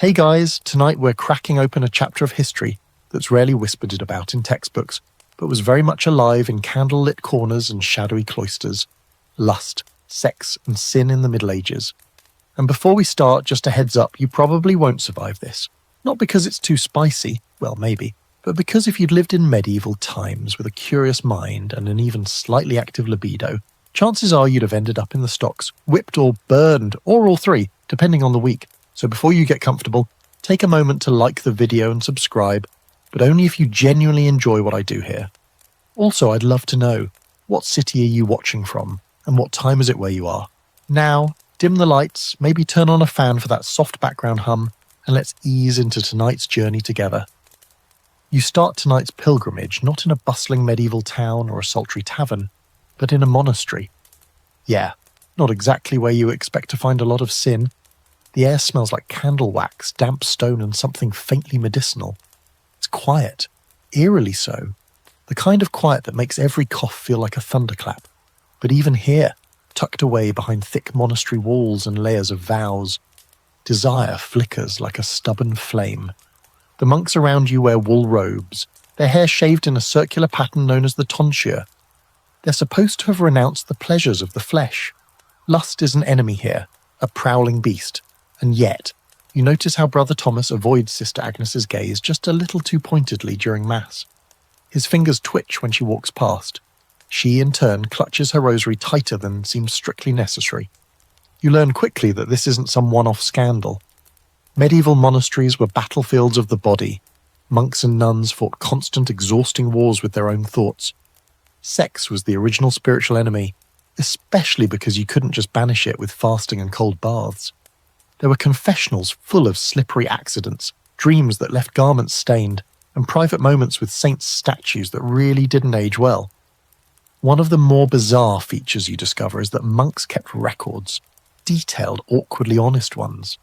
Hey guys, tonight we're cracking open a chapter of history that's rarely whispered about in textbooks, but was very much alive in candlelit corners and shadowy cloisters. Lust, sex, and sin in the Middle Ages. And before we start, just a heads up, you probably won't survive this. Not because it's too spicy, well maybe, but because if you'd lived in medieval times with a curious mind and an even slightly active libido, chances are you'd have ended up in the stocks, whipped or burned, or all three, depending on the week. So before you get comfortable, take a moment to like the video and subscribe, but only if you genuinely enjoy what I do here. Also, I'd love to know, what city are you watching from, and what time is it where you are? Now, dim the lights, maybe turn on a fan for that soft background hum, and let's ease into tonight's journey together. You start tonight's pilgrimage not in a bustling medieval town or a sultry tavern, but in a monastery. Yeah, not exactly where you expect to find a lot of sin. The air smells like candle wax, damp stone, and something faintly medicinal. It's quiet, eerily so. The kind of quiet that makes every cough feel like a thunderclap. But even here, tucked away behind thick monastery walls and layers of vows, desire flickers like a stubborn flame. The monks around you wear wool robes, their hair shaved in a circular pattern known as the tonsure. They're supposed to have renounced the pleasures of the flesh. Lust is an enemy here, a prowling beast. And yet, you notice how Brother Thomas avoids Sister Agnes's gaze just a little too pointedly during Mass. His fingers twitch when she walks past. She, in turn, clutches her rosary tighter than seems strictly necessary. You learn quickly that this isn't some one-off scandal. Medieval monasteries were battlefields of the body. Monks and nuns fought constant, exhausting wars with their own thoughts. Sex was the original spiritual enemy, especially because you couldn't just banish it with fasting and cold baths. There were confessionals full of slippery accidents, dreams that left garments stained, and private moments with saints' statues that really didn't age well. One of the more bizarre features you discover is that monks kept records, detailed, awkwardly honest ones.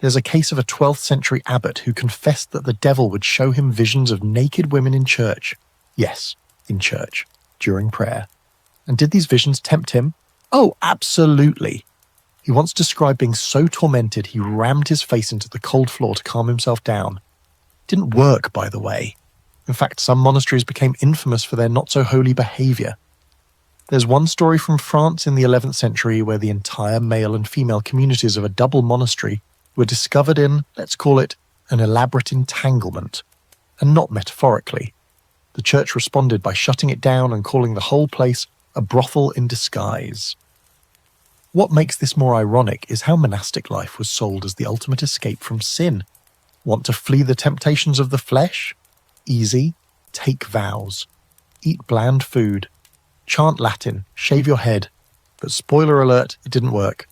There's a case of a 12th century abbot who confessed that the devil would show him visions of naked women in church. Yes, in church, during prayer. And did these visions tempt him? Oh, absolutely. He once described being so tormented he rammed his face into the cold floor to calm himself down. Didn't work, by the way. In fact, some monasteries became infamous for their not-so-holy behaviour. There's one story from France in the 11th century where the entire male and female communities of a double monastery were discovered in, let's call it, an elaborate entanglement. And not metaphorically. The church responded by shutting it down and calling the whole place a brothel in disguise. What makes this more ironic is how monastic life was sold as the ultimate escape from sin. Want to flee the temptations of the flesh? Easy. Take vows. Eat bland food. Chant Latin. Shave your head. But spoiler alert, it didn't work.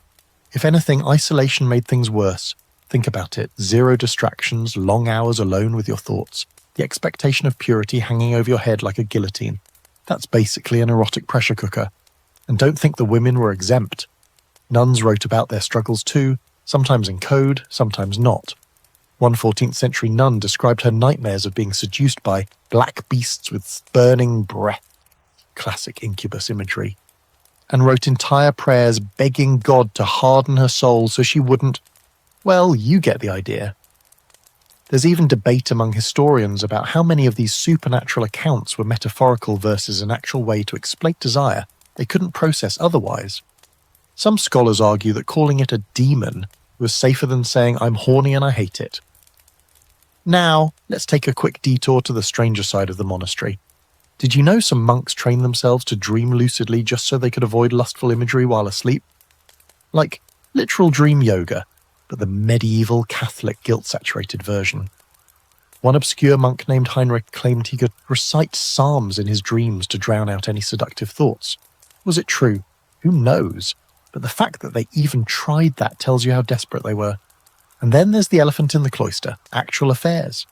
If anything, isolation made things worse. Think about it. 0 distractions, long hours alone with your thoughts. The expectation of purity hanging over your head like a guillotine. That's basically an erotic pressure cooker. And don't think the women were exempt. Nuns wrote about their struggles too, sometimes in code, sometimes not. One 14th century nun described her nightmares of being seduced by black beasts with burning breath, classic incubus imagery, and wrote entire prayers begging God to harden her soul so she wouldn't, well, you get the idea. There's even debate among historians about how many of these supernatural accounts were metaphorical versus an actual way to explain desire they couldn't process otherwise. Some scholars argue that calling it a demon was safer than saying I'm horny and I hate it. Now, let's take a quick detour to the stranger side of the monastery. Did you know some monks trained themselves to dream lucidly just so they could avoid lustful imagery while asleep? Like literal dream yoga, but the medieval Catholic guilt-saturated version. One obscure monk named Heinrich claimed he could recite psalms in his dreams to drown out any seductive thoughts. Was it true? Who knows? But the fact that they even tried that tells you how desperate they were. And then there's the elephant in the cloister, actual affairs.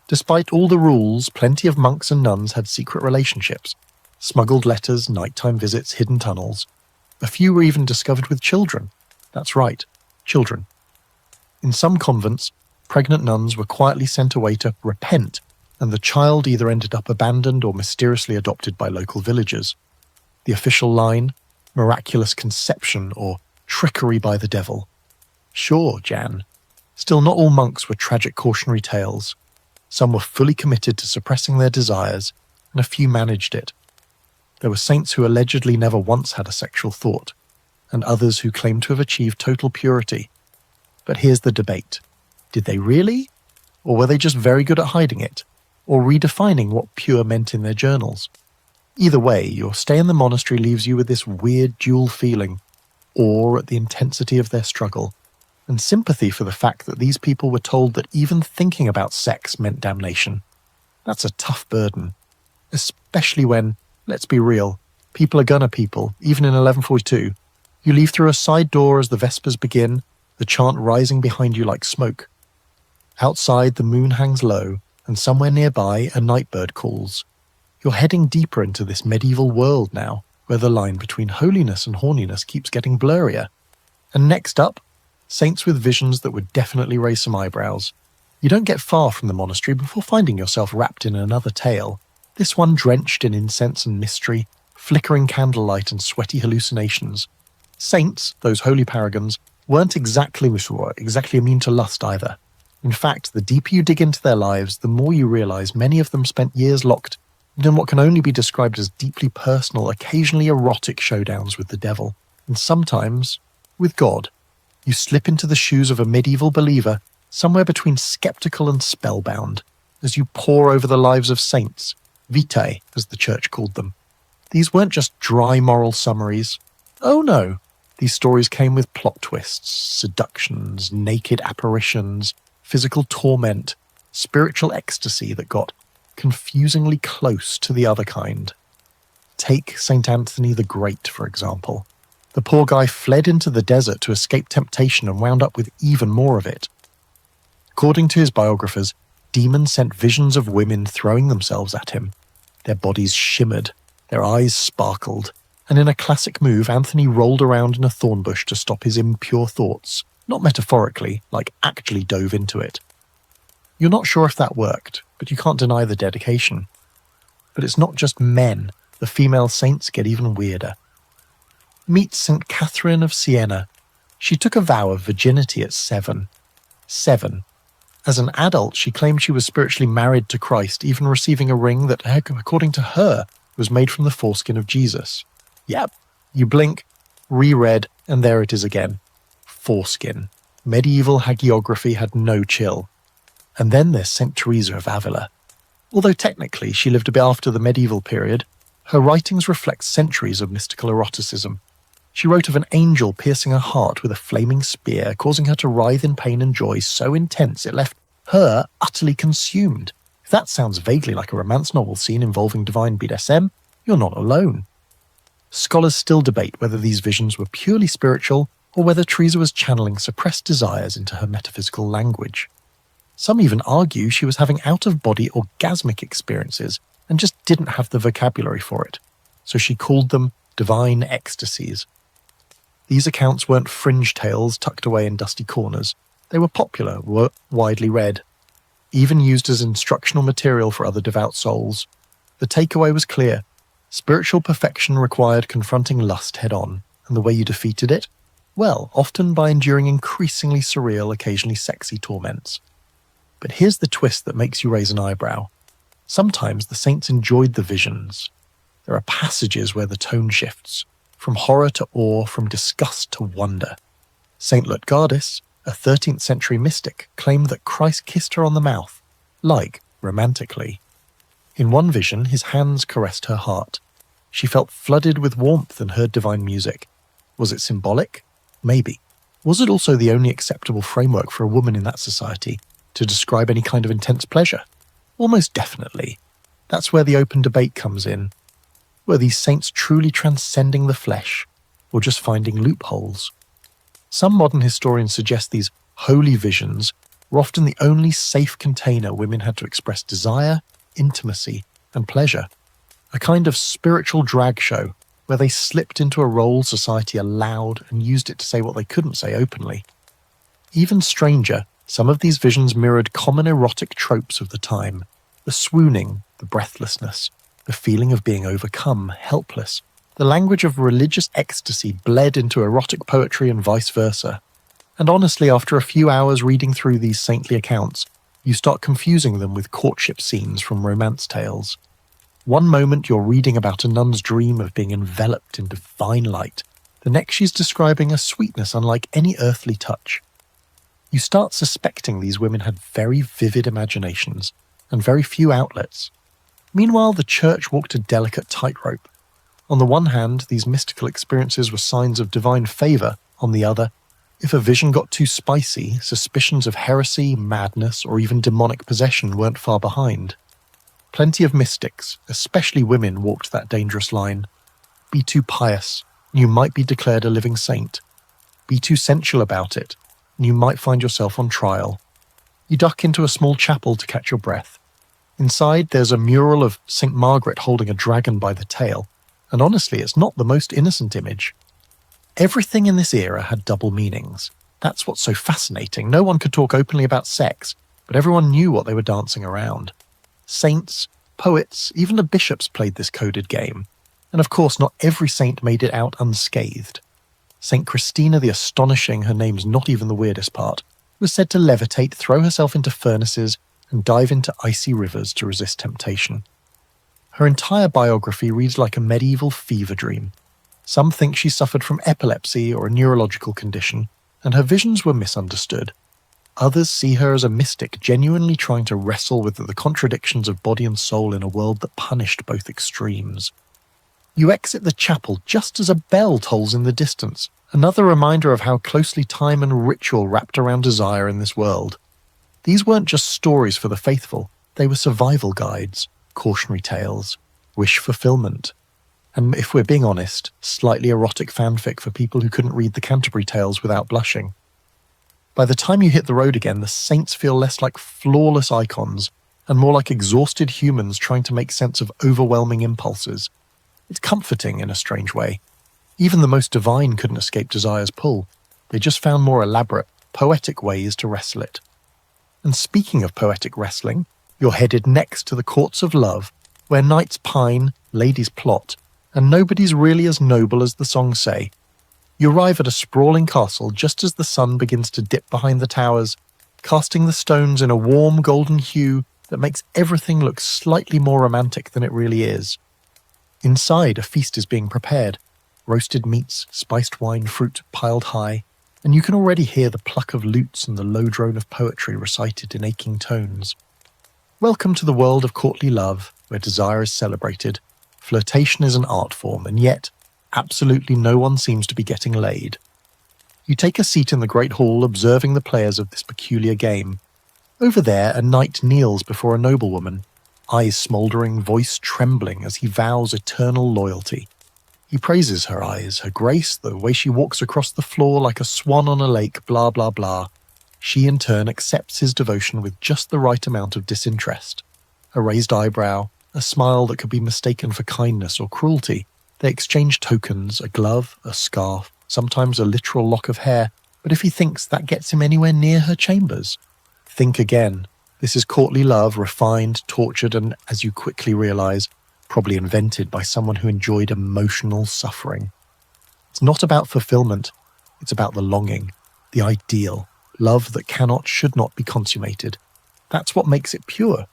Despite all the rules, plenty of monks and nuns had secret relationships. Smuggled letters, nighttime visits, hidden tunnels. A few were even discovered with children. That's right, children. In some convents, pregnant nuns were quietly sent away to repent, and the child either ended up abandoned or mysteriously adopted by local villagers. The official line, miraculous conception or trickery by the devil. Sure, Jan. Still, not all monks were tragic cautionary tales. Some were fully committed to suppressing their desires, and a few managed it. There were saints who allegedly never once had a sexual thought, and others who claimed to have achieved total purity. But here's the debate. Did they really? Or were they just very good at hiding it, or redefining what pure meant in their journals? Either way, your stay in the monastery leaves you with this weird dual feeling, awe at the intensity of their struggle, and sympathy for the fact that these people were told that even thinking about sex meant damnation. That's a tough burden, especially when, let's be real, people are gonna people, even in 1142. You leave through a side door as the Vespers begin, the chant rising behind you like smoke. Outside, the moon hangs low, and somewhere nearby, a nightbird calls. You're heading deeper into this medieval world now, where the line between holiness and horniness keeps getting blurrier. And next up, saints with visions that would definitely raise some eyebrows. You don't get far from the monastery before finding yourself wrapped in another tale, this one drenched in incense and mystery, flickering candlelight and sweaty hallucinations. Saints, those holy paragons, weren't exactly immune to lust either. In fact, the deeper you dig into their lives, the more you realise many of them spent years locked in what can only be described as deeply personal, occasionally erotic showdowns with the devil, and sometimes with God. You slip into the shoes of a medieval believer, somewhere between sceptical and spellbound, as you pore over the lives of saints, vitae, as the church called them. These weren't just dry moral summaries. Oh no, these stories came with plot twists, seductions, naked apparitions, physical torment, spiritual ecstasy that got confusingly close to the other kind. Take St. Anthony the Great, for example. The poor guy fled into the desert to escape temptation and wound up with even more of it. According to his biographers, demons sent visions of women throwing themselves at him. Their bodies shimmered, their eyes sparkled, and in a classic move, Anthony rolled around in a thorn bush to stop his impure thoughts, not metaphorically, like actually dove into it. You're not sure if that worked, but you can't deny the dedication. But it's not just men. The female saints get even weirder. Meet St. Catherine of Siena. She took a vow of virginity at 7. 7. As an adult, she claimed she was spiritually married to Christ, even receiving a ring that, according to her, was made from the foreskin of Jesus. Yep. You blink, reread, and there it is again. Foreskin. Medieval hagiography had no chill. And then there's St. Teresa of Avila. Although technically she lived a bit after the medieval period, her writings reflect centuries of mystical eroticism. She wrote of an angel piercing her heart with a flaming spear, causing her to writhe in pain and joy so intense it left her utterly consumed. If that sounds vaguely like a romance novel scene involving divine BDSM, you're not alone. Scholars still debate whether these visions were purely spiritual or whether Teresa was channeling suppressed desires into her metaphysical language. Some even argue she was having out-of-body orgasmic experiences and just didn't have the vocabulary for it, so she called them divine ecstasies. These accounts weren't fringe tales tucked away in dusty corners. They were popular, were widely read, even used as instructional material for other devout souls. The takeaway was clear. Spiritual perfection required confronting lust head-on, and the way you defeated it? Well, often by enduring increasingly surreal, occasionally sexy torments. But here's the twist that makes you raise an eyebrow. Sometimes the saints enjoyed the visions. There are passages where the tone shifts, from horror to awe, from disgust to wonder. Saint Lutgardis, a 13th century mystic, claimed that Christ kissed her on the mouth, like romantically. In one vision, his hands caressed her heart. She felt flooded with warmth and heard divine music. Was it symbolic? Maybe. Was it also the only acceptable framework for a woman in that society to describe any kind of intense pleasure? Almost definitely. That's where the open debate comes in. Were these saints truly transcending the flesh, or just finding loopholes? Some modern historians suggest these holy visions were often the only safe container women had to express desire, intimacy, and pleasure. A kind of spiritual drag show where they slipped into a role society allowed and used it to say what they couldn't say openly. Even stranger, some of these visions mirrored common erotic tropes of the time. The swooning, the breathlessness, the feeling of being overcome, helpless. The language of religious ecstasy bled into erotic poetry and vice versa. And honestly, after a few hours reading through these saintly accounts, you start confusing them with courtship scenes from romance tales. One moment you're reading about a nun's dream of being enveloped in divine light, the next she's describing a sweetness unlike any earthly touch. You start suspecting these women had very vivid imaginations and very few outlets. Meanwhile, the church walked a delicate tightrope. On the one hand, these mystical experiences were signs of divine favour. On the other, if a vision got too spicy, suspicions of heresy, madness, or even demonic possession weren't far behind. Plenty of mystics, especially women, walked that dangerous line. Be too pious, and you might be declared a living saint. Be too sensual about it, and you might find yourself on trial. You duck into a small chapel to catch your breath. Inside, there's a mural of St. Margaret holding a dragon by the tail, and honestly, it's not the most innocent image. Everything in this era had double meanings. That's what's so fascinating. No one could talk openly about sex, but everyone knew what they were dancing around. Saints, poets, even the bishops played this coded game. And of course, not every saint made it out unscathed. St. Christina the Astonishing, her name's not even the weirdest part, was said to levitate, throw herself into furnaces, and dive into icy rivers to resist temptation. Her entire biography reads like a medieval fever dream. Some think she suffered from epilepsy or a neurological condition, and her visions were misunderstood. Others see her as a mystic genuinely trying to wrestle with the contradictions of body and soul in a world that punished both extremes. You exit the chapel just as a bell tolls in the distance, another reminder of how closely time and ritual wrapped around desire in this world. These weren't just stories for the faithful, they were survival guides, cautionary tales, wish fulfillment, and if we're being honest, slightly erotic fanfic for people who couldn't read the Canterbury Tales without blushing. By the time you hit the road again, the saints feel less like flawless icons and more like exhausted humans trying to make sense of overwhelming impulses. It's comforting in a strange way. Even the most divine couldn't escape desire's pull. They just found more elaborate, poetic ways to wrestle it. And speaking of poetic wrestling, you're headed next to the courts of love, where knights pine, ladies plot, and nobody's really as noble as the songs say. You arrive at a sprawling castle just as the sun begins to dip behind the towers, casting the stones in a warm golden hue that makes everything look slightly more romantic than it really is. Inside, a feast is being prepared. Roasted meats, spiced wine, fruit piled high, and you can already hear the pluck of lutes and the low drone of poetry recited in aching tones. Welcome to the world of courtly love, where desire is celebrated. Flirtation is an art form, and yet, absolutely no one seems to be getting laid. You take a seat in the great hall observing the players of this peculiar game. Over there, a knight kneels before a noblewoman, eyes smouldering, voice trembling as he vows eternal loyalty. He praises her eyes, her grace, the way she walks across the floor like a swan on a lake, blah blah blah. She in turn accepts his devotion with just the right amount of disinterest. A raised eyebrow, a smile that could be mistaken for kindness or cruelty. They exchange tokens, a glove, a scarf, sometimes a literal lock of hair, but if he thinks that gets him anywhere near her chambers, think again. This is courtly love, refined, tortured, and, as you quickly realise, probably invented by someone who enjoyed emotional suffering. It's not about fulfillment, it's about the longing, the ideal, love that cannot, should not be consummated. That's what makes it pure.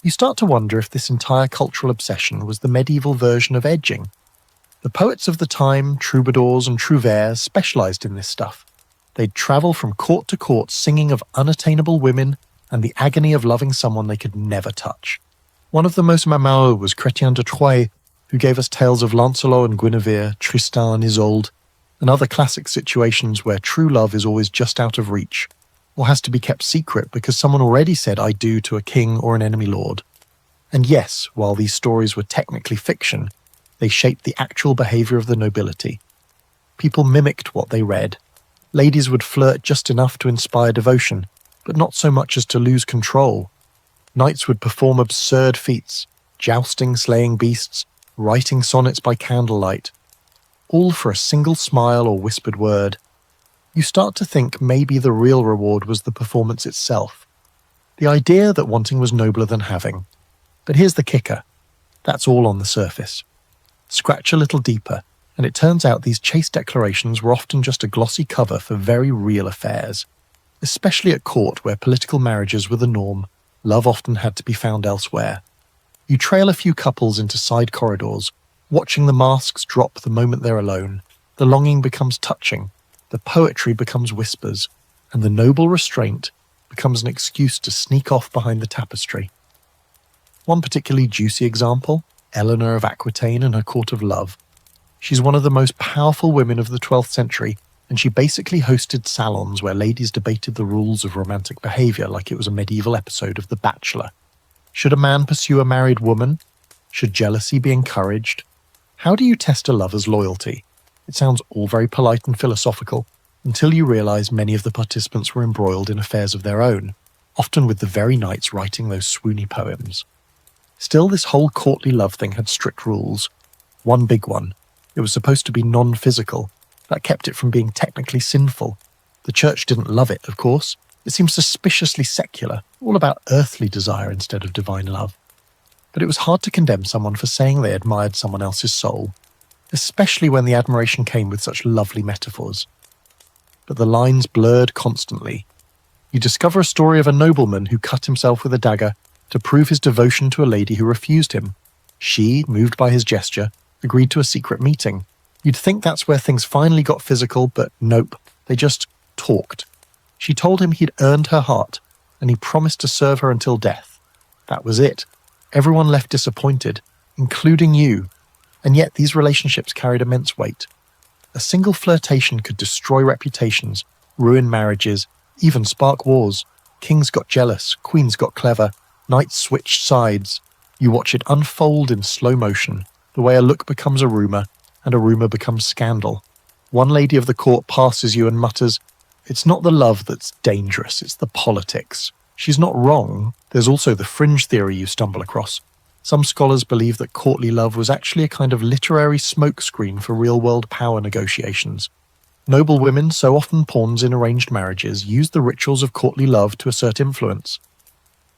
You start to wonder if this entire cultural obsession was the medieval version of edging. The poets of the time, troubadours and trouvères, specialised in this stuff. They'd travel from court to court singing of unattainable women and the agony of loving someone they could never touch. One of the most memorable was Chrétien de Troyes, who gave us tales of Lancelot and Guinevere, Tristan and Isolde, and other classic situations where true love is always just out of reach, or has to be kept secret because someone already said "I do" to a king or an enemy lord. And yes, while these stories were technically fiction, they shaped the actual behaviour of the nobility. People mimicked what they read. Ladies would flirt just enough to inspire devotion, but not so much as to lose control. Knights would perform absurd feats, jousting, slaying beasts, writing sonnets by candlelight, all for a single smile or whispered word. You start to think maybe the real reward was the performance itself. The idea that wanting was nobler than having. But here's the kicker. That's all on the surface. Scratch a little deeper, And it turns out these chaste declarations were often just a glossy cover for very real affairs. Especially at court, where political marriages were the norm, love often had to be found elsewhere. You trail a few couples into side corridors, watching the masks drop the moment they're alone. The longing becomes touching, the poetry becomes whispers, and the noble restraint becomes an excuse to sneak off behind the tapestry. One particularly juicy example, Eleanor of Aquitaine and her court of love. She's one of the most powerful women of the 12th century, and she basically hosted salons where ladies debated the rules of romantic behaviour like it was a medieval episode of The Bachelor. Should a man pursue a married woman? Should jealousy be encouraged? How do you test a lover's loyalty? It sounds all very polite and philosophical, until you realise many of the participants were embroiled in affairs of their own, often with the very knights writing those swoony poems. Still, this whole courtly love thing had strict rules. One big one. It was supposed to be non-physical. That kept it from being technically sinful. The church didn't love it, of course. It seemed suspiciously secular, all about earthly desire instead of divine love. But it was hard to condemn someone for saying they admired someone else's soul, especially when the admiration came with such lovely metaphors. But the lines blurred constantly. You discover a story of a nobleman who cut himself with a dagger to prove his devotion to a lady who refused him. She, moved by his gesture, agreed to a secret meeting. You'd think that's where things finally got physical, but nope, they just talked. She told him he'd earned her heart, and he promised to serve her until death. That was it. Everyone left disappointed, including you. And yet these relationships carried immense weight. A single flirtation could destroy reputations, ruin marriages, even spark wars. Kings got jealous, queens got clever, knights switched sides. You watch it unfold in slow motion, the way a look becomes a rumour, and a rumour becomes scandal. One lady of the court passes you and mutters, "It's not the love that's dangerous, it's the politics." She's not wrong. There's also the fringe theory you stumble across. Some scholars believe that courtly love was actually a kind of literary smokescreen for real-world power negotiations. Noble women, so often pawns in arranged marriages, used the rituals of courtly love to assert influence.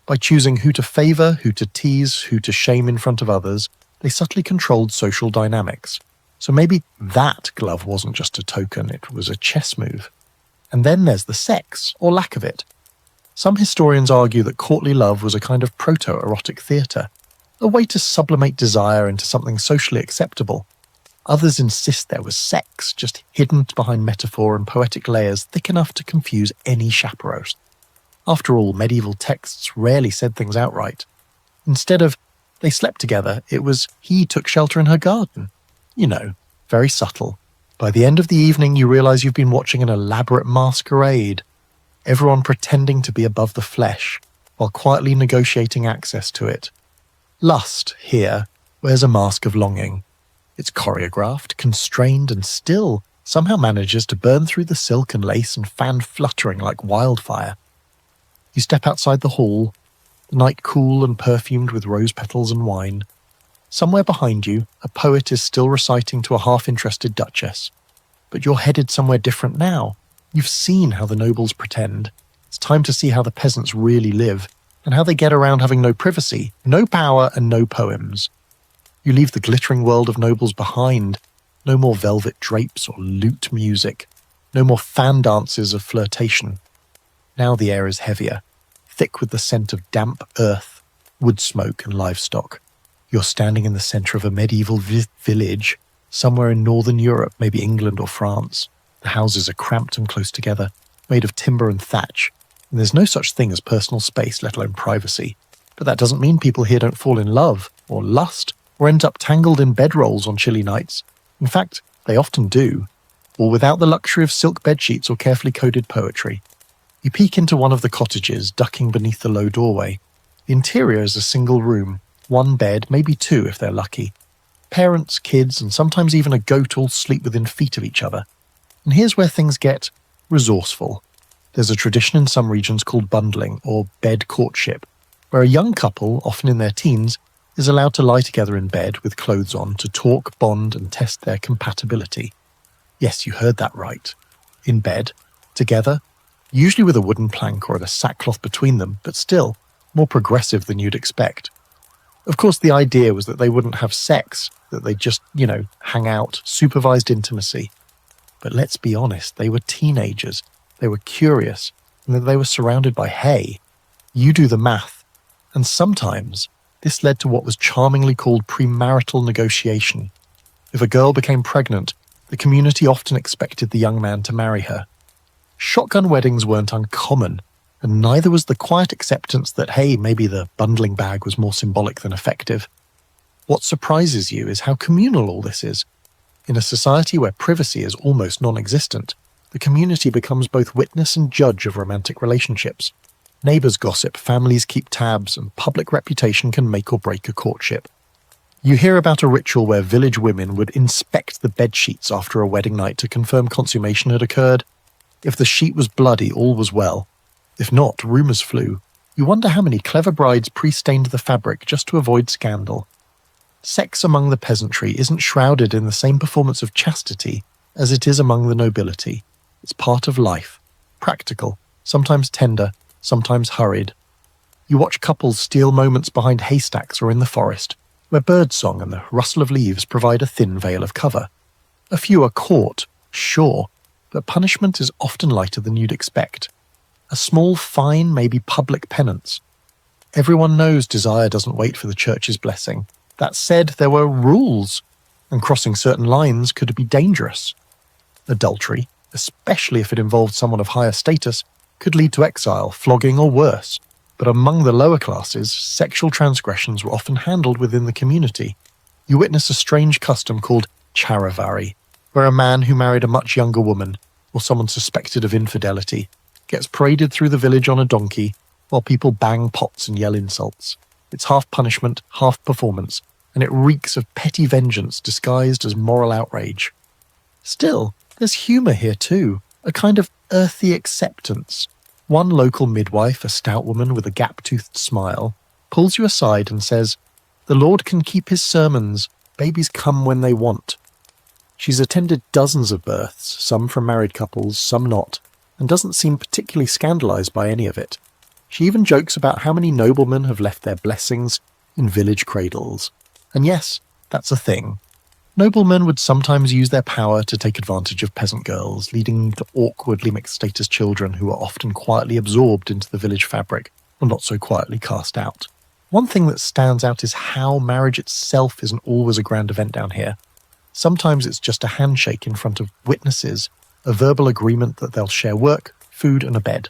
By choosing who to favour, who to tease, who to shame in front of others, they subtly controlled social dynamics. So maybe that glove wasn't just a token, it was a chess move. And then there's the sex, or lack of it. Some historians argue that courtly love was a kind of proto-erotic theatre, a way to sublimate desire into something socially acceptable. Others insist there was sex, just hidden behind metaphor and poetic layers thick enough to confuse any chaperone. After all, medieval texts rarely said things outright. Instead of, they slept together, it was, he took shelter in her garden. You know, very subtle. By the end of the evening, you realise you've been watching an elaborate masquerade. Everyone pretending to be above the flesh, while quietly negotiating access to it. Lust, here, wears a mask of longing. It's choreographed, constrained, and still somehow manages to burn through the silk and lace and fan fluttering like wildfire. You step outside the hall, the night cool and perfumed with rose petals and wine. Somewhere behind you, a poet is still reciting to a half-interested duchess. But you're headed somewhere different now. You've seen how the nobles pretend. It's time to see how the peasants really live, and how they get around having no privacy, no power, and no poems. You leave the glittering world of nobles behind. No more velvet drapes or lute music. No more fan dances of flirtation. Now the air is heavier, thick with the scent of damp earth, wood smoke, and livestock. You're standing in the centre of a medieval village, somewhere in northern Europe, maybe England or France. The houses are cramped and close together, made of timber and thatch, and there's no such thing as personal space, let alone privacy. But that doesn't mean people here don't fall in love, or lust, or end up tangled in bedrolls on chilly nights. In fact, they often do, all without the luxury of silk bedsheets or carefully coded poetry. You peek into one of the cottages, ducking beneath the low doorway. The interior is a single room, one bed, maybe two if they're lucky. Parents, kids, and sometimes even a goat all sleep within feet of each other. And here's where things get resourceful. There's a tradition in some regions called bundling, or bed courtship, where a young couple, often in their teens, is allowed to lie together in bed with clothes on to talk, bond, and test their compatibility. Yes, you heard that right. In bed, together, usually with a wooden plank or a sackcloth between them, but still more progressive than you'd expect. Of course, the idea was that they wouldn't have sex, that they'd just, hang out, supervised intimacy. But let's be honest, they were teenagers, they were curious, and that they were surrounded by hay. You do the math. And sometimes this led to what was charmingly called premarital negotiation. If a girl became pregnant, the community often expected the young man to marry her. Shotgun weddings weren't uncommon, and neither was the quiet acceptance that, hey, maybe the bundling bag was more symbolic than effective. What surprises you is how communal all this is. In a society where privacy is almost non-existent, the community becomes both witness and judge of romantic relationships. Neighbours gossip, families keep tabs, and public reputation can make or break a courtship. You hear about a ritual where village women would inspect the bed sheets after a wedding night to confirm consummation had occurred. If the sheet was bloody, all was well. If not, rumours flew. You wonder how many clever brides pre-stained the fabric just to avoid scandal. Sex among the peasantry isn't shrouded in the same performance of chastity as it is among the nobility. It's part of life, practical, sometimes tender, sometimes hurried. You watch couples steal moments behind haystacks or in the forest, where birdsong and the rustle of leaves provide a thin veil of cover. A few are caught, sure, but punishment is often lighter than you'd expect. A small fine may be public penance. Everyone knows desire doesn't wait for the church's blessing. That said, there were rules, and crossing certain lines could be dangerous. Adultery, especially if it involved someone of higher status, could lead to exile, flogging, or worse. But among the lower classes, sexual transgressions were often handled within the community. You witness a strange custom called charivari, where a man who married a much younger woman, or someone suspected of infidelity, gets paraded through the village on a donkey, while people bang pots and yell insults. It's half punishment, half performance, and it reeks of petty vengeance disguised as moral outrage. Still, there's humour here too, a kind of earthy acceptance. One local midwife, a stout woman with a gap-toothed smile, pulls you aside and says, "The Lord can keep his sermons. Babies come when they want." She's attended dozens of births, some from married couples, some not, and doesn't seem particularly scandalised by any of it. She even jokes about how many noblemen have left their blessings in village cradles. And yes, that's a thing. Noblemen would sometimes use their power to take advantage of peasant girls, leading to awkwardly mixed-status children who are often quietly absorbed into the village fabric, or not so quietly cast out. One thing that stands out is how marriage itself isn't always a grand event down here. Sometimes it's just a handshake in front of witnesses, a verbal agreement that they'll share work, food, and a bed.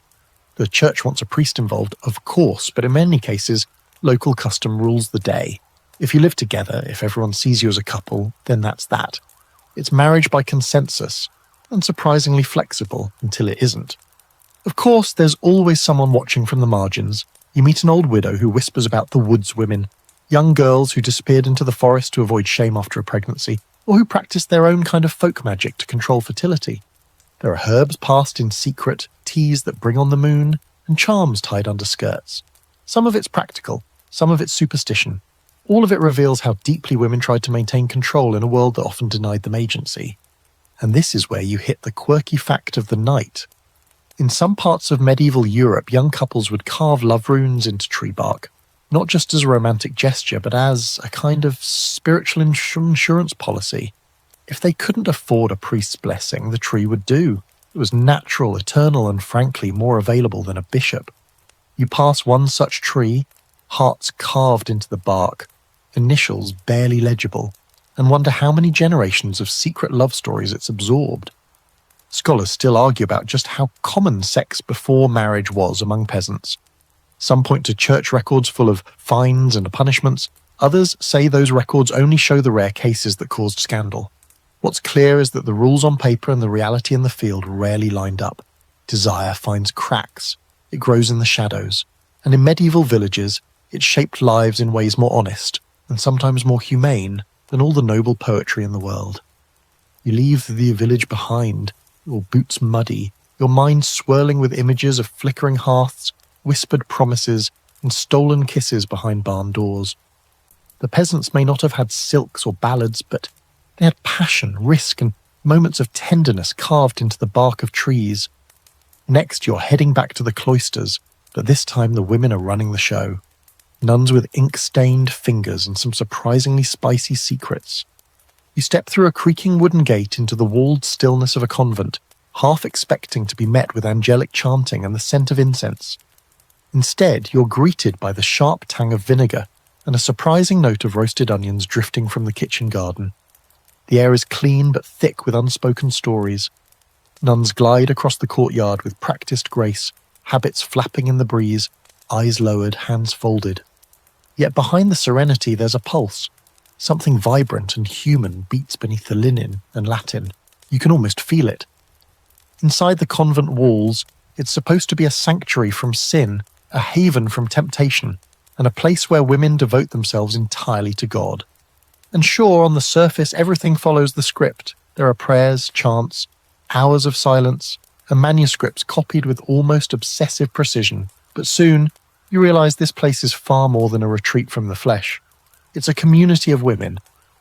The church wants a priest involved, of course, but in many cases, local custom rules the day. If you live together, if everyone sees you as a couple, then that's that. It's marriage by consensus, and surprisingly flexible until it isn't. Of course, there's always someone watching from the margins. You meet an old widow who whispers about the woods women, young girls who disappeared into the forest to avoid shame after a pregnancy, or who practiced their own kind of folk magic to control fertility. There are herbs passed in secret, teas that bring on the moon, and charms tied under skirts. Some of it's practical, some of it's superstition. All of it reveals how deeply women tried to maintain control in a world that often denied them agency. And this is where you hit the quirky fact of the night. In some parts of medieval Europe, young couples would carve love runes into tree bark, not just as a romantic gesture, but as a kind of spiritual insurance policy. If they couldn't afford a priest's blessing, the tree would do. It was natural, eternal, and frankly more available than a bishop. You pass one such tree, hearts carved into the bark, initials barely legible, and wonder how many generations of secret love stories it's absorbed. Scholars still argue about just how common sex before marriage was among peasants. Some point to church records full of fines and punishments. Others say those records only show the rare cases that caused scandal. What's clear is that the rules on paper and the reality in the field rarely lined up. Desire finds cracks. It grows in the shadows. And in medieval villages, it shaped lives in ways more honest and sometimes more humane than all the noble poetry in the world. You leave the village behind, your boots muddy, your mind swirling with images of flickering hearths, whispered promises, and stolen kisses behind barn doors. The peasants may not have had silks or ballads, but they had passion, risk, and moments of tenderness carved into the bark of trees. Next, you're heading back to the cloisters, but this time the women are running the show. nuns with ink-stained fingers and some surprisingly spicy secrets. You step through a creaking wooden gate into the walled stillness of a convent, half expecting to be met with angelic chanting and the scent of incense. Instead, you're greeted by the sharp tang of vinegar and a surprising note of roasted onions drifting from the kitchen garden. The air is clean but thick with unspoken stories. Nuns glide across the courtyard with practiced grace, habits flapping in the breeze, eyes lowered, hands folded. Yet behind the serenity there's a pulse. Something vibrant and human beats beneath the linen and Latin. You can almost feel it. Inside the convent walls, it's supposed to be a sanctuary from sin, a haven from temptation, and a place where women devote themselves entirely to God. And sure, on the surface, everything follows the script. There are prayers, chants, hours of silence, and manuscripts copied with almost obsessive precision. But soon, you realize this place is far more than a retreat from the flesh. It's a community of women,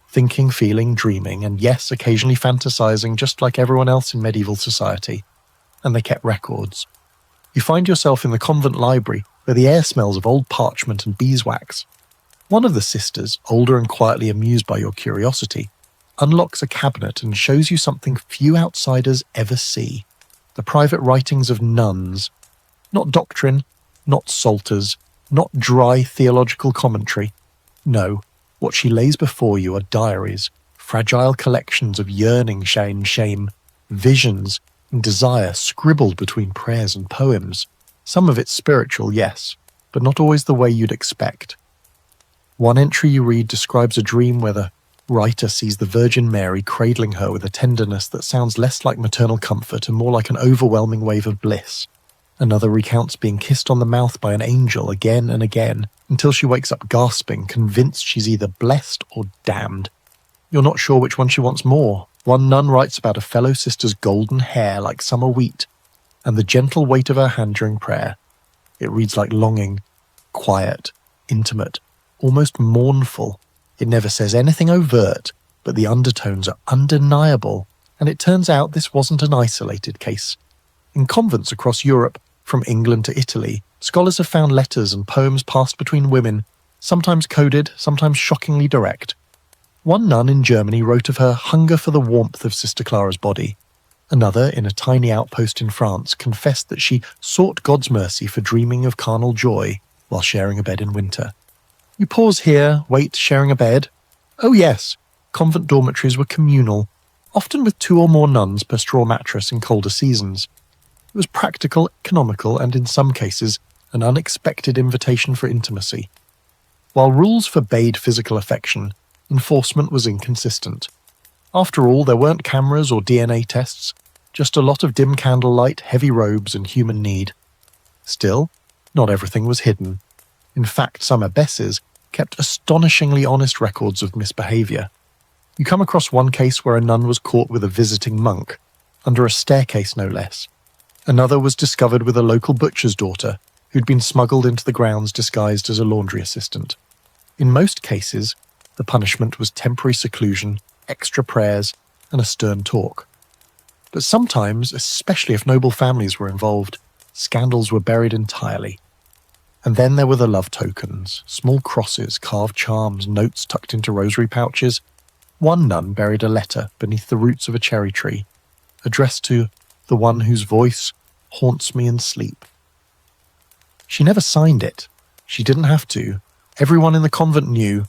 thinking, feeling, dreaming, and yes, occasionally fantasizing just like everyone else in medieval society. And they kept records. You find yourself in the convent library, where the air smells of old parchment and beeswax. One of the sisters, older and quietly amused by your curiosity, unlocks a cabinet and shows you something few outsiders ever see. The private writings of nuns. Not doctrine, not psalters, not dry theological commentary. No, what she lays before you are diaries, fragile collections of yearning and shame, visions and desire scribbled between prayers and poems. Some of it spiritual, yes, but not always the way you'd expect. One entry you read describes a dream where the writer sees the Virgin Mary cradling her with a tenderness that sounds less like maternal comfort and more like an overwhelming wave of bliss. Another recounts being kissed on the mouth by an angel again and again until she wakes up gasping, convinced she's either blessed or damned. You're not sure which one she wants more. One nun writes about a fellow sister's golden hair like summer wheat and the gentle weight of her hand during prayer. It reads like longing, quiet, intimate, almost mournful. It never says anything overt, but the undertones are undeniable, and it turns out this wasn't an isolated case. In convents across Europe, from England to Italy, scholars have found letters and poems passed between women, sometimes coded, sometimes shockingly direct. One nun in Germany wrote of her hunger for the warmth of Sister Clara's body. Another, in a tiny outpost in France, confessed that she sought God's mercy for dreaming of carnal joy while sharing a bed in winter. You pause here, wait, sharing a bed? Oh yes, convent dormitories were communal, often with 2 or more nuns per straw mattress in colder seasons. It was practical, economical, and in some cases, an unexpected invitation for intimacy. While rules forbade physical affection, enforcement was inconsistent. After all, there weren't cameras or DNA tests, just a lot of dim candlelight, heavy robes, and human need. Still, not everything was hidden. In fact, some abbesses kept astonishingly honest records of misbehaviour. You come across one case where a nun was caught with a visiting monk, under a staircase no less. Another was discovered with a local butcher's daughter, who'd been smuggled into the grounds disguised as a laundry assistant. In most cases, the punishment was temporary seclusion, extra prayers, and a stern talk. But sometimes, especially if noble families were involved, scandals were buried entirely. And then there were the love tokens, small crosses, carved charms, notes tucked into rosary pouches. One nun buried a letter beneath the roots of a cherry tree, addressed to the one whose voice haunts me in sleep. She never signed it. She didn't have to. Everyone in the convent knew,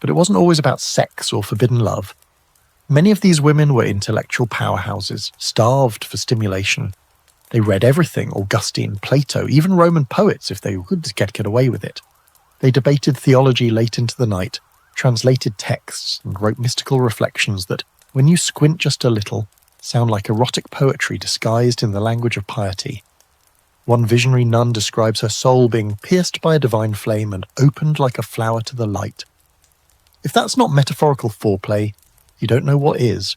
but it wasn't always about sex or forbidden love. Many of these women were intellectual powerhouses, starved for stimulation. They read everything, Augustine, Plato, even Roman poets if they could get away with it. They debated theology late into the night, translated texts, and wrote mystical reflections that, when you squint just a little, sound like erotic poetry disguised in the language of piety. One visionary nun describes her soul being pierced by a divine flame and opened like a flower to the light. If that's not metaphorical foreplay, you don't know what is.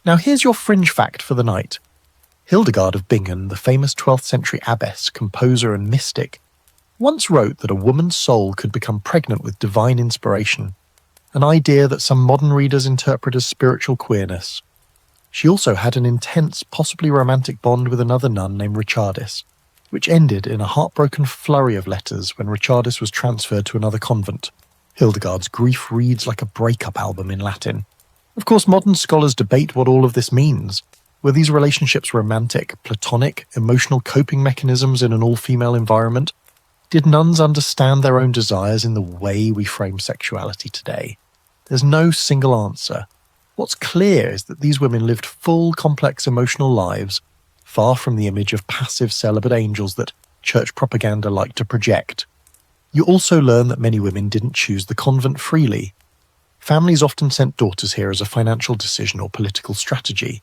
Now here's your fringe fact for the night. Hildegard of Bingen, the famous 12th century abbess, composer and mystic, once wrote that a woman's soul could become pregnant with divine inspiration, an idea that some modern readers interpret as spiritual queerness. She also had an intense, possibly romantic bond with another nun named Richardis, which ended in a heartbroken flurry of letters when Richardis was transferred to another convent. Hildegard's grief reads like a breakup album in Latin. Of course, modern scholars debate what all of this means. Were these relationships romantic, platonic, emotional coping mechanisms in an all-female environment? Did nuns understand their own desires in the way we frame sexuality today? There's no single answer. What's clear is that these women lived full, complex emotional lives, far from the image of passive celibate angels that church propaganda liked to project. You also learn that many women didn't choose the convent freely. Families often sent daughters here as a financial decision or political strategy.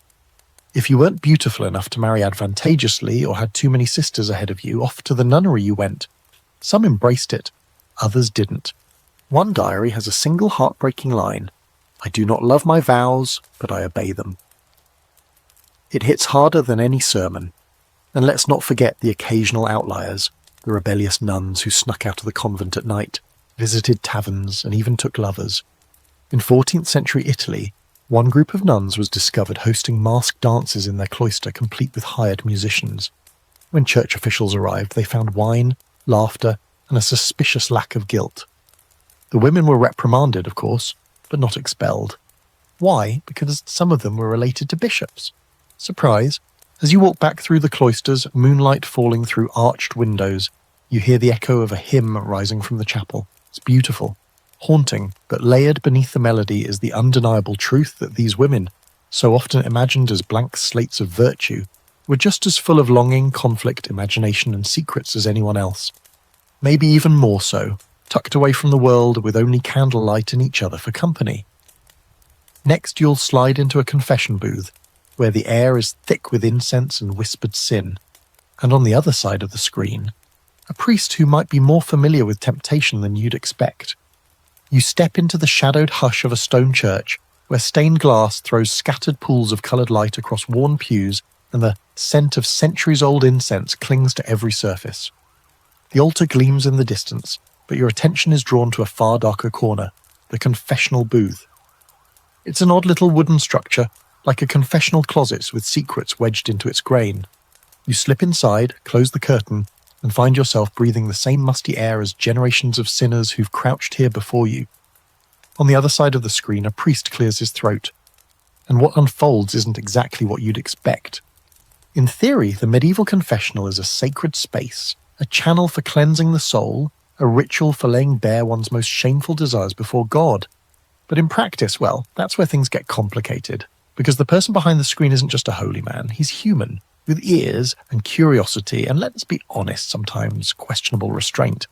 If you weren't beautiful enough to marry advantageously or had too many sisters ahead of you, off to the nunnery you went. Some embraced it, others didn't. One diary has a single heartbreaking line: "I do not love my vows, but I obey them." It hits harder than any sermon. And let's not forget the occasional outliers, the rebellious nuns who snuck out of the convent at night, visited taverns, and even took lovers. In 14th century Italy, one group of nuns was discovered hosting masked dances in their cloister complete with hired musicians. When church officials arrived, they found wine, laughter, and a suspicious lack of guilt. The women were reprimanded, of course, but not expelled. Why? Because some of them were related to bishops. Surprise! As you walk back through the cloisters, moonlight falling through arched windows, you hear the echo of a hymn rising from the chapel. It's beautiful, haunting, but layered beneath the melody is the undeniable truth that these women, so often imagined as blank slates of virtue, were just as full of longing, conflict, imagination, and secrets as anyone else. Maybe even more so, tucked away from the world with only candlelight and each other for company. Next, you'll slide into a confession booth, where the air is thick with incense and whispered sin, and on the other side of the screen, a priest who might be more familiar with temptation than you'd expect. You step into the shadowed hush of a stone church, where stained glass throws scattered pools of coloured light across worn pews, and the scent of centuries-old incense clings to every surface. The altar gleams in the distance, but your attention is drawn to a far darker corner, the confessional booth. It's an odd little wooden structure, like a confessional closet with secrets wedged into its grain. You slip inside, close the curtain, and find yourself breathing the same musty air as generations of sinners who've crouched here before you. On the other side of the screen, a priest clears his throat, and what unfolds isn't exactly what you'd expect. In theory, the medieval confessional is a sacred space, a channel for cleansing the soul, a ritual for laying bare one's most shameful desires before God. But in practice, well, that's where things get complicated. Because the person behind the screen isn't just a holy man, he's human, with ears and curiosity and, let's be honest, sometimes questionable restraint.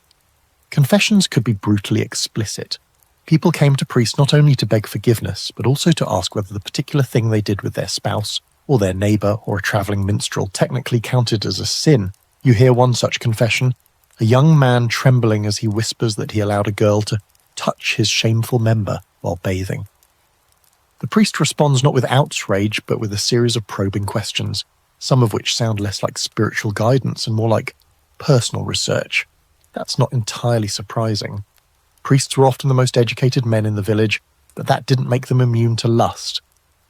Confessions could be brutally explicit. People came to priests not only to beg forgiveness, but also to ask whether the particular thing they did with their spouse, or their neighbour, or a travelling minstrel technically counted as a sin. You hear one such confession, a young man trembling as he whispers that he allowed a girl to touch his shameful member while bathing. The priest responds not with outrage, but with a series of probing questions, some of which sound less like spiritual guidance and more like personal research. That's not entirely surprising. Priests were often the most educated men in the village, but that didn't make them immune to lust.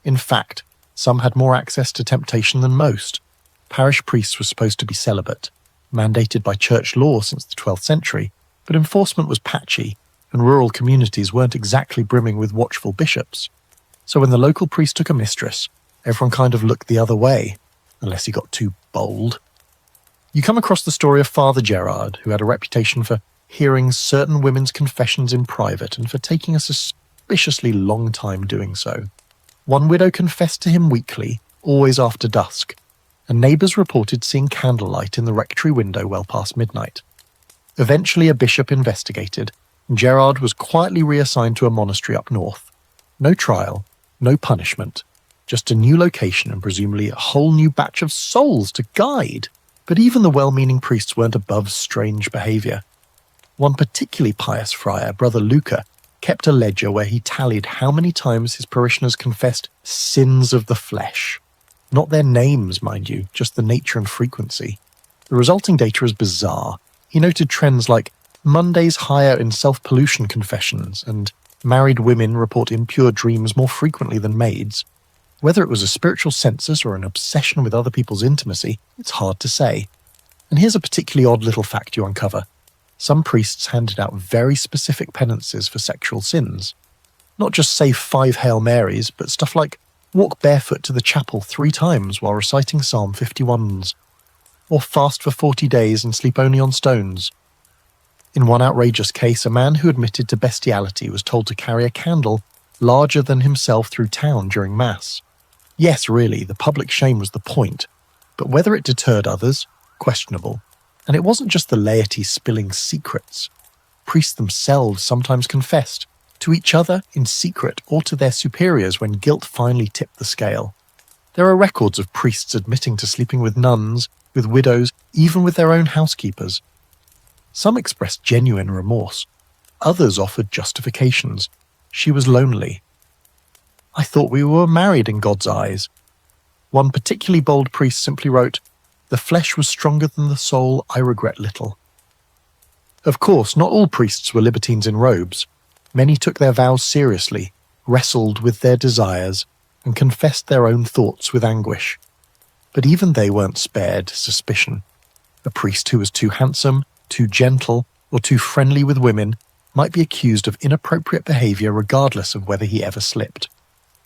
In fact, some had more access to temptation than most. Parish priests were supposed to be celibate, mandated by church law since the 12th century, but enforcement was patchy, and rural communities weren't exactly brimming with watchful bishops. So when the local priest took a mistress, everyone kind of looked the other way, unless he got too bold. You come across the story of Father Gerard, who had a reputation for hearing certain women's confessions in private and for taking a suspiciously long time doing so. One widow confessed to him weekly, always after dusk, and neighbours reported seeing candlelight in the rectory window well past midnight. Eventually a bishop investigated, and Gerard was quietly reassigned to a monastery up north. No trial, no punishment, just a new location and presumably a whole new batch of souls to guide. But even the well-meaning priests weren't above strange behaviour. One particularly pious friar, Brother Luca, kept a ledger where he tallied how many times his parishioners confessed sins of the flesh. Not their names, mind you, just the nature and frequency. The resulting data is bizarre. He noted trends like Mondays higher in self-pollution confessions and married women report impure dreams more frequently than maids. Whether it was a spiritual census or an obsession with other people's intimacy, it's hard to say. And here's a particularly odd little fact you uncover. Some priests handed out very specific penances for sexual sins. Not just say 5 Hail Marys, but stuff like walk barefoot to the chapel 3 times while reciting Psalm 51s, or fast for 40 days and sleep only on stones. In one outrageous case, a man who admitted to bestiality was told to carry a candle larger than himself through town during Mass. Yes, really, the public shame was the point, but whether it deterred others, questionable. And it wasn't just the laity spilling secrets. Priests themselves sometimes confessed, to each other in secret or to their superiors when guilt finally tipped the scale. There are records of priests admitting to sleeping with nuns, with widows, even with their own housekeepers. Some expressed genuine remorse. Others offered justifications. She was lonely. I thought we were married in God's eyes. One particularly bold priest simply wrote, "The flesh was stronger than the soul, I regret little." Of course, not all priests were libertines in robes. Many took their vows seriously, wrestled with their desires, and confessed their own thoughts with anguish. But even they weren't spared suspicion. A priest who was too handsome, too gentle, or too friendly with women might be accused of inappropriate behavior regardless of whether he ever slipped.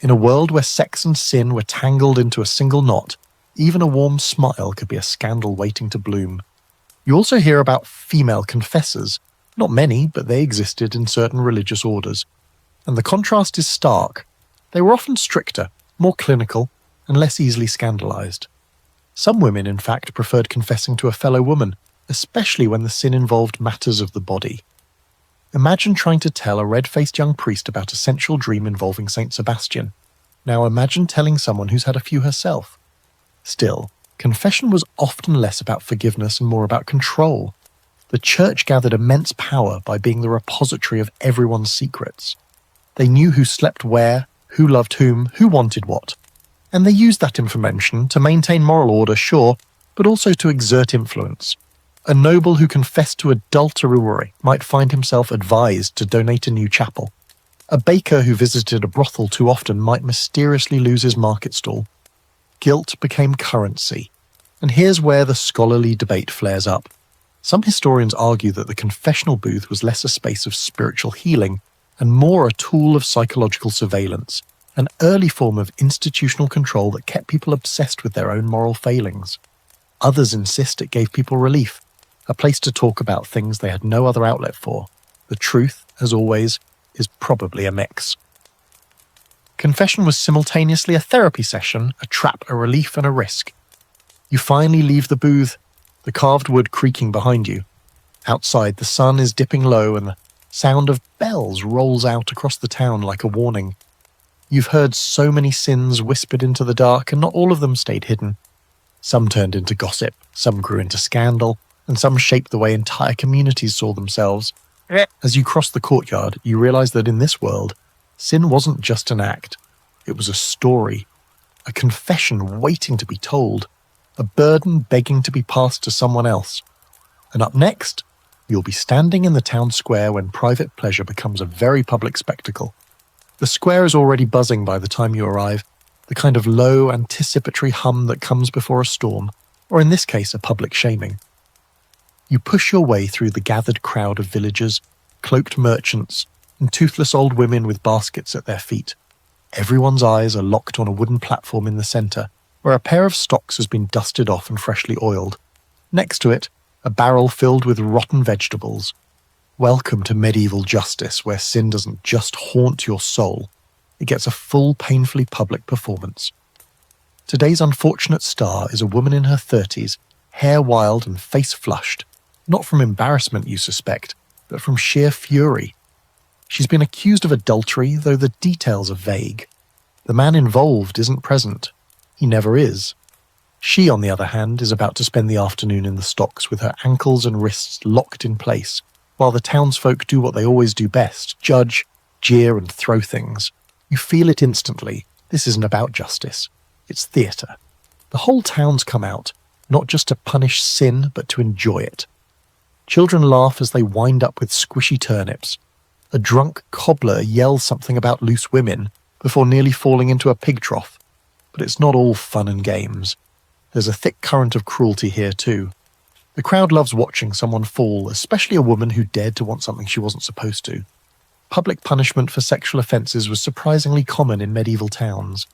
In a world where sex and sin were tangled into a single knot, even a warm smile could be a scandal waiting to bloom. You also hear about female confessors. Not many, but they existed in certain religious orders. And the contrast is stark. They were often stricter, more clinical, and less easily scandalized. Some women, in fact, preferred confessing to a fellow woman, especially when the sin involved matters of the body. Imagine trying to tell a red-faced young priest about a sensual dream involving Saint Sebastian. Now imagine telling someone who's had a few herself. Still, confession was often less about forgiveness and more about control. The church gathered immense power by being the repository of everyone's secrets. They knew who slept where, who loved whom, who wanted what. And they used that information to maintain moral order, sure, but also to exert influence. A noble who confessed to adultery might find himself advised to donate a new chapel. A baker who visited a brothel too often might mysteriously lose his market stall. Guilt became currency. And here's where the scholarly debate flares up. Some historians argue that the confessional booth was less a space of spiritual healing and more a tool of psychological surveillance, an early form of institutional control that kept people obsessed with their own moral failings. Others insist it gave people relief, a place to talk about things they had no other outlet for. The truth, as always, is probably a mix. Confession was simultaneously a therapy session, a trap, a relief, and a risk. You finally leave the booth, the carved wood creaking behind you. Outside, the sun is dipping low and the sound of bells rolls out across the town like a warning. You've heard so many sins whispered into the dark, and not all of them stayed hidden. Some turned into gossip, some grew into scandal, and some shaped the way entire communities saw themselves. As you cross the courtyard, you realize that in this world, sin wasn't just an act. It was a story, a confession waiting to be told, a burden begging to be passed to someone else. And up next, you'll be standing in the town square when private pleasure becomes a very public spectacle. The square is already buzzing by the time you arrive, the kind of low, anticipatory hum that comes before a storm, or in this case, a public shaming. You push your way through the gathered crowd of villagers, cloaked merchants, and toothless old women with baskets at their feet. Everyone's eyes are locked on a wooden platform in the centre, where a pair of stocks has been dusted off and freshly oiled. Next to it, a barrel filled with rotten vegetables. Welcome to medieval justice, where sin doesn't just haunt your soul, it gets a full, painfully public performance. Today's unfortunate star is a woman in her 30s, hair wild and face flushed, not from embarrassment, you suspect, but from sheer fury. She's been accused of adultery, though the details are vague. The man involved isn't present. He never is. She, on the other hand, is about to spend the afternoon in the stocks with her ankles and wrists locked in place, while the townsfolk do what they always do best, judge, jeer, and throw things. You feel it instantly. This isn't about justice. It's theatre. The whole town's come out, not just to punish sin, but to enjoy it. Children laugh as they wind up with squishy turnips. A drunk cobbler yells something about loose women before nearly falling into a pig trough. But it's not all fun and games. There's a thick current of cruelty here too. The crowd loves watching someone fall, especially a woman who dared to want something she wasn't supposed to. Public punishment for sexual offences was surprisingly common in medieval towns.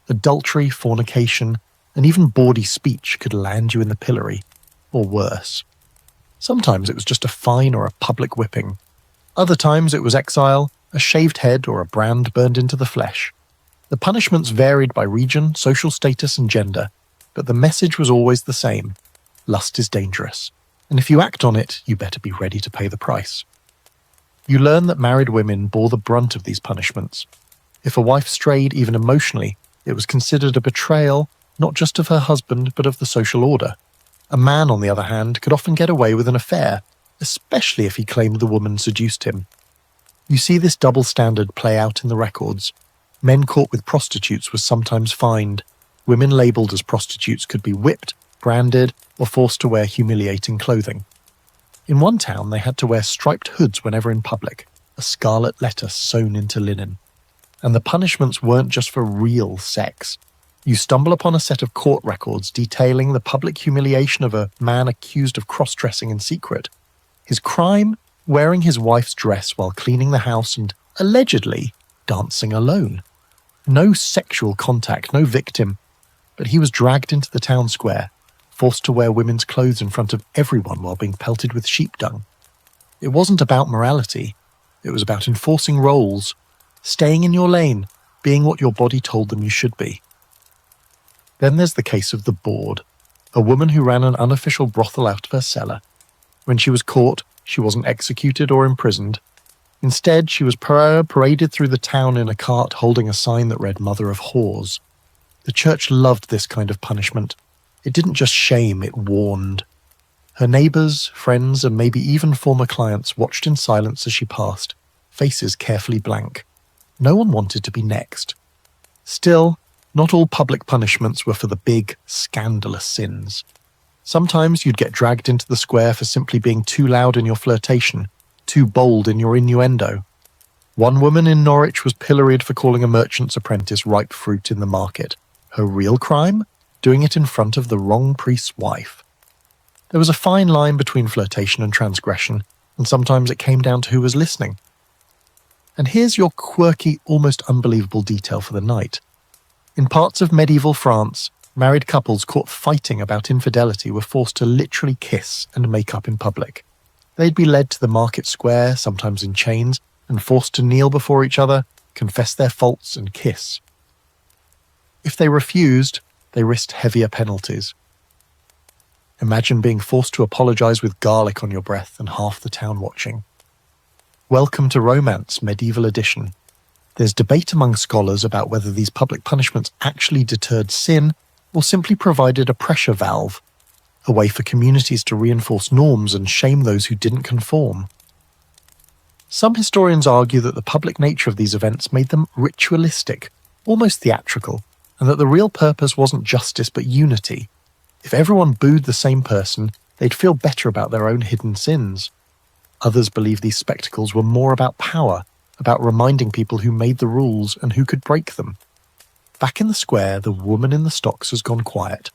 Adultery, fornication, and even bawdy speech could land you in the pillory, or worse. Sometimes it was just a fine or a public whipping. Other times it was exile, a shaved head, or a brand burned into the flesh. The punishments varied by region, social status, and gender, but the message was always the same. Lust is dangerous, and if you act on it, you better be ready to pay the price. You learn that married women bore the brunt of these punishments. If a wife strayed even emotionally, it was considered a betrayal not just of her husband but of the social order. A man, on the other hand, could often get away with an affair, especially if he claimed the woman seduced him. You see this double standard play out in the records. Men caught with prostitutes were sometimes fined. Women labelled as prostitutes could be whipped, branded, or forced to wear humiliating clothing. In one town, they had to wear striped hoods whenever in public, a scarlet letter sewn into linen. And the punishments weren't just for real sex. You stumble upon a set of court records detailing the public humiliation of a man accused of cross-dressing in secret. His crime? Wearing his wife's dress while cleaning the house and, allegedly, dancing alone. No sexual contact, no victim, but he was dragged into the town square, forced to wear women's clothes in front of everyone while being pelted with sheep dung. It wasn't about morality, it was about enforcing roles, staying in your lane, being what your body told them you should be. Then there's the case of the Board, a woman who ran an unofficial brothel out of her cellar. When she was caught, she wasn't executed or imprisoned. Instead, she was paraded through the town in a cart holding a sign that read Mother of Whores. The church loved this kind of punishment. It didn't just shame, it warned. Her neighbours, friends, and maybe even former clients watched in silence as she passed, faces carefully blank. No one wanted to be next. Still, not all public punishments were for the big, scandalous sins. Sometimes you'd get dragged into the square for simply being too loud in your flirtation, too bold in your innuendo. One woman in Norwich was pilloried for calling a merchant's apprentice ripe fruit in the market. Her real crime? Doing it in front of the wrong priest's wife. There was a fine line between flirtation and transgression, and sometimes it came down to who was listening. And here's your quirky, almost unbelievable detail for the night. In parts of medieval France, married couples caught fighting about infidelity were forced to literally kiss and make up in public. They'd be led to the market square, sometimes in chains, and forced to kneel before each other, confess their faults, and kiss. If they refused, they risked heavier penalties. Imagine being forced to apologise with garlic on your breath and half the town watching. Welcome to Romance, Medieval Edition. There's debate among scholars about whether these public punishments actually deterred sin or simply provided a pressure valve, a way for communities to reinforce norms and shame those who didn't conform. Some historians argue that the public nature of these events made them ritualistic, almost theatrical, and that the real purpose wasn't justice but unity. If everyone booed the same person, they'd feel better about their own hidden sins. Others believe these spectacles were more about power, about reminding people who made the rules and who could break them. Back in the square, the woman in the stocks has gone quiet.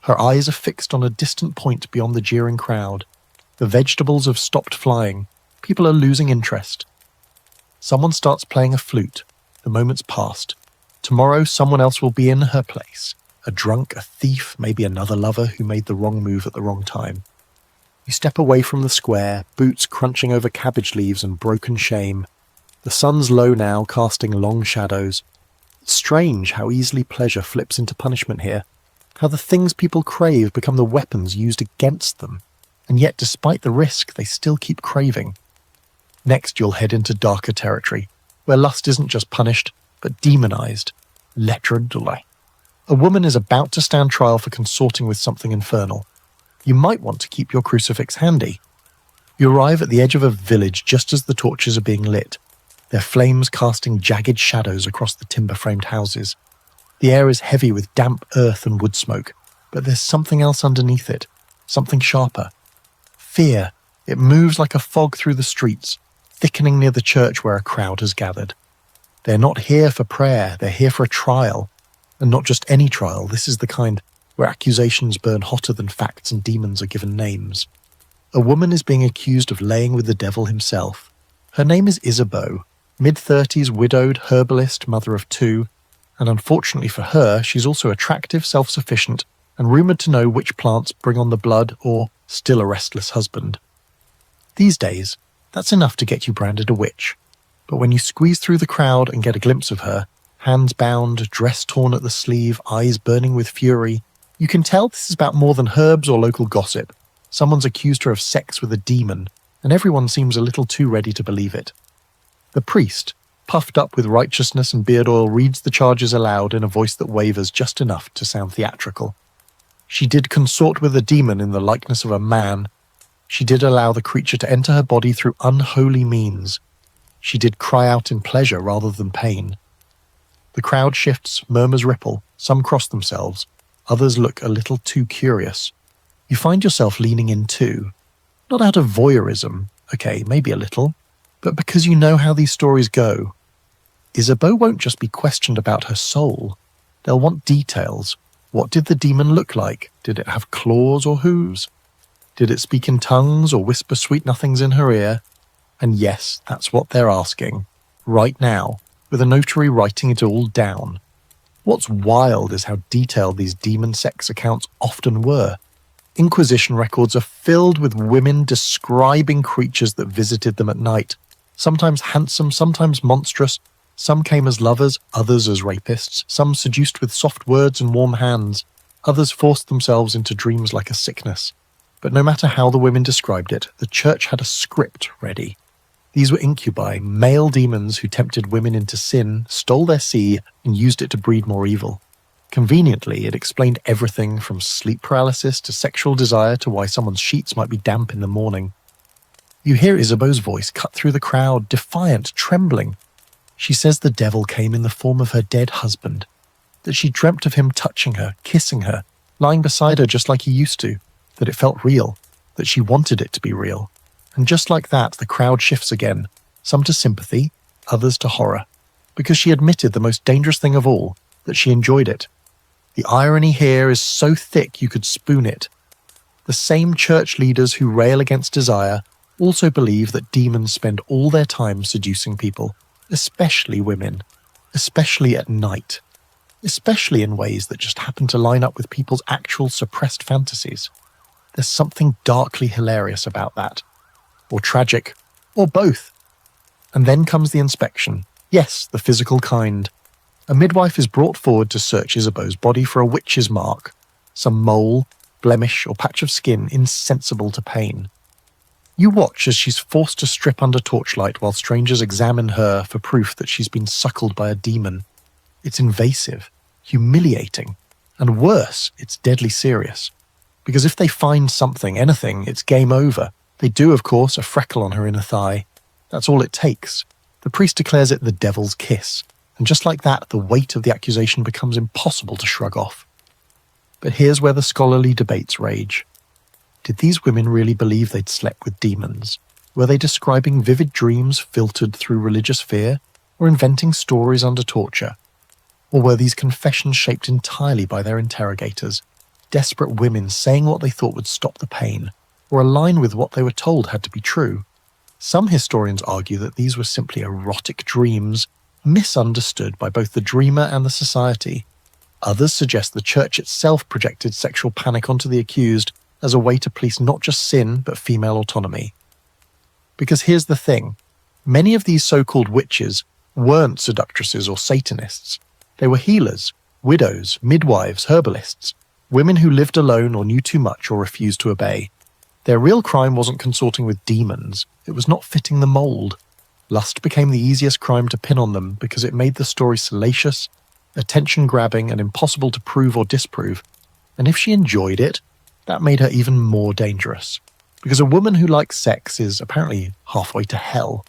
Her eyes are fixed on a distant point beyond the jeering crowd. The vegetables have stopped flying. People are losing interest. Someone starts playing a flute. The moment's passed. Tomorrow, someone else will be in her place. A drunk, a thief, maybe another lover who made the wrong move at the wrong time. You step away from the square, boots crunching over cabbage leaves and broken shame. The sun's low now, casting long shadows. It's strange how easily pleasure flips into punishment here. How the things people crave become the weapons used against them. And yet, despite the risk, they still keep craving. Next, you'll head into darker territory, where lust isn't just punished, but demonized. Lettre de. A woman is about to stand trial for consorting with something infernal. You might want to keep your crucifix handy. You arrive at the edge of a village just as the torches are being lit, their flames casting jagged shadows across the timber-framed houses. The air is heavy with damp earth and wood smoke, but there's something else underneath it, something sharper. Fear. It moves like a fog through the streets, thickening near the church where a crowd has gathered. They're not here for prayer, they're here for a trial. And not just any trial, this is the kind where accusations burn hotter than facts and demons are given names. A woman is being accused of laying with the devil himself. Her name is Isabeau, mid-30s widowed herbalist, mother of 2, and unfortunately for her, she's also attractive, self-sufficient, and rumoured to know which plants bring on the blood or still a restless husband. These days, that's enough to get you branded a witch. But when you squeeze through the crowd and get a glimpse of her, hands bound, dress torn at the sleeve, eyes burning with fury, you can tell this is about more than herbs or local gossip. Someone's accused her of sex with a demon, and everyone seems a little too ready to believe it. The priest, puffed up with righteousness and beard oil, reads the charges aloud in a voice that wavers just enough to sound theatrical. She did consort with a demon in the likeness of a man. She did allow the creature to enter her body through unholy means. She did cry out in pleasure rather than pain. The crowd shifts, murmurs ripple, some cross themselves, others look a little too curious. You find yourself leaning in too. Not out of voyeurism, okay, maybe a little, but because you know how these stories go. Isabeau won't just be questioned about her soul. They'll want details. What did the demon look like? Did it have claws or hooves? Did it speak in tongues or whisper sweet nothings in her ear? And yes, that's what they're asking, right now, with a notary writing it all down. What's wild is how detailed these demon sex accounts often were. Inquisition records are filled with women describing creatures that visited them at night, sometimes handsome, sometimes monstrous. Some came as lovers, others as rapists, some seduced with soft words and warm hands, others forced themselves into dreams like a sickness. But no matter how the women described it, the church had a script ready. These were incubi, male demons who tempted women into sin, stole their seed, and used it to breed more evil. Conveniently, it explained everything from sleep paralysis to sexual desire to why someone's sheets might be damp in the morning. You hear Isabeau's voice cut through the crowd, defiant, trembling. She says the devil came in the form of her dead husband, that she dreamt of him touching her, kissing her, lying beside her just like he used to, that it felt real, that she wanted it to be real. And just like that, the crowd shifts again, some to sympathy, others to horror, because she admitted the most dangerous thing of all, that she enjoyed it. The irony here is so thick you could spoon it. The same church leaders who rail against desire also believe that demons spend all their time seducing people, especially women, especially at night, especially in ways that just happen to line up with people's actual suppressed fantasies. There's something darkly hilarious about that. Or tragic, or both. And then comes the inspection. Yes, the physical kind. A midwife is brought forward to search Isabeau's body for a witch's mark, some mole, blemish, or patch of skin insensible to pain. You watch as she's forced to strip under torchlight while strangers examine her for proof that she's been suckled by a demon. It's invasive, humiliating, and worse, it's deadly serious. Because if they find something, anything, it's game over. They do, of course, a freckle on her inner thigh. That's all it takes. The priest declares it the devil's kiss, and just like that, the weight of the accusation becomes impossible to shrug off. But here's where the scholarly debates rage. Did these women really believe they'd slept with demons? Were they describing vivid dreams filtered through religious fear, or inventing stories under torture? Or were these confessions shaped entirely by their interrogators, desperate women saying what they thought would stop the pain, or align with what they were told had to be true? Some historians argue that these were simply erotic dreams, misunderstood by both the dreamer and the society. Others suggest the church itself projected sexual panic onto the accused as a way to police not just sin, but female autonomy. Because here's the thing, many of these so-called witches weren't seductresses or Satanists. They were healers, widows, midwives, herbalists, women who lived alone or knew too much or refused to obey. Their real crime wasn't consorting with demons, it was not fitting the mold. Lust became the easiest crime to pin on them because it made the story salacious, attention-grabbing, and impossible to prove or disprove. And if she enjoyed it, that made her even more dangerous. Because a woman who likes sex is apparently halfway to hell.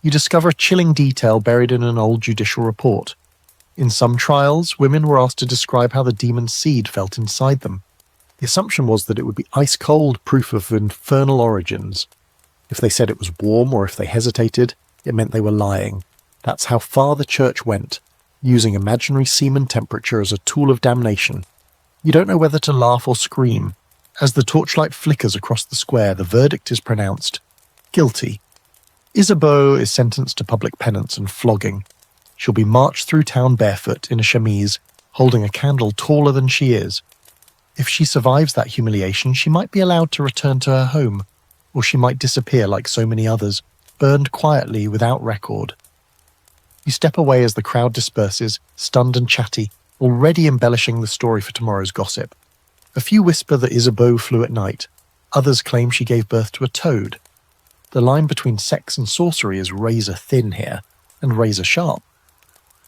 You discover a chilling detail buried in an old judicial report. In some trials, women were asked to describe how the demon's seed felt inside them. The assumption was that it would be ice-cold proof of infernal origins. If they said it was warm or if they hesitated, it meant they were lying. That's how far the church went, using imaginary semen temperature as a tool of damnation. You don't know whether to laugh or scream. As the torchlight flickers across the square, the verdict is pronounced: guilty. Isabeau is sentenced to public penance and flogging. She'll be marched through town barefoot in a chemise, holding a candle taller than she is. If she survives that humiliation, she might be allowed to return to her home, or she might disappear like so many others, burned quietly without record. You step away as the crowd disperses, stunned and chatty, already embellishing the story for tomorrow's gossip. A few whisper that Isabeau flew at night. Others claim she gave birth to a toad. The line between sex and sorcery is razor thin here, and razor sharp.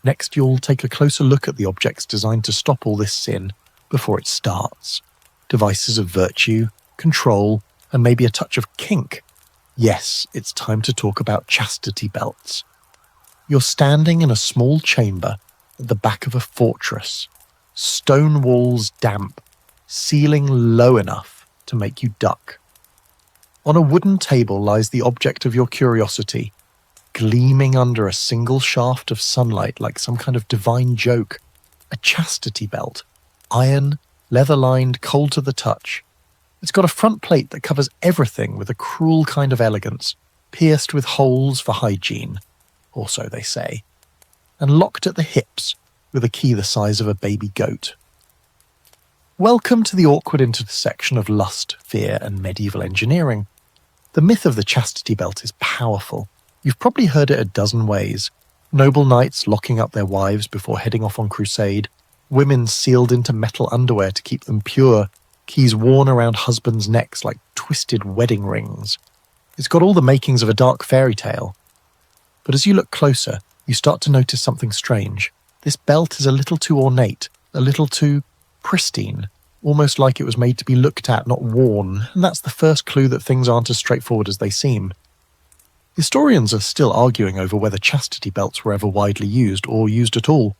Next, you'll take a closer look at the objects designed to stop all this sin before it starts. Devices of virtue, control, and maybe a touch of kink. Yes, it's time to talk about chastity belts. You're standing in a small chamber at the back of a fortress. Stone walls damp, ceiling low enough to make you duck. On a wooden table lies the object of your curiosity, gleaming under a single shaft of sunlight like some kind of divine joke. A chastity belt. Iron, leather-lined, cold to the touch. It's got a front plate that covers everything with a cruel kind of elegance, pierced with holes for hygiene, or so they say, and locked at the hips with a key the size of a baby goat. Welcome to the awkward intersection of lust, fear, and medieval engineering. The myth of the chastity belt is powerful. You've probably heard it a dozen ways. Noble knights locking up their wives before heading off on crusade, women sealed into metal underwear to keep them pure, keys worn around husbands' necks like twisted wedding rings. It's got all the makings of a dark fairy tale. But as you look closer, you start to notice something strange. This belt is a little too ornate, a little too pristine, almost like it was made to be looked at, not worn, and that's the first clue that things aren't as straightforward as they seem. Historians are still arguing over whether chastity belts were ever widely used or used at all.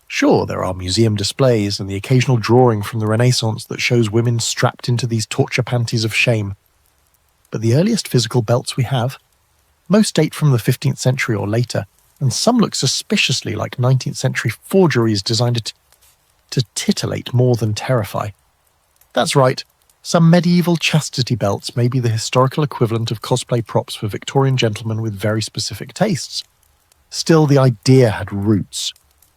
Sure, there are museum displays and the occasional drawing from the Renaissance that shows women strapped into these torture panties of shame. But the earliest physical belts we have, most date from the 15th century or later, and some look suspiciously like 19th century forgeries designed to titillate more than terrify. That's right, some medieval chastity belts may be the historical equivalent of cosplay props for Victorian gentlemen with very specific tastes. Still, the idea had roots.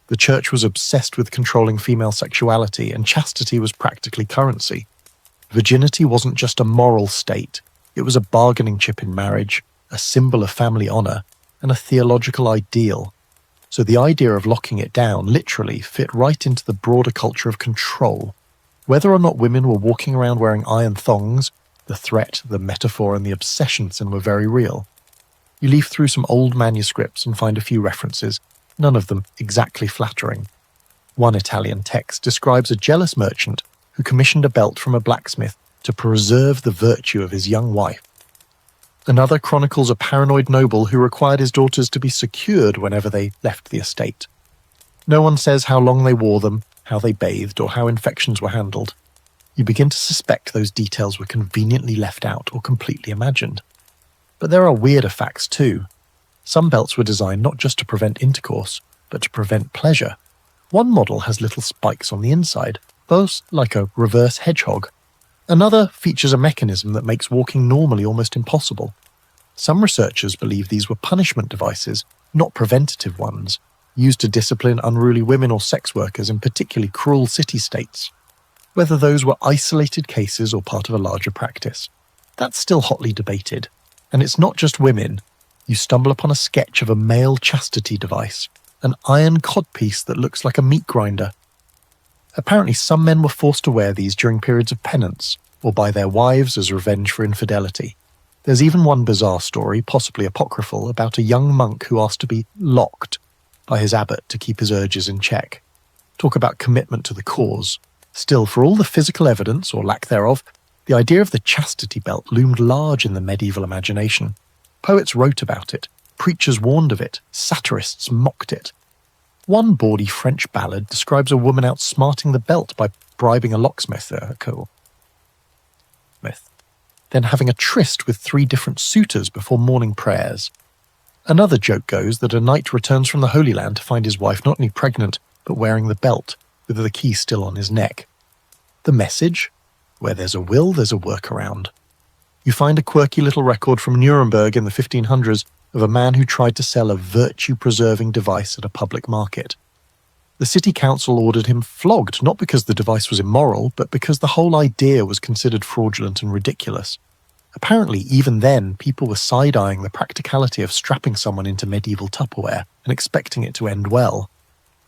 The church was obsessed with controlling female sexuality, and chastity was practically currency. Virginity wasn't just a moral state, it was a bargaining chip in marriage, a symbol of family honour, and a theological ideal. So the idea of locking it down literally fit right into the broader culture of control. Whether or not women were walking around wearing iron thongs, the threat, the metaphor, and the obsession sin were very real. You leaf through some old manuscripts and find a few references, none of them exactly flattering. One Italian text describes a jealous merchant who commissioned a belt from a blacksmith to preserve the virtue of his young wife. Another chronicles a paranoid noble who required his daughters to be secured whenever they left the estate. No one says how long they wore them, how they bathed, or how infections were handled. You begin to suspect those details were conveniently left out or completely imagined. But there are weirder facts too. Some belts were designed not just to prevent intercourse, but to prevent pleasure. One model has little spikes on the inside, both like a reverse hedgehog. Another features a mechanism that makes walking normally almost impossible. Some researchers believe these were punishment devices, not preventative ones, used to discipline unruly women or sex workers in particularly cruel city-states. Whether those were isolated cases or part of a larger practice, that's still hotly debated. And it's not just women. You stumble upon a sketch of a male chastity device, an iron codpiece that looks like a meat grinder. Apparently some men were forced to wear these during periods of penance, or by their wives as revenge for infidelity. There's even one bizarre story, possibly apocryphal, about a young monk who asked to be locked by his abbot to keep his urges in check. Talk about commitment to the cause. Still, for all the physical evidence, or lack thereof, the idea of the chastity belt loomed large in the medieval imagination. Poets wrote about it, preachers warned of it, satirists mocked it. One bawdy French ballad describes a woman outsmarting the belt by bribing a locksmith, then having a tryst with 3 different suitors before morning prayers. Another joke goes that a knight returns from the Holy Land to find his wife not only pregnant, but wearing the belt, with the key still on his neck. The message? Where there's a will, there's a workaround. You find a quirky little record from Nuremberg in the 1500s of a man who tried to sell a virtue-preserving device at a public market. The city council ordered him flogged, not because the device was immoral, but because the whole idea was considered fraudulent and ridiculous. Apparently, even then, people were side-eyeing the practicality of strapping someone into medieval Tupperware and expecting it to end well.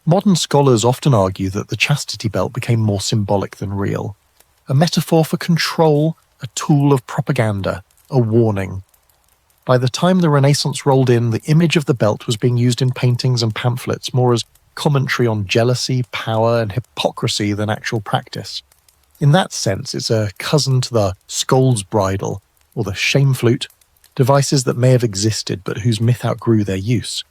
Modern scholars often argue that the chastity belt became more symbolic than real. A metaphor for control, a tool of propaganda, a warning. By the time the Renaissance rolled in, the image of the belt was being used in paintings and pamphlets more as commentary on jealousy, power, and hypocrisy than actual practice. In that sense, it's a cousin to the scold's bridle or the shame flute, devices that may have existed but whose myth outgrew their use.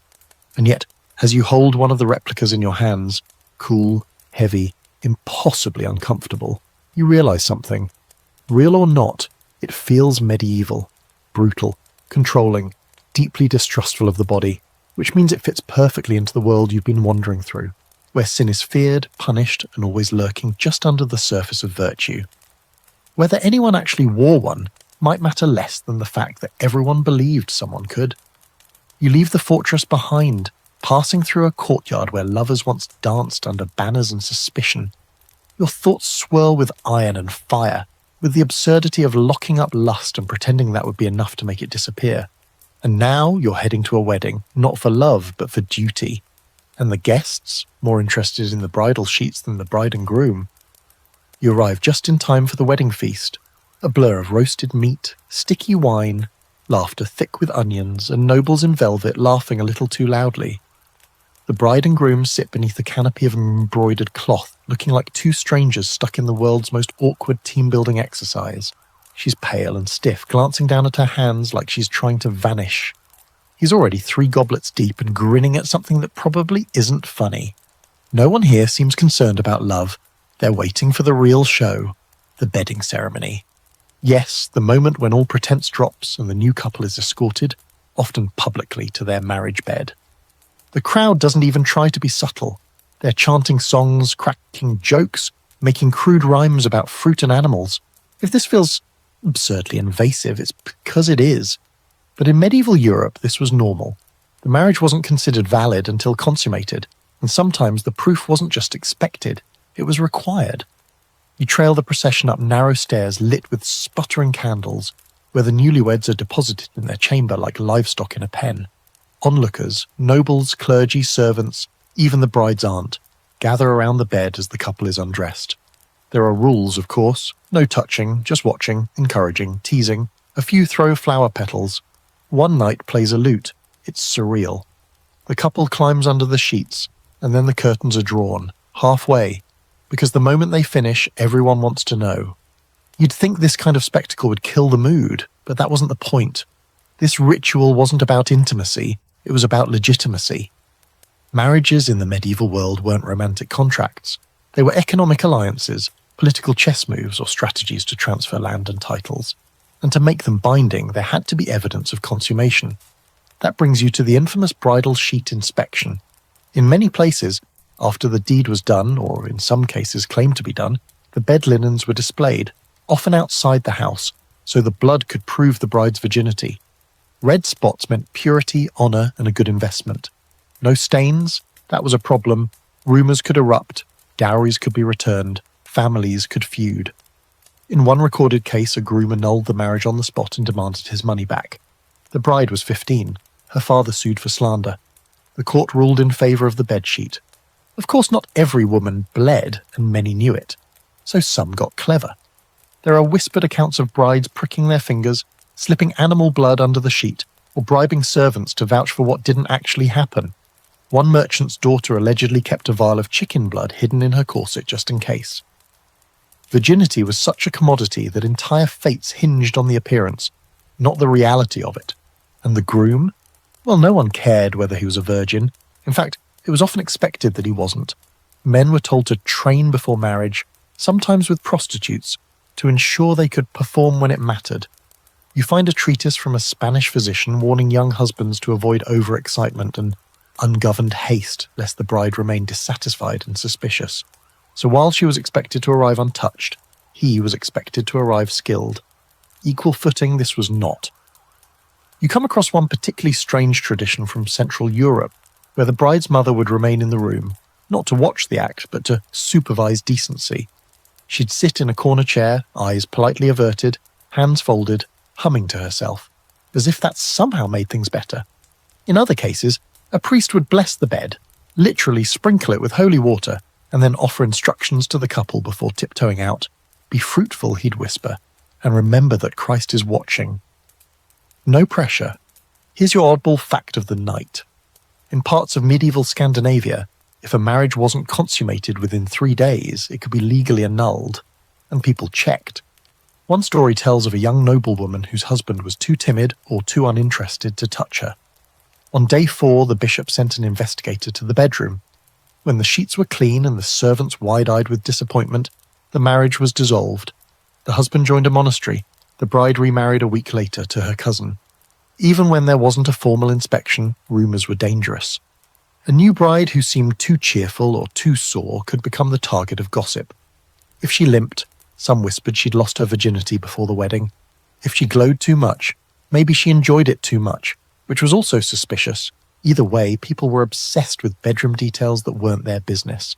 And yet, as you hold one of the replicas in your hands, cool, heavy, impossibly uncomfortable, you realize something. Real or not, it feels medieval, brutal, controlling, deeply distrustful of the body, which means it fits perfectly into the world you've been wandering through, where sin is feared, punished, and always lurking just under the surface of virtue. Whether anyone actually wore one might matter less than the fact that everyone believed someone could. You leave the fortress behind, passing through a courtyard where lovers once danced under banners and suspicion. Your thoughts swirl with iron and fire, with the absurdity of locking up lust and pretending that would be enough to make it disappear. And now you're heading to a wedding, not for love, but for duty. And the guests, more interested in the bridal sheets than the bride and groom. You arrive just in time for the wedding feast. A blur of roasted meat, sticky wine, laughter thick with onions, and nobles in velvet laughing a little too loudly. The bride and groom sit beneath a canopy of embroidered cloth, looking like two strangers stuck in the world's most awkward team-building exercise. She's pale and stiff, glancing down at her hands like she's trying to vanish. He's already 3 goblets deep and grinning at something that probably isn't funny. No one here seems concerned about love. They're waiting for the real show, the bedding ceremony. Yes, the moment when all pretense drops and the new couple is escorted, often publicly, to their marriage bed. The crowd doesn't even try to be subtle. They're chanting songs, cracking jokes, making crude rhymes about fruit and animals. If this feels absurdly invasive, it's because it is. But in medieval Europe, this was normal. The marriage wasn't considered valid until consummated, and sometimes the proof wasn't just expected, it was required. You trail the procession up narrow stairs lit with sputtering candles, where the newlyweds are deposited in their chamber like livestock in a pen. Onlookers, nobles, clergy, servants, even the bride's aunt, gather around the bed as the couple is undressed. There are rules, of course. No touching, just watching, encouraging, teasing. A few throw flower petals. One knight plays a lute. It's surreal. The couple climbs under the sheets, and then the curtains are drawn, halfway, because the moment they finish, everyone wants to know. You'd think this kind of spectacle would kill the mood, but that wasn't the point. This ritual wasn't about intimacy, it was about legitimacy. Marriages in the medieval world weren't romantic contracts. They were economic alliances, political chess moves or strategies to transfer land and titles. And to make them binding, there had to be evidence of consummation. That brings you to the infamous bridal sheet inspection. In many places, after the deed was done, or in some cases claimed to be done, the bed linens were displayed, often outside the house, so the blood could prove the bride's virginity. Red spots meant purity, honour, and a good investment. No stains? That was a problem. Rumours could erupt, dowries could be returned, families could feud. In one recorded case, a groom annulled the marriage on the spot and demanded his money back. The bride was 15. Her father sued for slander. The court ruled in favour of the bedsheet. Of course, not every woman bled, and many knew it. So some got clever. There are whispered accounts of brides pricking their fingers, slipping animal blood under the sheet, or bribing servants to vouch for what didn't actually happen. One merchant's daughter allegedly kept a vial of chicken blood hidden in her corset just in case. Virginity was such a commodity that entire fates hinged on the appearance, not the reality of it. And the groom? Well, no one cared whether he was a virgin. In fact, it was often expected that he wasn't. Men were told to train before marriage, sometimes with prostitutes, to ensure they could perform when it mattered. You find a treatise from a Spanish physician warning young husbands to avoid overexcitement and ungoverned haste lest the bride remain dissatisfied and suspicious. So while she was expected to arrive untouched, he was expected to arrive skilled. Equal footing this was not. You come across one particularly strange tradition from Central Europe, where the bride's mother would remain in the room, not to watch the act, but to supervise decency. She'd sit in a corner chair, eyes politely averted, hands folded, humming to herself, as if that somehow made things better. In other cases, a priest would bless the bed, literally sprinkle it with holy water, and then offer instructions to the couple before tiptoeing out. Be fruitful, he'd whisper, and remember that Christ is watching. No pressure. Here's your oddball fact of the night. In parts of medieval Scandinavia, if a marriage wasn't consummated within 3 days, it could be legally annulled, and people checked. One story tells of a young noblewoman whose husband was too timid or too uninterested to touch her. On day 4, the bishop sent an investigator to the bedroom. When the sheets were clean and the servants wide-eyed with disappointment, the marriage was dissolved. The husband joined a monastery. The bride remarried a week later to her cousin. Even when there wasn't a formal inspection, rumours were dangerous. A new bride who seemed too cheerful or too sore could become the target of gossip. If she limped, some whispered she'd lost her virginity before the wedding. If she glowed too much, maybe she enjoyed it too much, which was also suspicious. Either way, people were obsessed with bedroom details that weren't their business.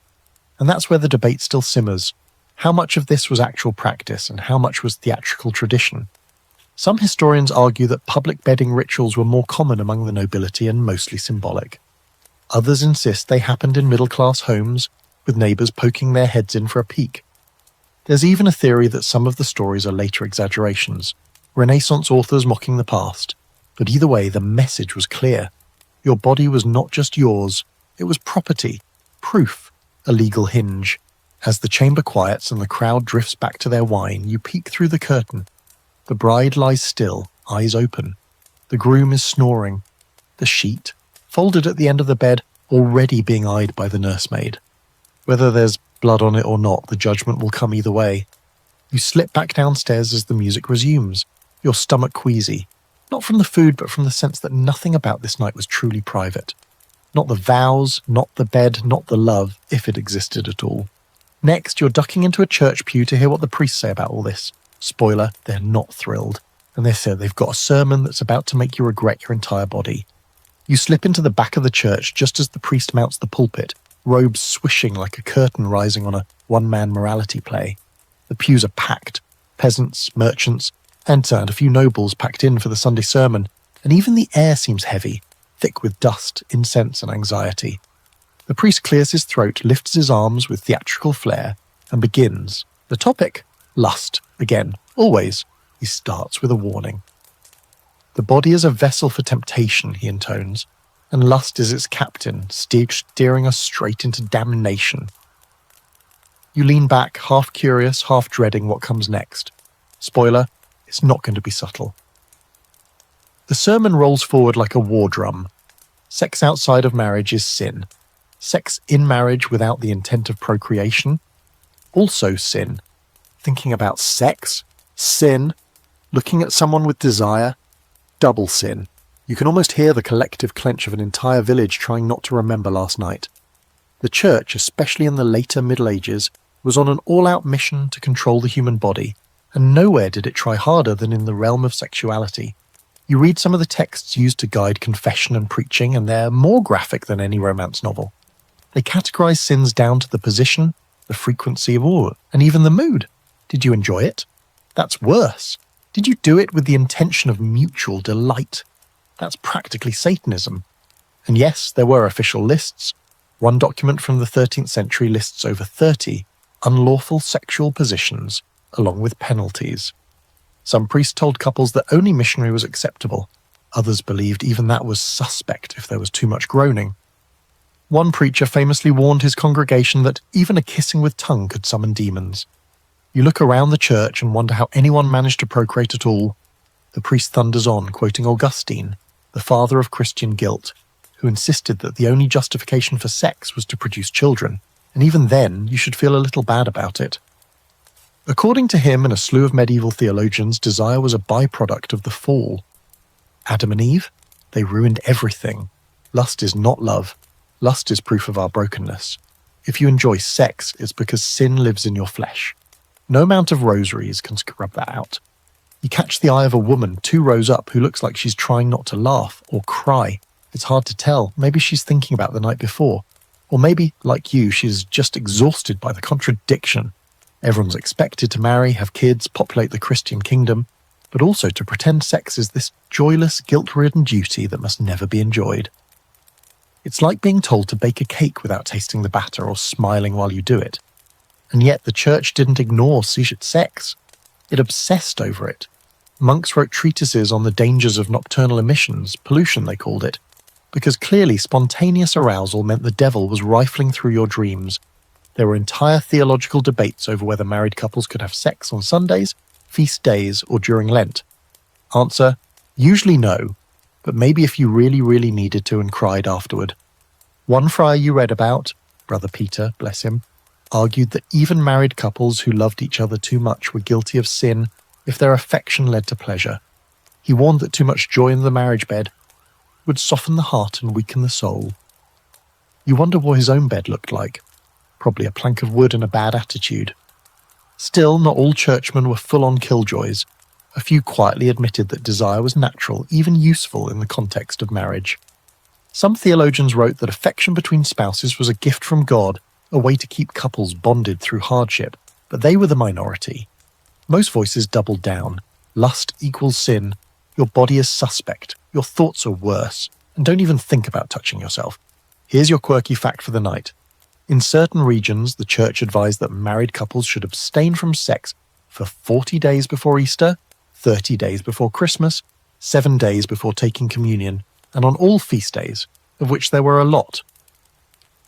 And that's where the debate still simmers. How much of this was actual practice and how much was theatrical tradition? Some historians argue that public bedding rituals were more common among the nobility and mostly symbolic. Others insist they happened in middle-class homes, with neighbours poking their heads in for a peek. There's even a theory that some of the stories are later exaggerations, Renaissance authors mocking the past. But either way, the message was clear. Your body was not just yours, it was property, proof, a legal hinge. As the chamber quiets and the crowd drifts back to their wine, you peek through the curtain. The bride lies still, eyes open. The groom is snoring. The sheet, folded at the end of the bed, already being eyed by the nursemaid. Whether there's blood on it or not, the judgment will come either way. You slip back downstairs as the music resumes, your stomach queasy. Not from the food, but from the sense that nothing about this night was truly private. Not the vows, not the bed, not the love, if it existed at all. Next, you're ducking into a church pew to hear what the priests say about all this. Spoiler, they're not thrilled. And they say they've got a sermon that's about to make you regret your entire body. You slip into the back of the church just as the priest mounts the pulpit, robes swishing like a curtain rising on a one-man morality play. The pews are packed. Peasants, merchants, and a few nobles packed in for the Sunday sermon, and even the air seems heavy, thick with dust, incense, and anxiety. The priest clears his throat, lifts his arms with theatrical flair, and begins. The topic? Lust. Again. Always. He starts with a warning. The body is a vessel for temptation, he intones, and lust is its captain, steering us straight into damnation. You lean back, half curious, half dreading what comes next. Spoiler, it's not going to be subtle. The sermon rolls forward like a war drum. Sex outside of marriage is sin. Sex in marriage without the intent of procreation, also sin. Thinking about sex, sin. Looking at someone with desire, double sin. You can almost hear the collective clench of an entire village trying not to remember last night. The church, especially in the later Middle Ages, was on an all-out mission to control the human body, and nowhere did it try harder than in the realm of sexuality. You read some of the texts used to guide confession and preaching, and they're more graphic than any romance novel. They categorize sins down to the position, the frequency of all, and even the mood. Did you enjoy it? That's worse. Did you do it with the intention of mutual delight? That's practically Satanism. And yes, there were official lists. One document from the 13th century lists over 30 unlawful sexual positions, along with penalties. Some priests told couples that only missionary was acceptable. Others believed even that was suspect if there was too much groaning. One preacher famously warned his congregation that even a kissing with tongue could summon demons. You look around the church and wonder how anyone managed to procreate at all. The priest thunders on, quoting Augustine, the father of Christian guilt, who insisted that the only justification for sex was to produce children, and even then you should feel a little bad about it. According to him and a slew of medieval theologians, desire was a byproduct of the fall. Adam and Eve? They ruined everything. Lust is not love. Lust is proof of our brokenness. If you enjoy sex, it's because sin lives in your flesh. No amount of rosaries can scrub that out. You catch the eye of a woman 2 rows up who looks like she's trying not to laugh or cry. It's hard to tell. Maybe she's thinking about the night before. Or maybe, like you, she's just exhausted by the contradiction. Everyone's expected to marry, have kids, populate the Christian kingdom, but also to pretend sex is this joyless, guilt-ridden duty that must never be enjoyed. It's like being told to bake a cake without tasting the batter or smiling while you do it. And yet the church didn't ignore sex. It obsessed over it. Monks wrote treatises on the dangers of nocturnal emissions, pollution they called it, because clearly spontaneous arousal meant the devil was rifling through your dreams. There were entire theological debates over whether married couples could have sex on Sundays, feast days, or during Lent. Answer: usually no, but maybe if you really, really needed to and cried afterward. One friar you read about, Brother Peter, bless him, argued that even married couples who loved each other too much were guilty of sin if their affection led to pleasure. He warned that too much joy in the marriage bed would soften the heart and weaken the soul. You wonder what his own bed looked like. Probably a plank of wood and a bad attitude. Still, not all churchmen were full-on killjoys. A few quietly admitted that desire was natural, even useful in the context of marriage. Some theologians wrote that affection between spouses was a gift from God, a way to keep couples bonded through hardship, but they were the minority. Most voices doubled down. Lust equals sin. Your body is suspect. Your thoughts are worse. And don't even think about touching yourself. Here's your quirky fact for the night. In certain regions, the church advised that married couples should abstain from sex for 40 days before Easter, 30 days before Christmas, 7 days before taking communion, and on all feast days, of which there were a lot.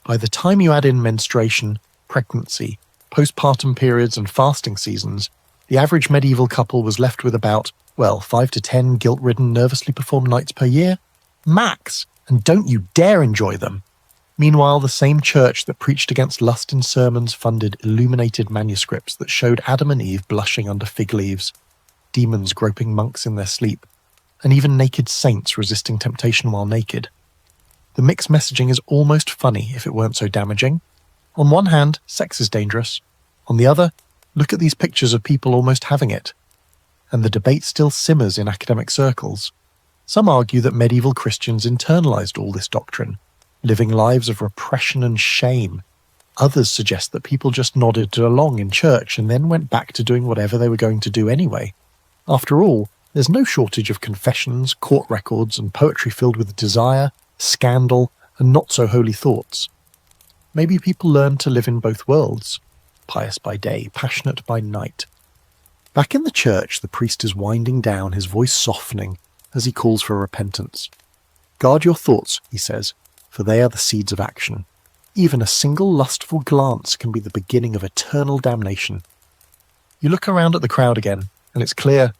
By the time you add in menstruation, pregnancy, postpartum periods and fasting seasons, the average medieval couple was left with about, 5 to 10 guilt-ridden, nervously performed nights per year. Max! And don't you dare enjoy them! Meanwhile, the same church that preached against lust in sermons funded illuminated manuscripts that showed Adam and Eve blushing under fig leaves, demons groping monks in their sleep, and even naked saints resisting temptation while naked. The mixed messaging is almost funny if it weren't so damaging. On one hand, sex is dangerous. On the other, look at these pictures of people almost having it. And the debate still simmers in academic circles. Some argue that medieval Christians internalized all this doctrine, living lives of repression and shame. Others suggest that people just nodded along in church and then went back to doing whatever they were going to do anyway. After all, there's no shortage of confessions, court records, and poetry filled with desire, scandal, and not-so-holy thoughts. Maybe people learned to live in both worlds, pious by day, passionate by night. Back in the church, the priest is winding down, his voice softening, as he calls for repentance. Guard your thoughts, he says, for they are the seeds of action. Even a single lustful glance can be the beginning of eternal damnation. You look around at the crowd again, and it's clear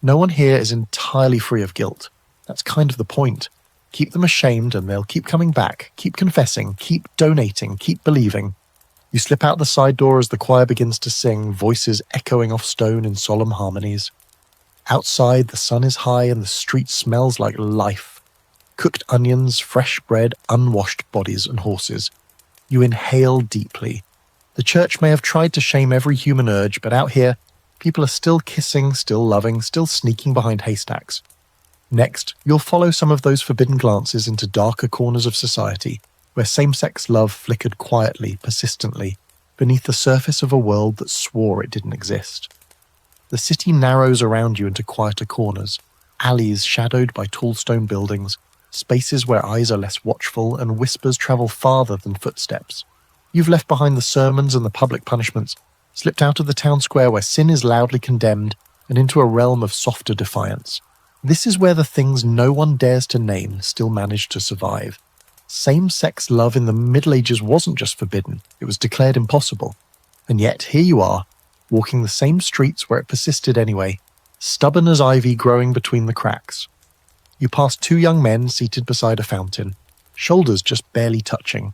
no one here is entirely free of guilt. That's kind of the point. Keep them ashamed and they'll keep coming back, keep confessing, keep donating, keep believing. You slip out the side door as the choir begins to sing, voices echoing off stone in solemn harmonies. Outside, the sun is high and the street smells like life. Cooked onions, fresh bread, unwashed bodies and horses. You inhale deeply. The church may have tried to shame every human urge, but out here, people are still kissing, still loving, still sneaking behind haystacks. Next, you'll follow some of those forbidden glances into darker corners of society, where same-sex love flickered quietly, persistently, beneath the surface of a world that swore it didn't exist. The city narrows around you into quieter corners, alleys shadowed by tall stone buildings, spaces where eyes are less watchful and whispers travel farther than footsteps. You've left behind the sermons and the public punishments, slipped out of the town square where sin is loudly condemned, and into a realm of softer defiance. This is where the things no one dares to name still manage to survive. Same-sex love in the Middle Ages wasn't just forbidden, it was declared impossible. And yet, here you are, walking the same streets where it persisted anyway, stubborn as ivy growing between the cracks. You pass 2 young men seated beside a fountain, shoulders just barely touching.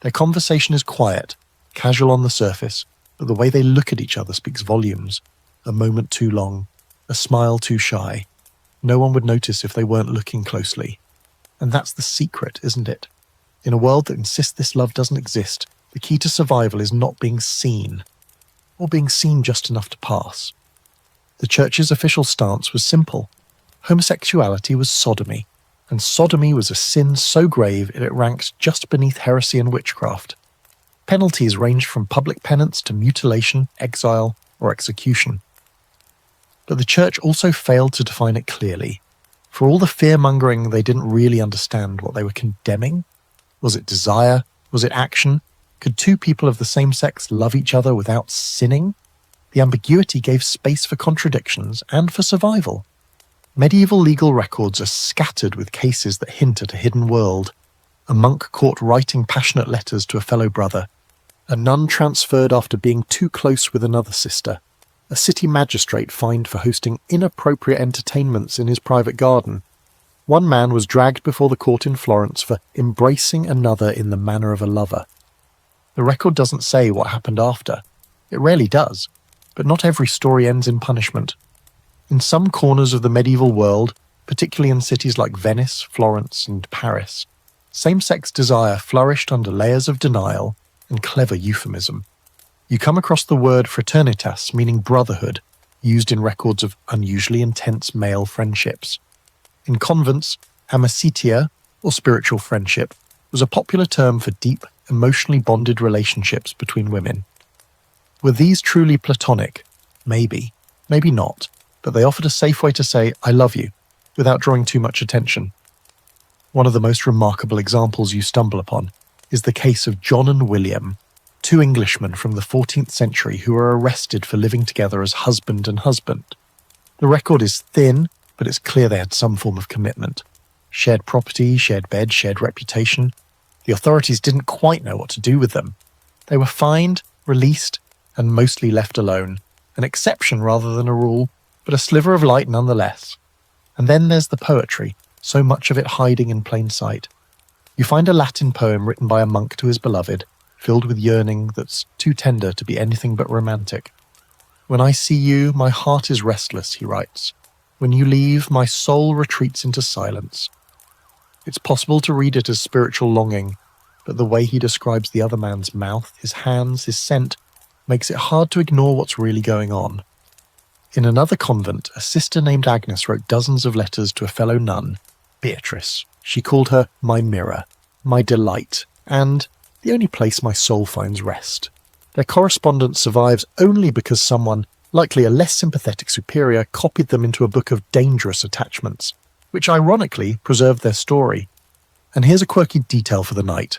Their conversation is quiet, casual on the surface, but the way they look at each other speaks volumes. A moment too long, a smile too shy. No one would notice if they weren't looking closely. And that's the secret, isn't it? In a world that insists this love doesn't exist, the the key to survival is not being seen, or being seen just enough to pass. The church's official stance was simple. Homosexuality was sodomy, and sodomy was a sin so grave it ranked just beneath heresy and witchcraft. Penalties ranged from public penance to mutilation, exile, or execution. But the church also failed to define it clearly. For all the fear-mongering, they didn't really understand what they were condemning. Was it desire? Was it action? Could two people of the same sex love each other without sinning? The ambiguity gave space for contradictions and for survival. Medieval legal records are scattered with cases that hint at a hidden world. A monk caught writing passionate letters to a fellow brother. A nun transferred after being too close with another sister. A city magistrate fined for hosting inappropriate entertainments in his private garden. One man was dragged before the court in Florence for embracing another in the manner of a lover. The record doesn't say what happened after. It rarely does, but not every story ends in punishment. In some corners of the medieval world, particularly in cities like Venice, Florence, and Paris, same-sex desire flourished under layers of denial and clever euphemism. You come across the word fraternitas, meaning brotherhood, used in records of unusually intense male friendships. In convents, amicitia, or spiritual friendship, was a popular term for deep, emotionally bonded relationships between women. Were these truly platonic? Maybe. Maybe not, but they offered a safe way to say, I love you, without drawing too much attention. One of the most remarkable examples you stumble upon is the case of John and William, two Englishmen from the 14th century who were arrested for living together as husband and husband. The record is thin, but it's clear they had some form of commitment. Shared property, shared bed, shared reputation. The authorities didn't quite know what to do with them. They were fined, released, and mostly left alone. An exception rather than a rule, but a sliver of light nonetheless. And then there's the poetry, so much of it hiding in plain sight. You find a Latin poem written by a monk to his beloved, filled with yearning that's too tender to be anything but romantic. When I see you, my heart is restless, he writes. When you leave, my soul retreats into silence. It's possible to read it as spiritual longing, but the way he describes the other man's mouth, his hands, his scent, makes it hard to ignore what's really going on. In another convent, a sister named Agnes wrote dozens of letters to a fellow nun, Beatrice. She called her my mirror, my delight, and the only place my soul finds rest. Their correspondence survives only because someone, likely a less sympathetic superior, copied them into a book of dangerous attachments, which ironically preserved their story. And here's a quirky detail for the night.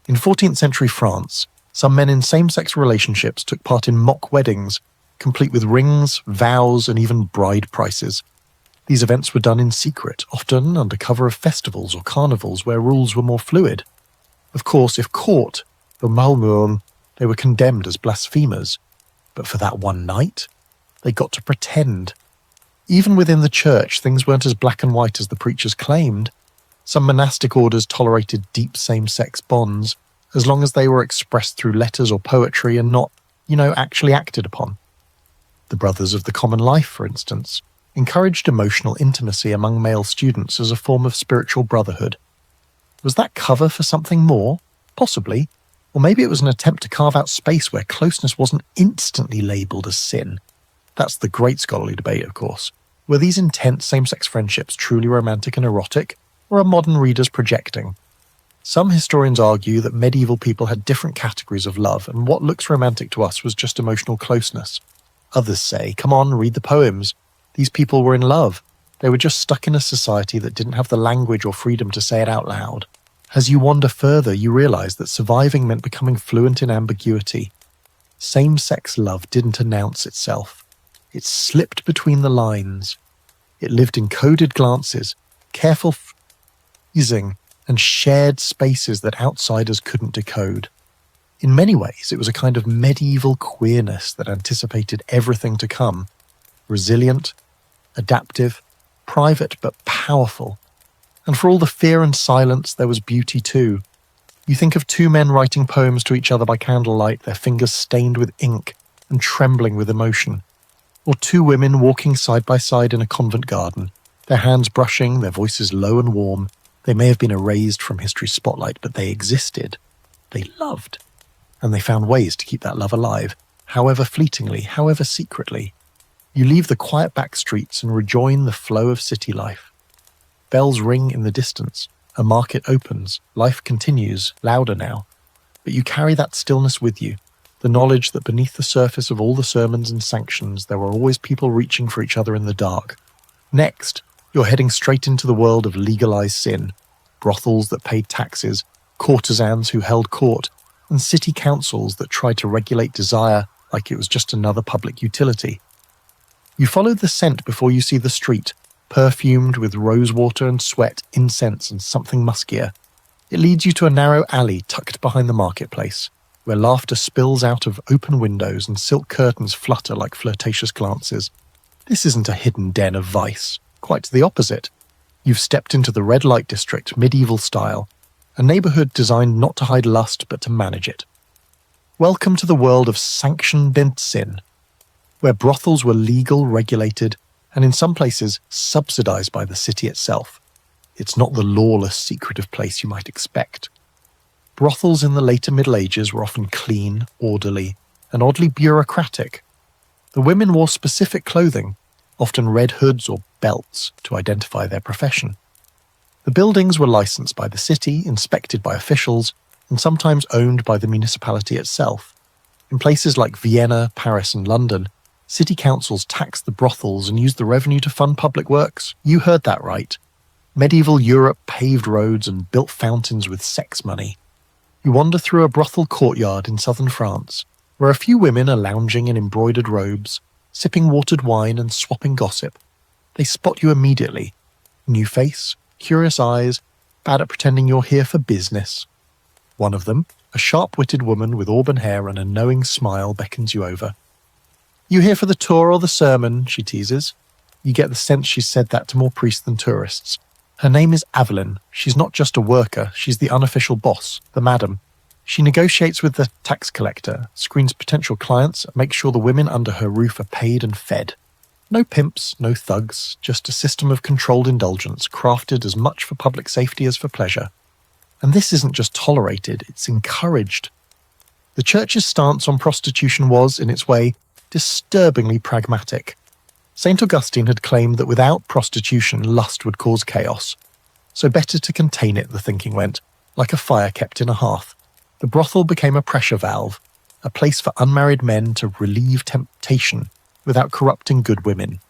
In 14th century France, some men in same-sex relationships took part in mock weddings, complete with rings, vows, and even bride prices. These events were done in secret, often under cover of festivals or carnivals where rules were more fluid. Of course, if caught, they were condemned as blasphemers. But for that one night, they got to pretend. Even within the church, things weren't as black and white as the preachers claimed. Some monastic orders tolerated deep same-sex bonds, as long as they were expressed through letters or poetry and not, actually acted upon. The Brothers of the Common Life, for instance, encouraged emotional intimacy among male students as a form of spiritual brotherhood. Was that cover for something more? Possibly. Or maybe it was an attempt to carve out space where closeness wasn't instantly labelled as sin. That's the great scholarly debate, of course. Were these intense same-sex friendships truly romantic and erotic, or are modern readers projecting? Some historians argue that medieval people had different categories of love, and what looks romantic to us was just emotional closeness. Others say, come on, read the poems. These people were in love. They were just stuck in a society that didn't have the language or freedom to say it out loud. As you wander further, you realise that surviving meant becoming fluent in ambiguity. Same-sex love didn't announce itself. It slipped between the lines. It lived in coded glances, careful phrasing, and shared spaces that outsiders couldn't decode. In many ways, it was a kind of medieval queerness that anticipated everything to come. Resilient, adaptive, private but powerful. And for all the fear and silence, there was beauty too. You think of two men writing poems to each other by candlelight, their fingers stained with ink and trembling with emotion. Or two women walking side by side in a convent garden, their hands brushing, their voices low and warm. They may have been erased from history's spotlight, but they existed. They loved. and they found ways to keep that love alive, however fleetingly, however secretly. You leave the quiet back streets and rejoin the flow of city life. Bells ring in the distance, a market opens, life continues, louder now. But you carry that stillness with you, the knowledge that beneath the surface of all the sermons and sanctions there were always people reaching for each other in the dark. Next, you're heading straight into the world of legalized sin, brothels that paid taxes, courtesans who held court, and city councils that tried to regulate desire like it was just another public utility. You follow the scent before you see the street, perfumed with rosewater and sweat, incense and something muskier. It leads you to a narrow alley tucked behind the marketplace, where laughter spills out of open windows and silk curtains flutter like flirtatious glances. This isn't a hidden den of vice, quite the opposite. You've stepped into the red light district, medieval style, a neighborhood designed not to hide lust but to manage it. Welcome to the world of sanctioned sin, where brothels were legal, regulated, and in some places subsidized by the city itself. It's not the lawless, secretive place you might expect. Brothels in the later Middle Ages were often clean, orderly, and oddly bureaucratic. The women wore specific clothing, often red hoods or belts, to identify their profession. The buildings were licensed by the city, inspected by officials, and sometimes owned by the municipality itself. In places like Vienna, Paris, and London, city councils taxed the brothels and used the revenue to fund public works. You heard that right. Medieval Europe paved roads and built fountains with sex money. You wander through a brothel courtyard in southern France, where a few women are lounging in embroidered robes, sipping watered wine and swapping gossip. They spot you immediately. New face, curious eyes, bad at pretending you're here for business. One of them, a sharp-witted woman with auburn hair and a knowing smile, beckons you over. "You here for the tour or the sermon?" she teases. You get the sense she's said that to more priests than tourists. Her name is Evelyn. She's not just a worker, she's the unofficial boss, the madam. She negotiates with the tax collector, screens potential clients, and makes sure the women under her roof are paid and fed. No pimps, no thugs, just a system of controlled indulgence, crafted as much for public safety as for pleasure. And this isn't just tolerated, it's encouraged. The church's stance on prostitution was, in its way, disturbingly pragmatic. St. Augustine had claimed that without prostitution, lust would cause chaos. So better to contain it, the thinking went, like a fire kept in a hearth. The brothel became a pressure valve, a place for unmarried men to relieve temptation without corrupting good women.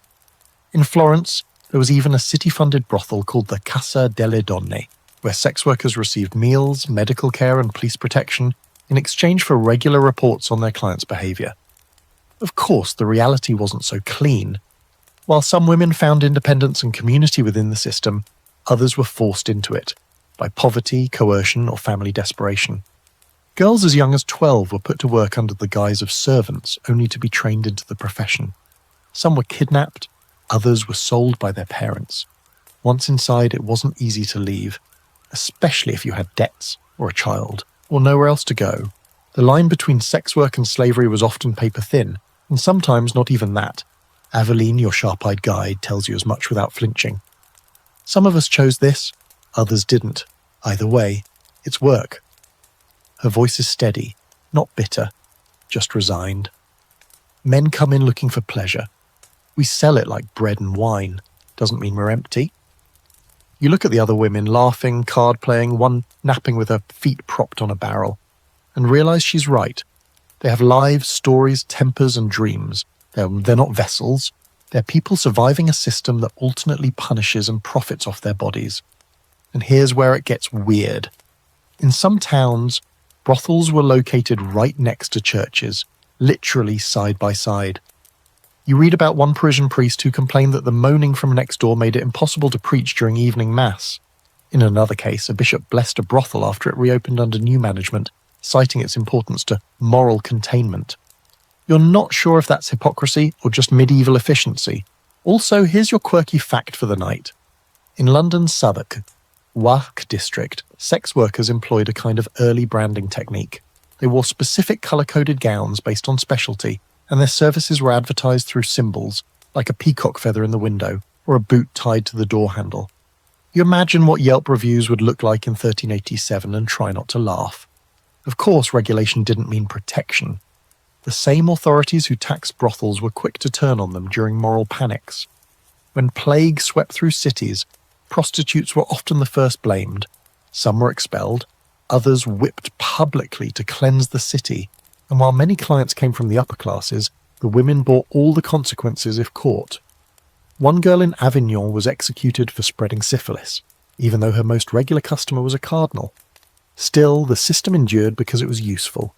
In Florence, there was even a city-funded brothel called the Casa delle Donne, where sex workers received meals, medical care and police protection in exchange for regular reports on their clients' behaviour. Of course, the reality wasn't so clean. While some women found independence and community within the system, others were forced into it, by poverty, coercion, or family desperation. Girls as young as 12 were put to work under the guise of servants, only to be trained into the profession. Some were kidnapped, others were sold by their parents. Once inside, it wasn't easy to leave, especially if you had debts, or a child, or nowhere else to go. The line between sex work and slavery was often paper thin, and sometimes not even that. Aveline, your sharp-eyed guide, tells you as much without flinching. Some of us chose this, others didn't. Either way, it's work. Her voice is steady, not bitter, just resigned. Men come in looking for pleasure. We sell it like bread and wine. Doesn't mean we're empty. You look at the other women, laughing, card-playing, one napping with her feet propped on a barrel, and realise she's right. They have lives, stories, tempers, and dreams. They're not vessels. They're people surviving a system that alternately punishes and profits off their bodies. And here's where it gets weird. In some towns, brothels were located right next to churches, literally side by side. You read about one Parisian priest who complained that the moaning from next door made it impossible to preach during evening mass. In another case, a bishop blessed a brothel after it reopened under new management, citing its importance to moral containment. You're not sure if that's hypocrisy or just medieval efficiency. Also, here's your quirky fact for the night. In London's Southwark, Wark district, sex workers employed a kind of early branding technique. They wore specific colour-coded gowns based on specialty, and their services were advertised through symbols, like a peacock feather in the window or a boot tied to the door handle. You imagine what Yelp reviews would look like in 1387 and try not to laugh. Of course, regulation didn't mean protection. The same authorities who taxed brothels were quick to turn on them during moral panics. When plague swept through cities, prostitutes were often the first blamed. Some were expelled, others whipped publicly to cleanse the city, and while many clients came from the upper classes, the women bore all the consequences if caught. One girl in Avignon was executed for spreading syphilis, even though her most regular customer was a cardinal. Still, the system endured because it was useful.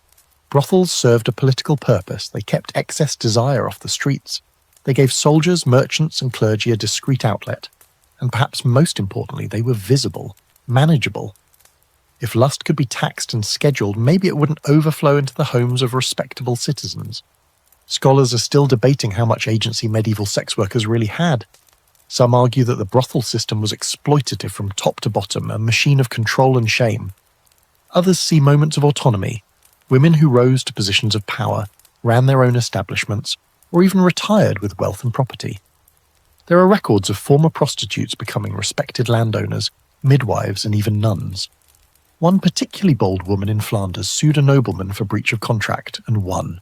Brothels served a political purpose. They kept excess desire off the streets. They gave soldiers, merchants, and clergy a discreet outlet. And perhaps most importantly, they were visible, manageable. If lust could be taxed and scheduled, maybe it wouldn't overflow into the homes of respectable citizens. Scholars are still debating how much agency medieval sex workers really had. Some argue that the brothel system was exploitative from top to bottom, a machine of control and shame. Others see moments of autonomy, women who rose to positions of power, ran their own establishments, or even retired with wealth and property. There are records of former prostitutes becoming respected landowners, midwives, and even nuns. One particularly bold woman in Flanders sued a nobleman for breach of contract and won.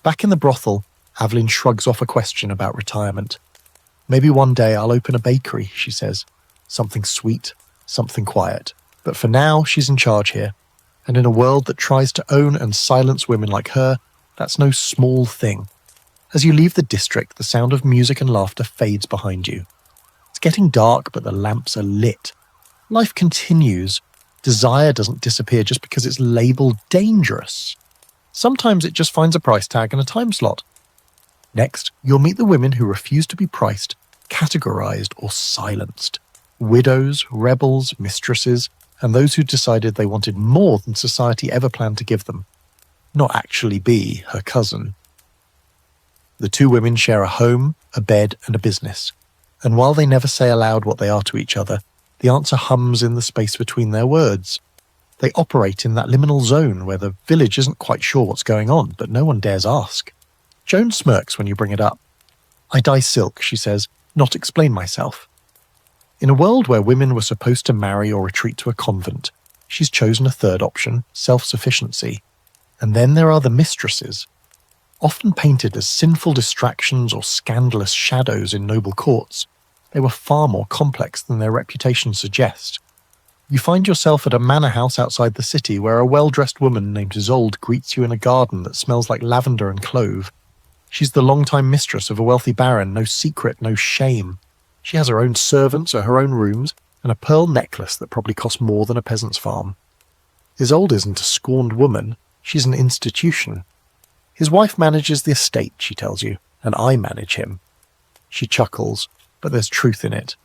Back in the brothel, Aveline shrugs off a question about retirement. Maybe one day I'll open a bakery, she says. Something sweet, something quiet. But for now, she's in charge here. And in a world that tries to own and silence women like her, that's no small thing. As you leave the district, the sound of music and laughter fades behind you. It's getting dark, but the lamps are lit. Life continues. Desire doesn't disappear just because it's labelled dangerous. Sometimes it just finds a price tag and a time slot. Next, you'll meet the women who refuse to be priced, categorized, or silenced. Widows, rebels, mistresses, and those who decided they wanted more than society ever planned to give them. Not actually be her cousin. The two women share a home, a bed, and a business. And while they never say aloud what they are to each other, the answer hums in the space between their words. They operate in that liminal zone where the village isn't quite sure what's going on, but no one dares ask. Joan smirks when you bring it up. I dye silk, she says, not explain myself. In a world where women were supposed to marry or retreat to a convent, she's chosen a third option, self-sufficiency. And then there are the mistresses. Often painted as sinful distractions or scandalous shadows in noble courts, they were far more complex than their reputations suggest. You find yourself at a manor house outside the city where a well-dressed woman named Isolde greets you in a garden that smells like lavender and clove. She's the long-time mistress of a wealthy baron, no secret, no shame. She has her own servants or her own rooms, and a pearl necklace that probably costs more than a peasant's farm. Isolde isn't a scorned woman, she's an institution. His wife manages the estate, she tells you, and I manage him. She chuckles, but there's truth in it.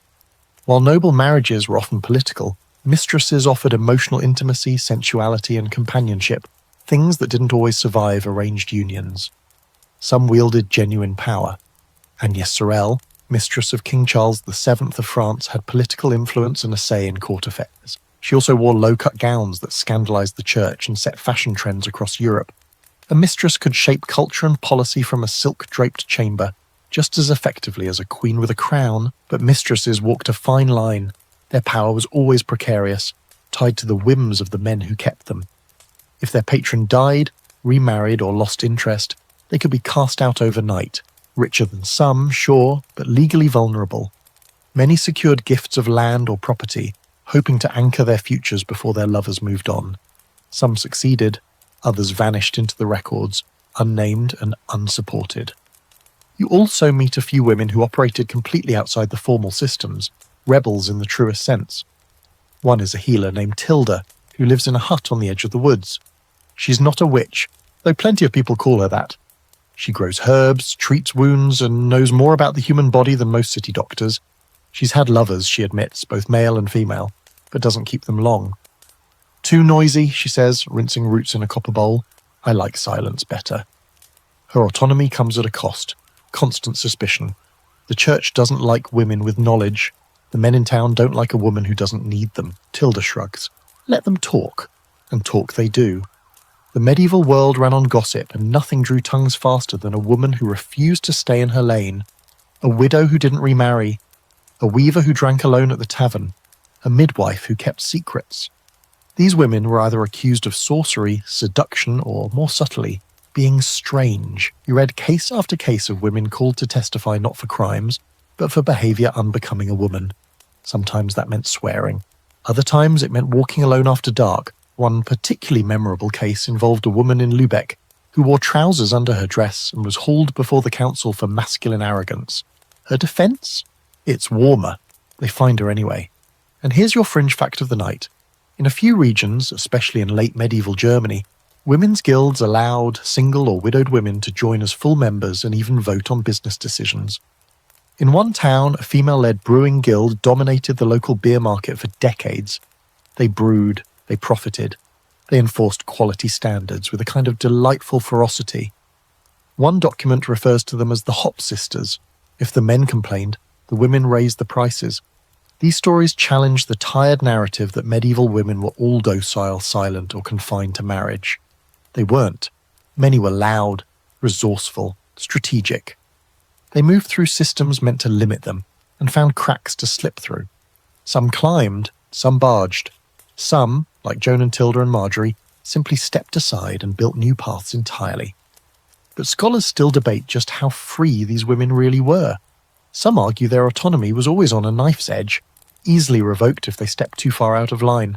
While noble marriages were often political, mistresses offered emotional intimacy, sensuality, and companionship, things that didn't always survive arranged unions. Some wielded genuine power. Agnès Sorel, mistress of King Charles VII of France, had political influence and a say in court affairs. She also wore low-cut gowns that scandalized the church and set fashion trends across Europe. A mistress could shape culture and policy from a silk-draped chamber, just as effectively as a queen with a crown, but mistresses walked a fine line. Their power was always precarious, tied to the whims of the men who kept them. If their patron died, remarried, or lost interest, they could be cast out overnight, richer than some, sure, but legally vulnerable. Many secured gifts of land or property, hoping to anchor their futures before their lovers moved on. Some succeeded, others vanished into the records, unnamed and unsupported. You also meet a few women who operated completely outside the formal systems, rebels in the truest sense. One is a healer named Tilda, who lives in a hut on the edge of the woods. She's not a witch, though plenty of people call her that. She grows herbs, treats wounds, and knows more about the human body than most city doctors. She's had lovers, she admits, both male and female, but doesn't keep them long. Too noisy, she says, rinsing roots in a copper bowl. I like silence better. Her autonomy comes at a cost, constant suspicion. The church doesn't like women with knowledge. The men in town don't like a woman who doesn't need them. Tilda shrugs. Let them talk. And talk they do. The medieval world ran on gossip, and nothing drew tongues faster than a woman who refused to stay in her lane, a widow who didn't remarry, a weaver who drank alone at the tavern, a midwife who kept secrets. These women were either accused of sorcery, seduction, or, more subtly, being strange. You read case after case of women called to testify not for crimes, but for behaviour unbecoming a woman. Sometimes that meant swearing. Other times it meant walking alone after dark. One particularly memorable case involved a woman in Lübeck who wore trousers under her dress and was hauled before the council for masculine arrogance. Her defence? It's warmer. They find her anyway. And here's your fringe fact of the night. In a few regions, especially in late medieval Germany, women's guilds allowed single or widowed women to join as full members and even vote on business decisions. In one town, a female-led brewing guild dominated the local beer market for decades. They brewed, they profited, they enforced quality standards with a kind of delightful ferocity. One document refers to them as the Hop Sisters. If the men complained, the women raised the prices. These stories challenge the tired narrative that medieval women were all docile, silent, or confined to marriage. They weren't. Many were loud, resourceful, strategic. They moved through systems meant to limit them, and found cracks to slip through. Some climbed, some barged. Some, like Joan and Tilda and Marjorie, simply stepped aside and built new paths entirely. But scholars still debate just how free these women really were. Some argue their autonomy was always on a knife's edge, easily revoked if they stepped too far out of line.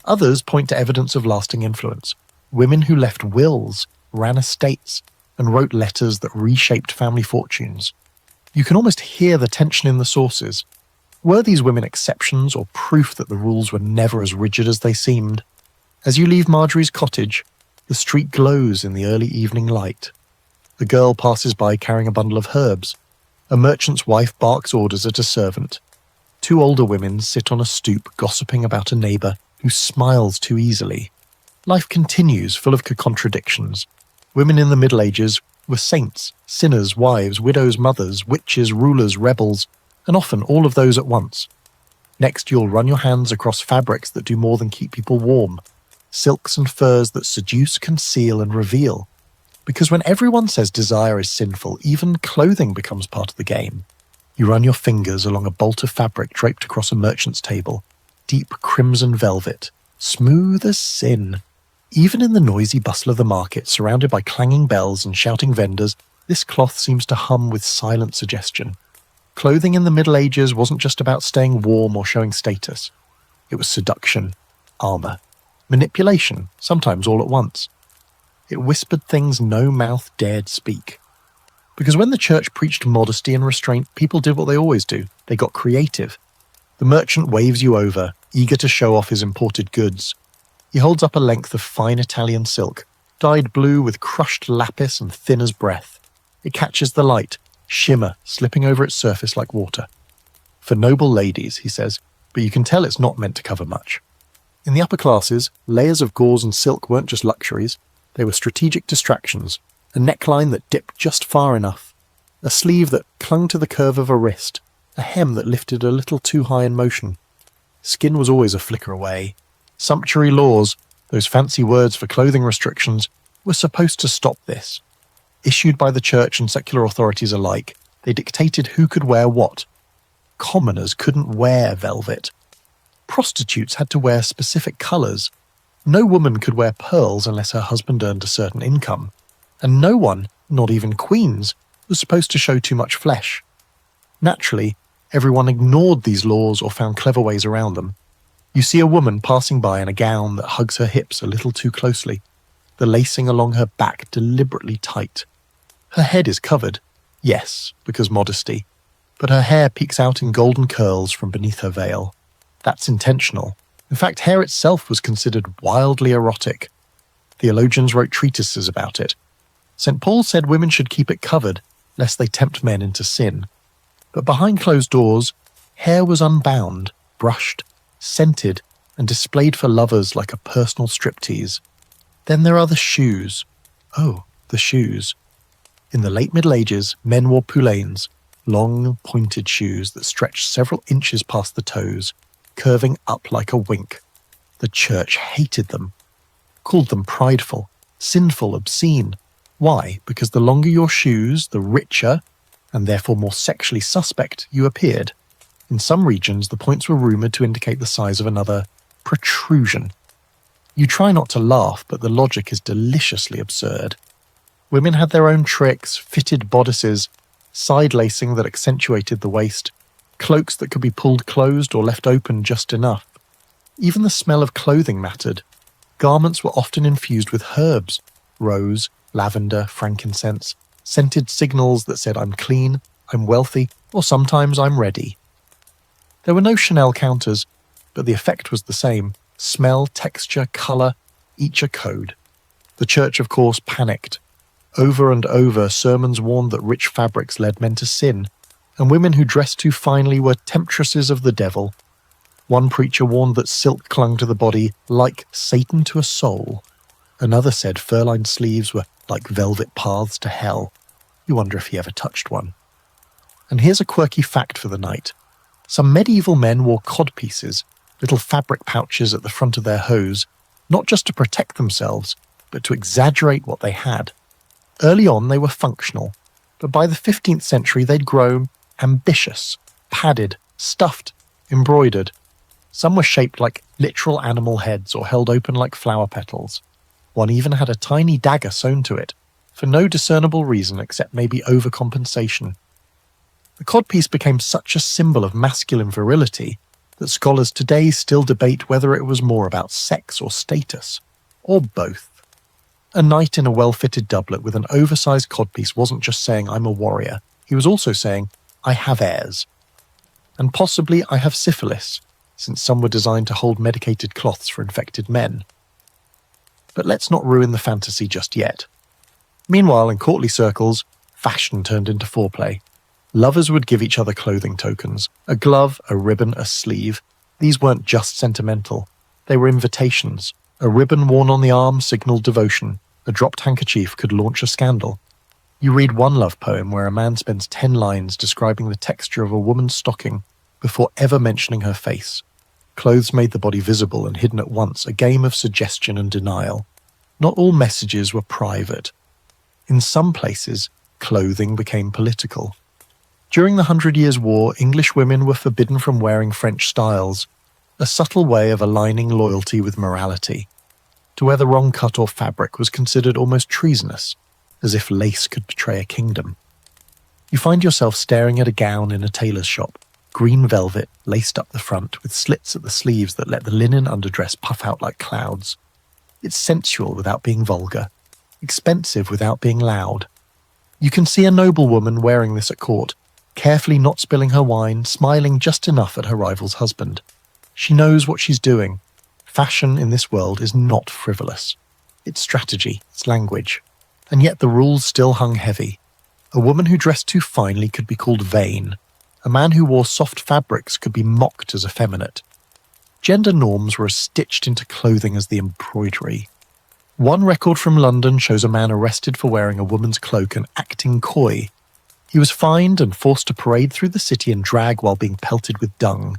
Others point to evidence of lasting influence. Women who left wills, ran estates, and wrote letters that reshaped family fortunes. You can almost hear the tension in the sources. Were these women exceptions or proof that the rules were never as rigid as they seemed? As you leave Marjorie's cottage, the street glows in the early evening light. A girl passes by carrying a bundle of herbs. A merchant's wife barks orders at a servant. Two older women sit on a stoop gossiping about a neighbour who smiles too easily. Life continues, full of contradictions. Women in the Middle Ages were saints, sinners, wives, widows, mothers, witches, rulers, rebels, and often all of those at once. Next, you'll run your hands across fabrics that do more than keep people warm, silks and furs that seduce, conceal, and reveal. Because when everyone says desire is sinful, even clothing becomes part of the game. You run your fingers along a bolt of fabric draped across a merchant's table, deep crimson velvet, smooth as sin. Even in the noisy bustle of the market, surrounded by clanging bells and shouting vendors, this cloth seems to hum with silent suggestion. Clothing in the Middle Ages wasn't just about staying warm or showing status. It was seduction, armour, manipulation, sometimes all at once. It whispered things no mouth dared speak. Because when the church preached modesty and restraint, people did what they always do. They got creative. The merchant waves you over, eager to show off his imported goods. He holds up a length of fine Italian silk, dyed blue with crushed lapis and thin as breath. It catches the light, shimmer slipping over its surface like water. For noble ladies, he says, but you can tell it's not meant to cover much. In the upper classes, layers of gauze and silk weren't just luxuries, they were strategic distractions, a neckline that dipped just far enough, a sleeve that clung to the curve of a wrist, a hem that lifted a little too high in motion. Skin was always a flicker away. Sumptuary laws, those fancy words for clothing restrictions, were supposed to stop this. Issued by the church and secular authorities alike, they dictated who could wear what. Commoners couldn't wear velvet. Prostitutes had to wear specific colours. No woman could wear pearls unless her husband earned a certain income. And no one, not even queens, was supposed to show too much flesh. Naturally, everyone ignored these laws or found clever ways around them. You see a woman passing by in a gown that hugs her hips a little too closely, the lacing along her back deliberately tight. Her head is covered, yes, because modesty, but her hair peeks out in golden curls from beneath her veil. That's intentional. In fact, hair itself was considered wildly erotic. Theologians wrote treatises about it. St. Paul said women should keep it covered, lest they tempt men into sin. But behind closed doors, hair was unbound, brushed, scented, and displayed for lovers like a personal striptease. Then there are the shoes. Oh, the shoes. In the late Middle Ages, men wore poulaines, long, pointed shoes that stretched several inches past the toes, curving up like a wink. The church hated them, called them prideful, sinful, obscene. Why? Because the longer your shoes, the richer, and therefore more sexually suspect, you appeared. In some regions, the points were rumoured to indicate the size of another protrusion. You try not to laugh, but the logic is deliciously absurd. Women had their own tricks, fitted bodices, side lacing that accentuated the waist, cloaks that could be pulled closed or left open just enough. Even the smell of clothing mattered. Garments were often infused with herbs, rose, lavender, frankincense, scented signals that said I'm clean, I'm wealthy, or sometimes I'm ready. There were no Chanel counters, but the effect was the same. Smell, texture, colour, each a code. The church, of course, panicked. Over and over, sermons warned that rich fabrics led men to sin, and women who dressed too finely were temptresses of the devil. One preacher warned that silk clung to the body like Satan to a soul. Another said fur-lined sleeves were like velvet paths to hell. You wonder if he ever touched one. And here's a quirky fact for the night. Some medieval men wore codpieces, little fabric pouches at the front of their hose, not just to protect themselves, but to exaggerate what they had. Early on, they were functional, but by the 15th century, they'd grown ambitious, padded, stuffed, embroidered. Some were shaped like literal animal heads or held open like flower petals. One even had a tiny dagger sewn to it, for no discernible reason except maybe overcompensation. The codpiece became such a symbol of masculine virility that scholars today still debate whether it was more about sex or status, or both. A knight in a well-fitted doublet with an oversized codpiece wasn't just saying I'm a warrior, he was also saying I have heirs. And possibly I have syphilis, since some were designed to hold medicated cloths for infected men. But let's not ruin the fantasy just yet. Meanwhile, in courtly circles, fashion turned into foreplay. Lovers would give each other clothing tokens, a glove, a ribbon, a sleeve. These weren't just sentimental. They were invitations. A ribbon worn on the arm signaled devotion. A dropped handkerchief could launch a scandal. You read one love poem where a man spends 10 lines describing the texture of a woman's stocking before ever mentioning her face. Clothes made the body visible and hidden at once, a game of suggestion and denial. Not all messages were private. In some places, clothing became political. During the 100 Years' War, English women were forbidden from wearing French styles, a subtle way of aligning loyalty with morality. To wear the wrong cut or fabric was considered almost treasonous, as if lace could betray a kingdom. You find yourself staring at a gown in a tailor's shop, green velvet laced up the front with slits at the sleeves that let the linen underdress puff out like clouds. It's sensual without being vulgar, expensive without being loud. You can see a noblewoman wearing this at court, carefully not spilling her wine, smiling just enough at her rival's husband. She knows what she's doing. Fashion in this world is not frivolous. It's strategy, it's language. And yet the rules still hung heavy. A woman who dressed too finely could be called vain. A man who wore soft fabrics could be mocked as effeminate. Gender norms were as stitched into clothing as the embroidery. One record from London shows a man arrested for wearing a woman's cloak and acting coy. He was fined and forced to parade through the city in drag while being pelted with dung.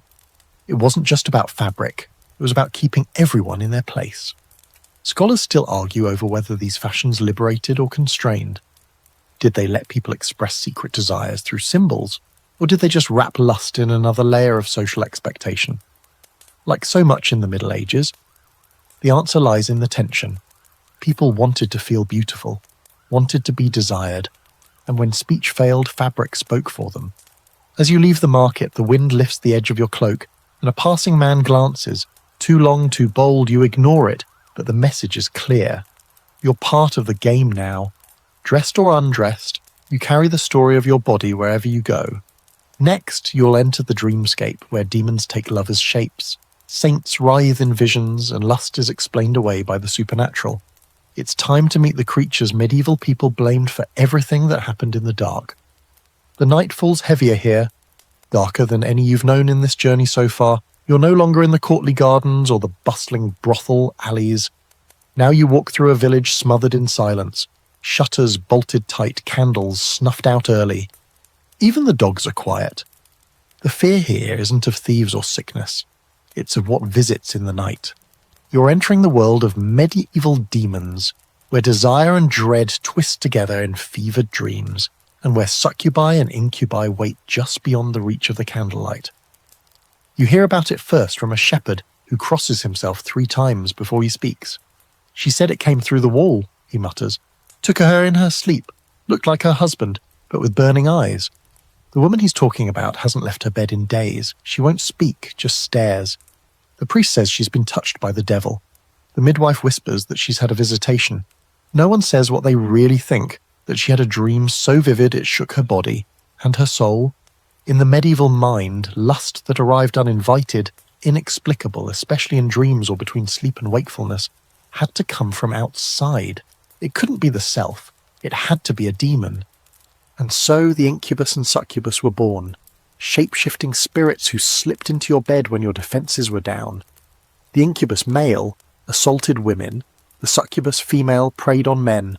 It wasn't just about fabric, it was about keeping everyone in their place. Scholars still argue over whether these fashions liberated or constrained. Did they let people express secret desires through symbols, or did they just wrap lust in another layer of social expectation? Like so much in the Middle Ages, the answer lies in the tension. People wanted to feel beautiful, wanted to be desired, and when speech failed, fabric spoke for them. As you leave the market, the wind lifts the edge of your cloak, and a passing man glances. Too long, too bold, you ignore it, but the message is clear. You're part of the game now. Dressed or undressed, you carry the story of your body wherever you go. Next, you'll enter the dreamscape, where demons take lovers' shapes. Saints writhe in visions, and lust is explained away by the supernatural. It's time to meet the creatures medieval people blamed for everything that happened in the dark. The night falls heavier here, darker than any you've known in this journey so far. You're no longer in the courtly gardens or the bustling brothel alleys. Now you walk through a village smothered in silence, shutters bolted tight, candles snuffed out early. Even the dogs are quiet. The fear here isn't of thieves or sickness. It's of what visits in the night. You're entering the world of medieval demons, where desire and dread twist together in fevered dreams, and where succubi and incubi wait just beyond the reach of the candlelight. You hear about it first from a shepherd who crosses himself 3 times before he speaks. She said it came through the wall, he mutters. Took her in her sleep, looked like her husband, but with burning eyes. The woman he's talking about hasn't left her bed in days. She won't speak, just stares. The priest says she's been touched by the devil. The midwife whispers that she's had a visitation. No one says what they really think, that she had a dream so vivid it shook her body and her soul. In the medieval mind, lust that arrived uninvited, inexplicable, especially in dreams or between sleep and wakefulness, had to come from outside. It couldn't be the self. It had to be a demon. And so the incubus and succubus were born, shape-shifting spirits who slipped into your bed when your defences were down. The incubus male assaulted women, the succubus female preyed on men,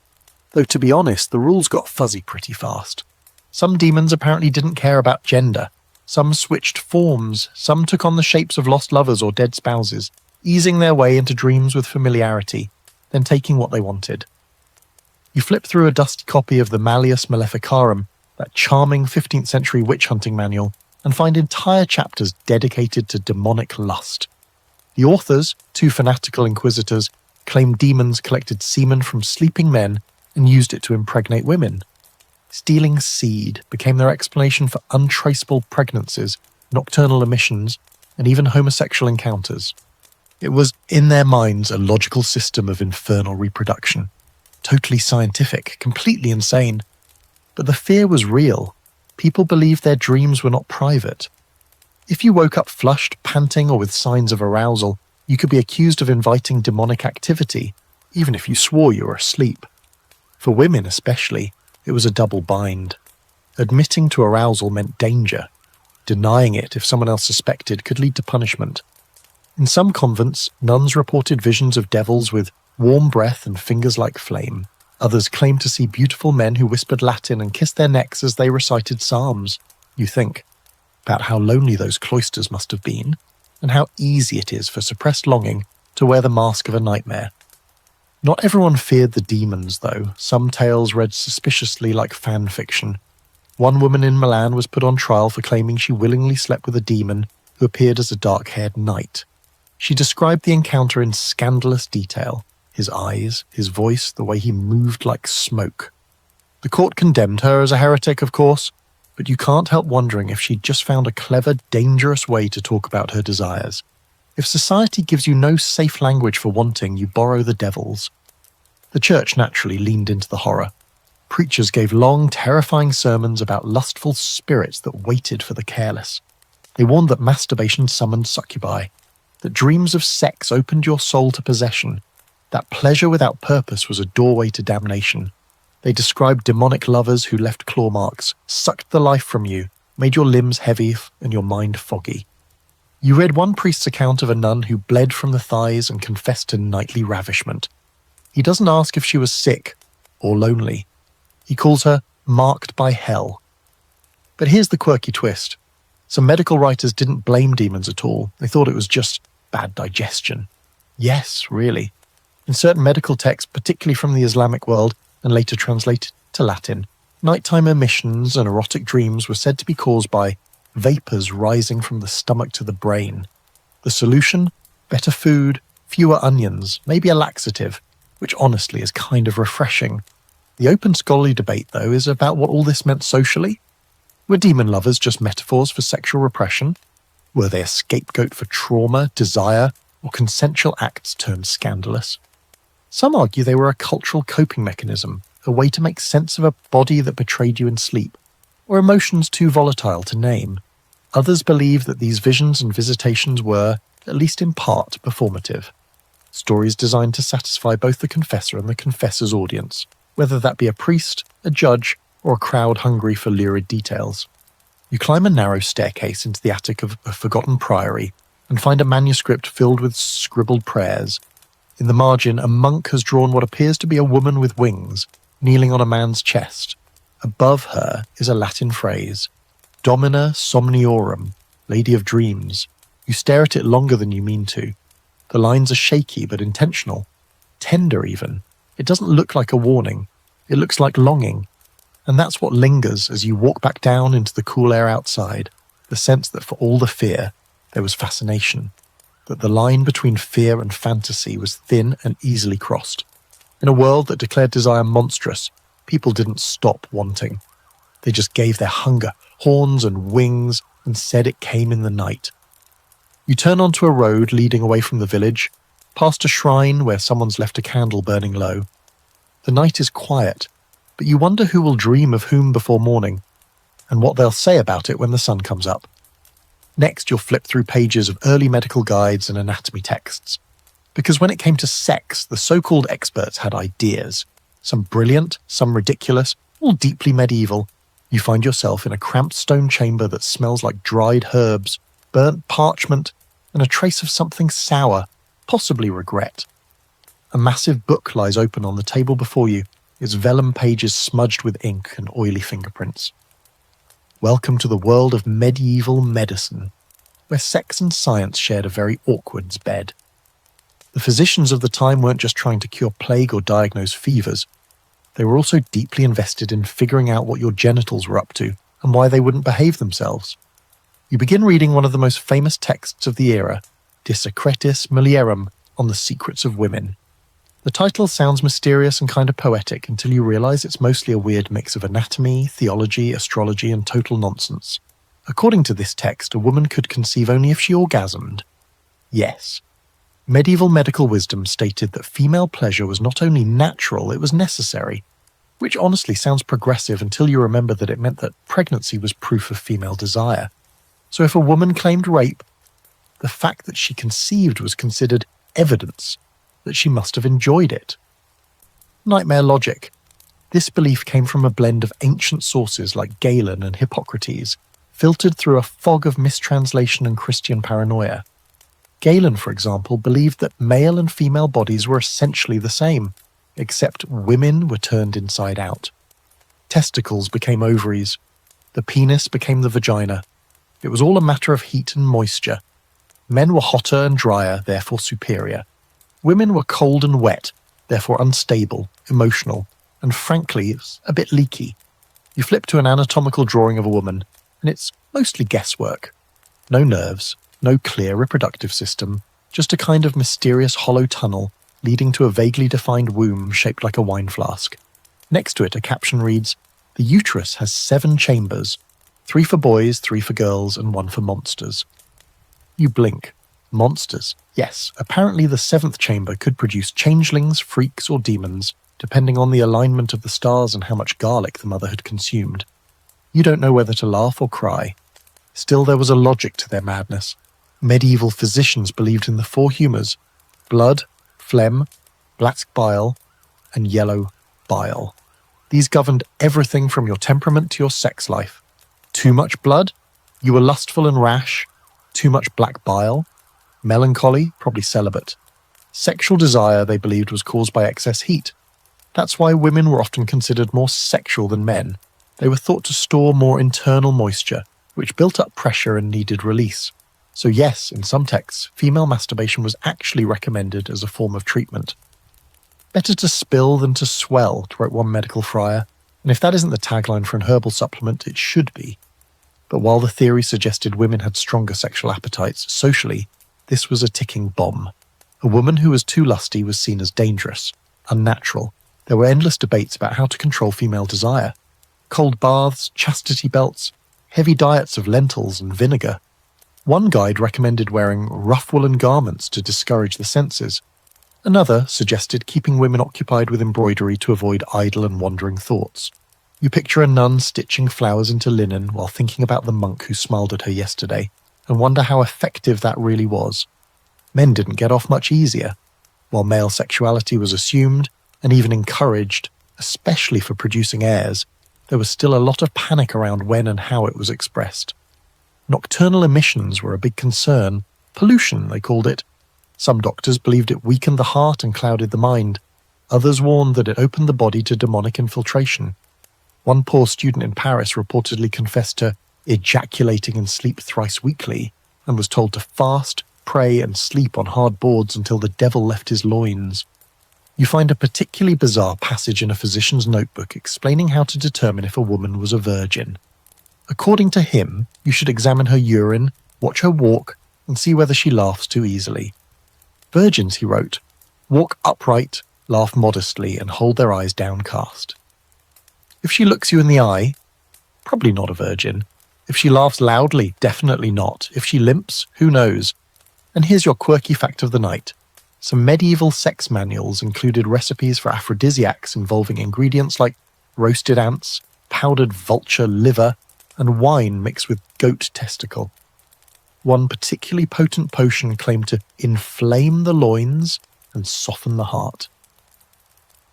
though to be honest, the rules got fuzzy pretty fast. Some demons apparently didn't care about gender. Some switched forms, some took on the shapes of lost lovers or dead spouses, easing their way into dreams with familiarity, then taking what they wanted. You flip through a dusty copy of the Malleus Maleficarum, that charming 15th century witch-hunting manual, and find entire chapters dedicated to demonic lust. The authors, 2 fanatical inquisitors, claim demons collected semen from sleeping men and used it to impregnate women. Stealing seed became their explanation for untraceable pregnancies, nocturnal emissions, and even homosexual encounters. It was, in their minds, a logical system of infernal reproduction. Totally scientific, completely insane. But the fear was real. People believed their dreams were not private. If you woke up flushed, panting, or with signs of arousal, you could be accused of inviting demonic activity, even if you swore you were asleep. For women especially, it was a double bind. Admitting to arousal meant danger. Denying it, if someone else suspected, could lead to punishment. In some convents, nuns reported visions of devils with warm breath and fingers like flame. Others claimed to see beautiful men who whispered Latin and kissed their necks as they recited psalms. You think about how lonely those cloisters must have been, and how easy it is for suppressed longing to wear the mask of a nightmare. Not everyone feared the demons, though. Some tales read suspiciously like fan fiction. One woman in Milan was put on trial for claiming she willingly slept with a demon who appeared as a dark-haired knight. She described the encounter in scandalous detail. His eyes, his voice, the way he moved like smoke. The court condemned her as a heretic, of course, but you can't help wondering if she'd just found a clever, dangerous way to talk about her desires. If society gives you no safe language for wanting, you borrow the devil's. The church naturally leaned into the horror. Preachers gave long, terrifying sermons about lustful spirits that waited for the careless. They warned that masturbation summoned succubi, that dreams of sex opened your soul to possession, that pleasure without purpose was a doorway to damnation. They described demonic lovers who left claw marks, sucked the life from you, made your limbs heavy and your mind foggy. You read one priest's account of a nun who bled from the thighs and confessed to nightly ravishment. He doesn't ask if she was sick or lonely. He calls her marked by hell. But here's the quirky twist. Some medical writers didn't blame demons at all. They thought it was just bad digestion. Yes, really. In certain medical texts, particularly from the Islamic world and later translated to Latin, nighttime emissions and erotic dreams were said to be caused by vapours rising from the stomach to the brain. The solution? Better food, fewer onions, maybe a laxative, which honestly is kind of refreshing. The open scholarly debate, though, is about what all this meant socially. Were demon lovers just metaphors for sexual repression? Were they a scapegoat for trauma, desire, or consensual acts turned scandalous? Some argue they were a cultural coping mechanism, a way to make sense of a body that betrayed you in sleep, or emotions too volatile to name. Others believe that these visions and visitations were, at least in part, performative. Stories designed to satisfy both the confessor and the confessor's audience, whether that be a priest, a judge, or a crowd hungry for lurid details. You climb a narrow staircase into the attic of a forgotten priory and find a manuscript filled with scribbled prayers. In the margin, a monk has drawn what appears to be a woman with wings, kneeling on a man's chest. Above her is a Latin phrase, Domina Somniorum, Lady of Dreams. You stare at it longer than you mean to. The lines are shaky but intentional, tender even. It doesn't look like a warning. It looks like longing. And that's what lingers as you walk back down into the cool air outside, the sense that for all the fear, there was fascination. that the line between fear and fantasy was thin and easily crossed. In a world that declared desire monstrous, people didn't stop wanting. They just gave their hunger horns and wings and said it came in the night. You turn onto a road leading away from the village, past a shrine where someone's left a candle burning low. The night is quiet, but you wonder who will dream of whom before morning, and what they'll say about it when the sun comes up. Next, you'll flip through pages of early medical guides and anatomy texts. Because when it came to sex, the so-called experts had ideas. Some brilliant, some ridiculous, all deeply medieval. You find yourself in a cramped stone chamber that smells like dried herbs, burnt parchment, and a trace of something sour, possibly regret. A massive book lies open on the table before you, its vellum pages smudged with ink and oily fingerprints. Welcome to the world of medieval medicine, where sex and science shared a very awkward bed. The physicians of the time weren't just trying to cure plague or diagnose fevers. They were also deeply invested in figuring out what your genitals were up to and why they wouldn't behave themselves. You begin reading one of the most famous texts of the era, De Secretis Mulierum, on the secrets of women. The title sounds mysterious and kind of poetic until you realise it's mostly a weird mix of anatomy, theology, astrology, and total nonsense. According to this text, a woman could conceive only if she orgasmed. Yes. Medieval medical wisdom stated that female pleasure was not only natural, it was necessary, which honestly sounds progressive until you remember that it meant that pregnancy was proof of female desire. So if a woman claimed rape, the fact that she conceived was considered evidence that she must have enjoyed it. Nightmare logic. This belief came from a blend of ancient sources like Galen and Hippocrates, filtered through a fog of mistranslation and Christian paranoia. Galen, for example, believed that male and female bodies were essentially the same, except women were turned inside out. Testicles became ovaries. The penis became the vagina. It was all a matter of heat and moisture. Men were hotter and drier, therefore superior. Women were cold and wet, therefore unstable, emotional, and frankly, a bit leaky. You flip to an anatomical drawing of a woman, and it's mostly guesswork. No nerves, no clear reproductive system, just a kind of mysterious hollow tunnel leading to a vaguely defined womb shaped like a wine flask. Next to it, a caption reads, "The uterus has 7 chambers, 3 for boys, 3 for girls, and 1 for monsters." You blink. Monsters. Yes, apparently the 7th chamber could produce changelings, freaks, or demons, depending on the alignment of the stars and how much garlic the mother had consumed. You don't know whether to laugh or cry. Still, there was a logic to their madness. Medieval physicians believed in the 4 humours: blood, phlegm, black bile, and yellow bile. These governed everything from your temperament to your sex life. Too much blood? You were lustful and rash. Too much black bile? Melancholy? Probably celibate. Sexual desire, they believed, was caused by excess heat. That's why women were often considered more sexual than men. They were thought to store more internal moisture, which built up pressure and needed release. So yes, in some texts, female masturbation was actually recommended as a form of treatment. Better to spill than to swell, wrote one medical friar, and if that isn't the tagline for an herbal supplement, it should be. But while the theory suggested women had stronger sexual appetites, socially, this was a ticking bomb. A woman who was too lusty was seen as dangerous, unnatural. There were endless debates about how to control female desire. Cold baths, chastity belts, heavy diets of lentils and vinegar. One guide recommended wearing rough woolen garments to discourage the senses. Another suggested keeping women occupied with embroidery to avoid idle and wandering thoughts. You picture a nun stitching flowers into linen while thinking about the monk who smiled at her yesterday, and wonder how effective that really was. Men didn't get off much easier. While male sexuality was assumed, and even encouraged, especially for producing heirs, there was still a lot of panic around when and how it was expressed. Nocturnal emissions were a big concern. Pollution, they called it. Some doctors believed it weakened the heart and clouded the mind. Others warned that it opened the body to demonic infiltration. One poor student in Paris reportedly confessed to ejaculating in sleep thrice weekly, and was told to fast, pray, and sleep on hard boards until the devil left his loins. You find a particularly bizarre passage in a physician's notebook explaining how to determine if a woman was a virgin. According to him, you should examine her urine, watch her walk, and see whether she laughs too easily. Virgins, he wrote, walk upright, laugh modestly, and hold their eyes downcast. If she looks you in the eye, probably not a virgin. If she laughs loudly, definitely not. If she limps, who knows? And here's your quirky fact of the night. Some medieval sex manuals included recipes for aphrodisiacs involving ingredients like roasted ants, powdered vulture liver, and wine mixed with goat testicle. One particularly potent potion claimed to inflame the loins and soften the heart.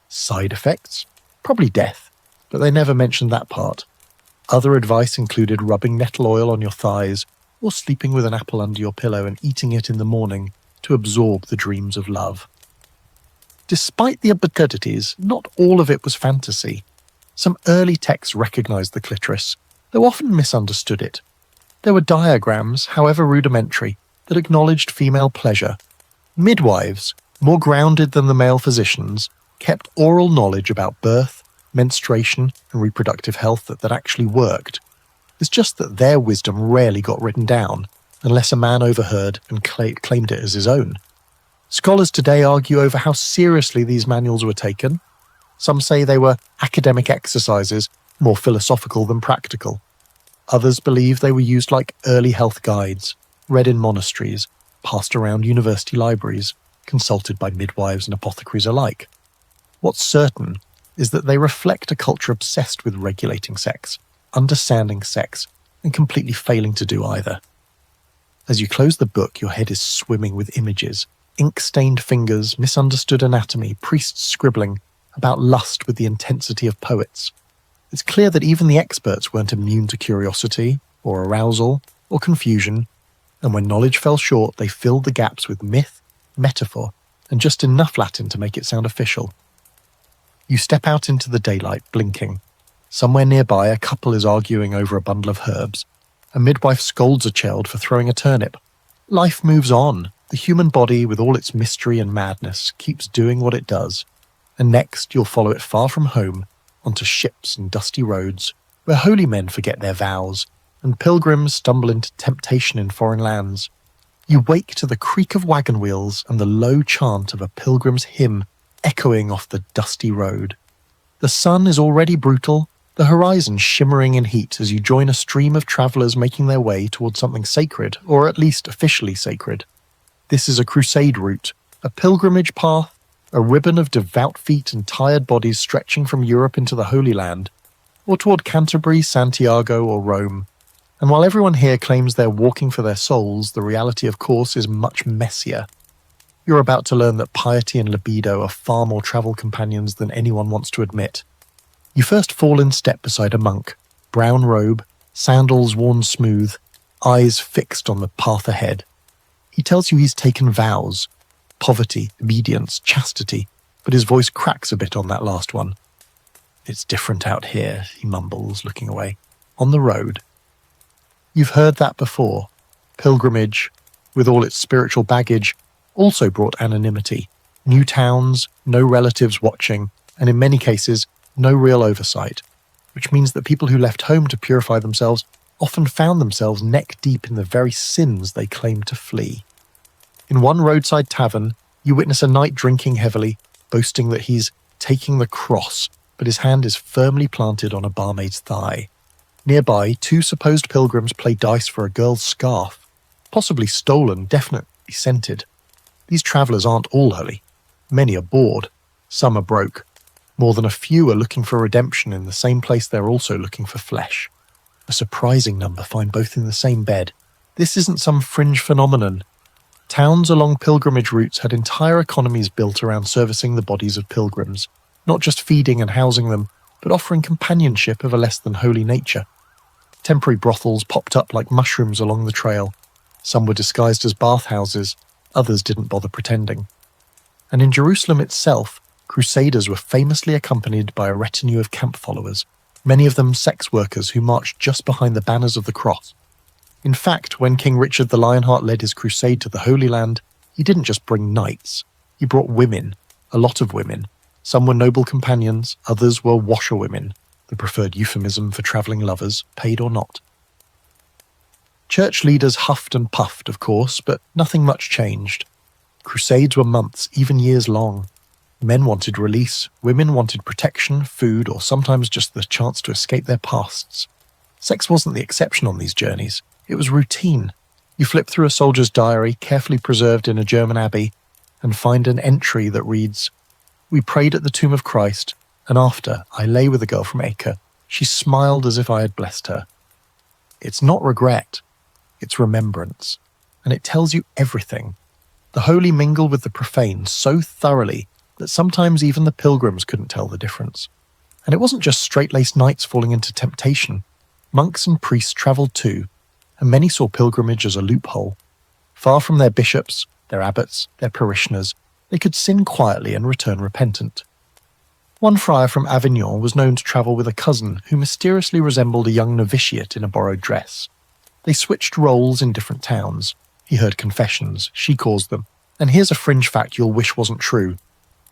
Side effects? Probably death, but they never mentioned that part. Other advice included rubbing nettle oil on your thighs or sleeping with an apple under your pillow and eating it in the morning to absorb the dreams of love. Despite the absurdities, not all of it was fantasy. Some early texts recognized the clitoris, though often misunderstood it. There were diagrams, however rudimentary, that acknowledged female pleasure. Midwives, more grounded than the male physicians, kept oral knowledge about birth, menstruation, and reproductive health that actually worked. It's just that their wisdom rarely got written down, unless a man overheard and claimed it as his own. Scholars today argue over how seriously these manuals were taken. Some say they were academic exercises, more philosophical than practical. Others believe they were used like early health guides, read in monasteries, passed around university libraries, consulted by midwives and apothecaries alike. What's certain is that they reflect a culture obsessed with regulating sex, understanding sex, and completely failing to do either. As you close the book, your head is swimming with images, ink-stained fingers, misunderstood anatomy, priests scribbling about lust with the intensity of poets. It's clear that even the experts weren't immune to curiosity, or arousal, or confusion, and when knowledge fell short, they filled the gaps with myth, metaphor, and just enough Latin to make it sound official. You step out into the daylight, blinking. Somewhere nearby, a couple is arguing over a bundle of herbs. A midwife scolds a child for throwing a turnip. Life moves on. The human body, with all its mystery and madness, keeps doing what it does. And next, you'll follow it far from home, onto ships and dusty roads, where holy men forget their vows, and pilgrims stumble into temptation in foreign lands. You wake to the creak of wagon wheels and the low chant of a pilgrim's hymn echoing off the dusty road. The sun is already brutal, the horizon shimmering in heat as you join a stream of travellers making their way towards something sacred, or at least officially sacred. This is a crusade route, a pilgrimage path, a ribbon of devout feet and tired bodies stretching from Europe into the Holy Land, or toward Canterbury, Santiago, or Rome. And while everyone here claims they're walking for their souls, the reality, of course, is much messier. You're about to learn that piety and libido are far more travel companions than anyone wants to admit. You first fall in step beside a monk, brown robe, sandals worn smooth, eyes fixed on the path ahead. He tells you he's taken vows, poverty, obedience, chastity, but his voice cracks a bit on that last one. It's different out here, he mumbles, looking away. On the road. You've heard that before. Pilgrimage, with all its spiritual baggage, also brought anonymity. New towns, no relatives watching, and in many cases, no real oversight, which means that people who left home to purify themselves often found themselves neck deep in the very sins they claimed to flee. In one roadside tavern, you witness a knight drinking heavily, boasting that he's taking the cross, but his hand is firmly planted on a barmaid's thigh. Nearby, two supposed pilgrims play dice for a girl's scarf, possibly stolen, definitely scented. These travellers aren't all holy. Many are bored. Some are broke. More than a few are looking for redemption in the same place they're also looking for flesh. A surprising number find both in the same bed. This isn't some fringe phenomenon. Towns along pilgrimage routes had entire economies built around servicing the bodies of pilgrims, not just feeding and housing them, but offering companionship of a less than holy nature. Temporary brothels popped up like mushrooms along the trail. Some were disguised as bathhouses, others didn't bother pretending. And in Jerusalem itself, crusaders were famously accompanied by a retinue of camp followers, many of them sex workers who marched just behind the banners of the cross. In fact, when King Richard the Lionheart led his crusade to the Holy Land, he didn't just bring knights, he brought women, a lot of women. Some were noble companions, others were washerwomen, the preferred euphemism for travelling lovers, paid or not. Church leaders huffed and puffed, of course, but nothing much changed. Crusades were months, even years long. Men wanted release, women wanted protection, food, or sometimes just the chance to escape their pasts. Sex wasn't the exception on these journeys. It was routine. You flip through a soldier's diary, carefully preserved in a German abbey, and find an entry that reads, "We prayed at the tomb of Christ, and after I lay with a girl from Acre, she smiled as if I had blessed her." It's not regret, it's remembrance, and it tells you everything. The holy mingle with the profane so thoroughly that sometimes even the pilgrims couldn't tell the difference. And it wasn't just straight-laced knights falling into temptation. Monks and priests travelled too, and many saw pilgrimage as a loophole. Far from their bishops, their abbots, their parishioners, they could sin quietly and return repentant. One friar from Avignon was known to travel with a cousin who mysteriously resembled a young novitiate in a borrowed dress. They switched roles in different towns. He heard confessions, she caused them, and here's a fringe fact you'll wish wasn't true.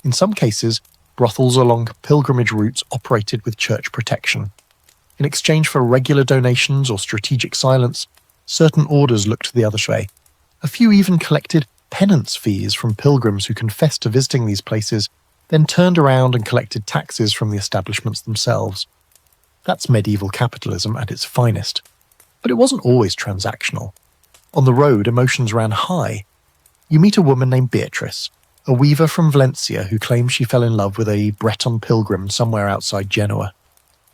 In some cases, brothels along pilgrimage routes operated with church protection. In exchange for regular donations or strategic silence, certain orders looked the other way. A few even collected penance fees from pilgrims who confessed to visiting these places, then turned around and collected taxes from the establishments themselves. That's medieval capitalism at its finest. But it wasn't always transactional. On the road, emotions ran high. You meet a woman named Beatrice, a weaver from Valencia who claims she fell in love with a Breton pilgrim somewhere outside Genoa.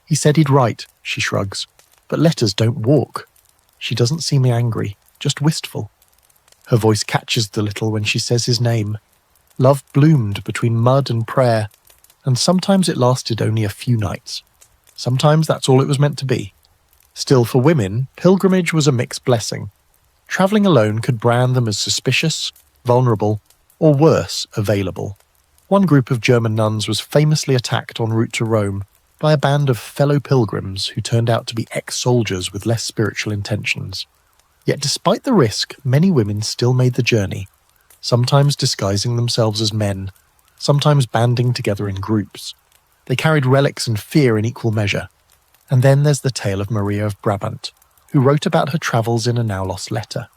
He said he'd write, she shrugs, but letters don't walk. She doesn't seem angry, just wistful. Her voice catches the little when she says his name. Love bloomed between mud and prayer, and sometimes it lasted only a few nights. Sometimes that's all it was meant to be. Still, for women, pilgrimage was a mixed blessing. Travelling alone could brand them as suspicious, vulnerable, or worse, available. One group of German nuns was famously attacked en route to Rome by a band of fellow pilgrims who turned out to be ex-soldiers with less spiritual intentions. Yet despite the risk, many women still made the journey, sometimes disguising themselves as men, sometimes banding together in groups. They carried relics and fear in equal measure. And then there's the tale of Maria of Brabant, who wrote about her travels in a now-lost letter.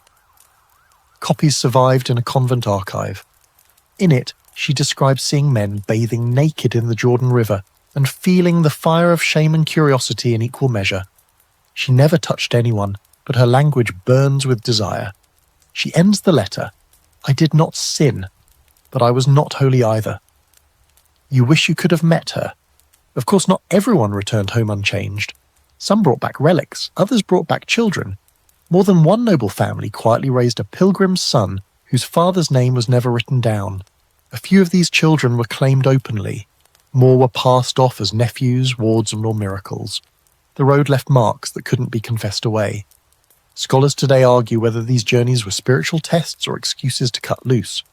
Copies survived in a convent archive. In it, she describes seeing men bathing naked in the Jordan River and feeling the fire of shame and curiosity in equal measure. She never touched anyone, but her language burns with desire. She ends the letter, "I did not sin, but I was not holy either." You wish you could have met her. Of course, not everyone returned home unchanged. Some brought back relics, others brought back children. More than one noble family quietly raised a pilgrim's son whose father's name was never written down. A few of these children were claimed openly. More were passed off as nephews, wards, or miracles. The road left marks that couldn't be confessed away. Scholars today argue whether these journeys were spiritual tests or excuses to cut loose.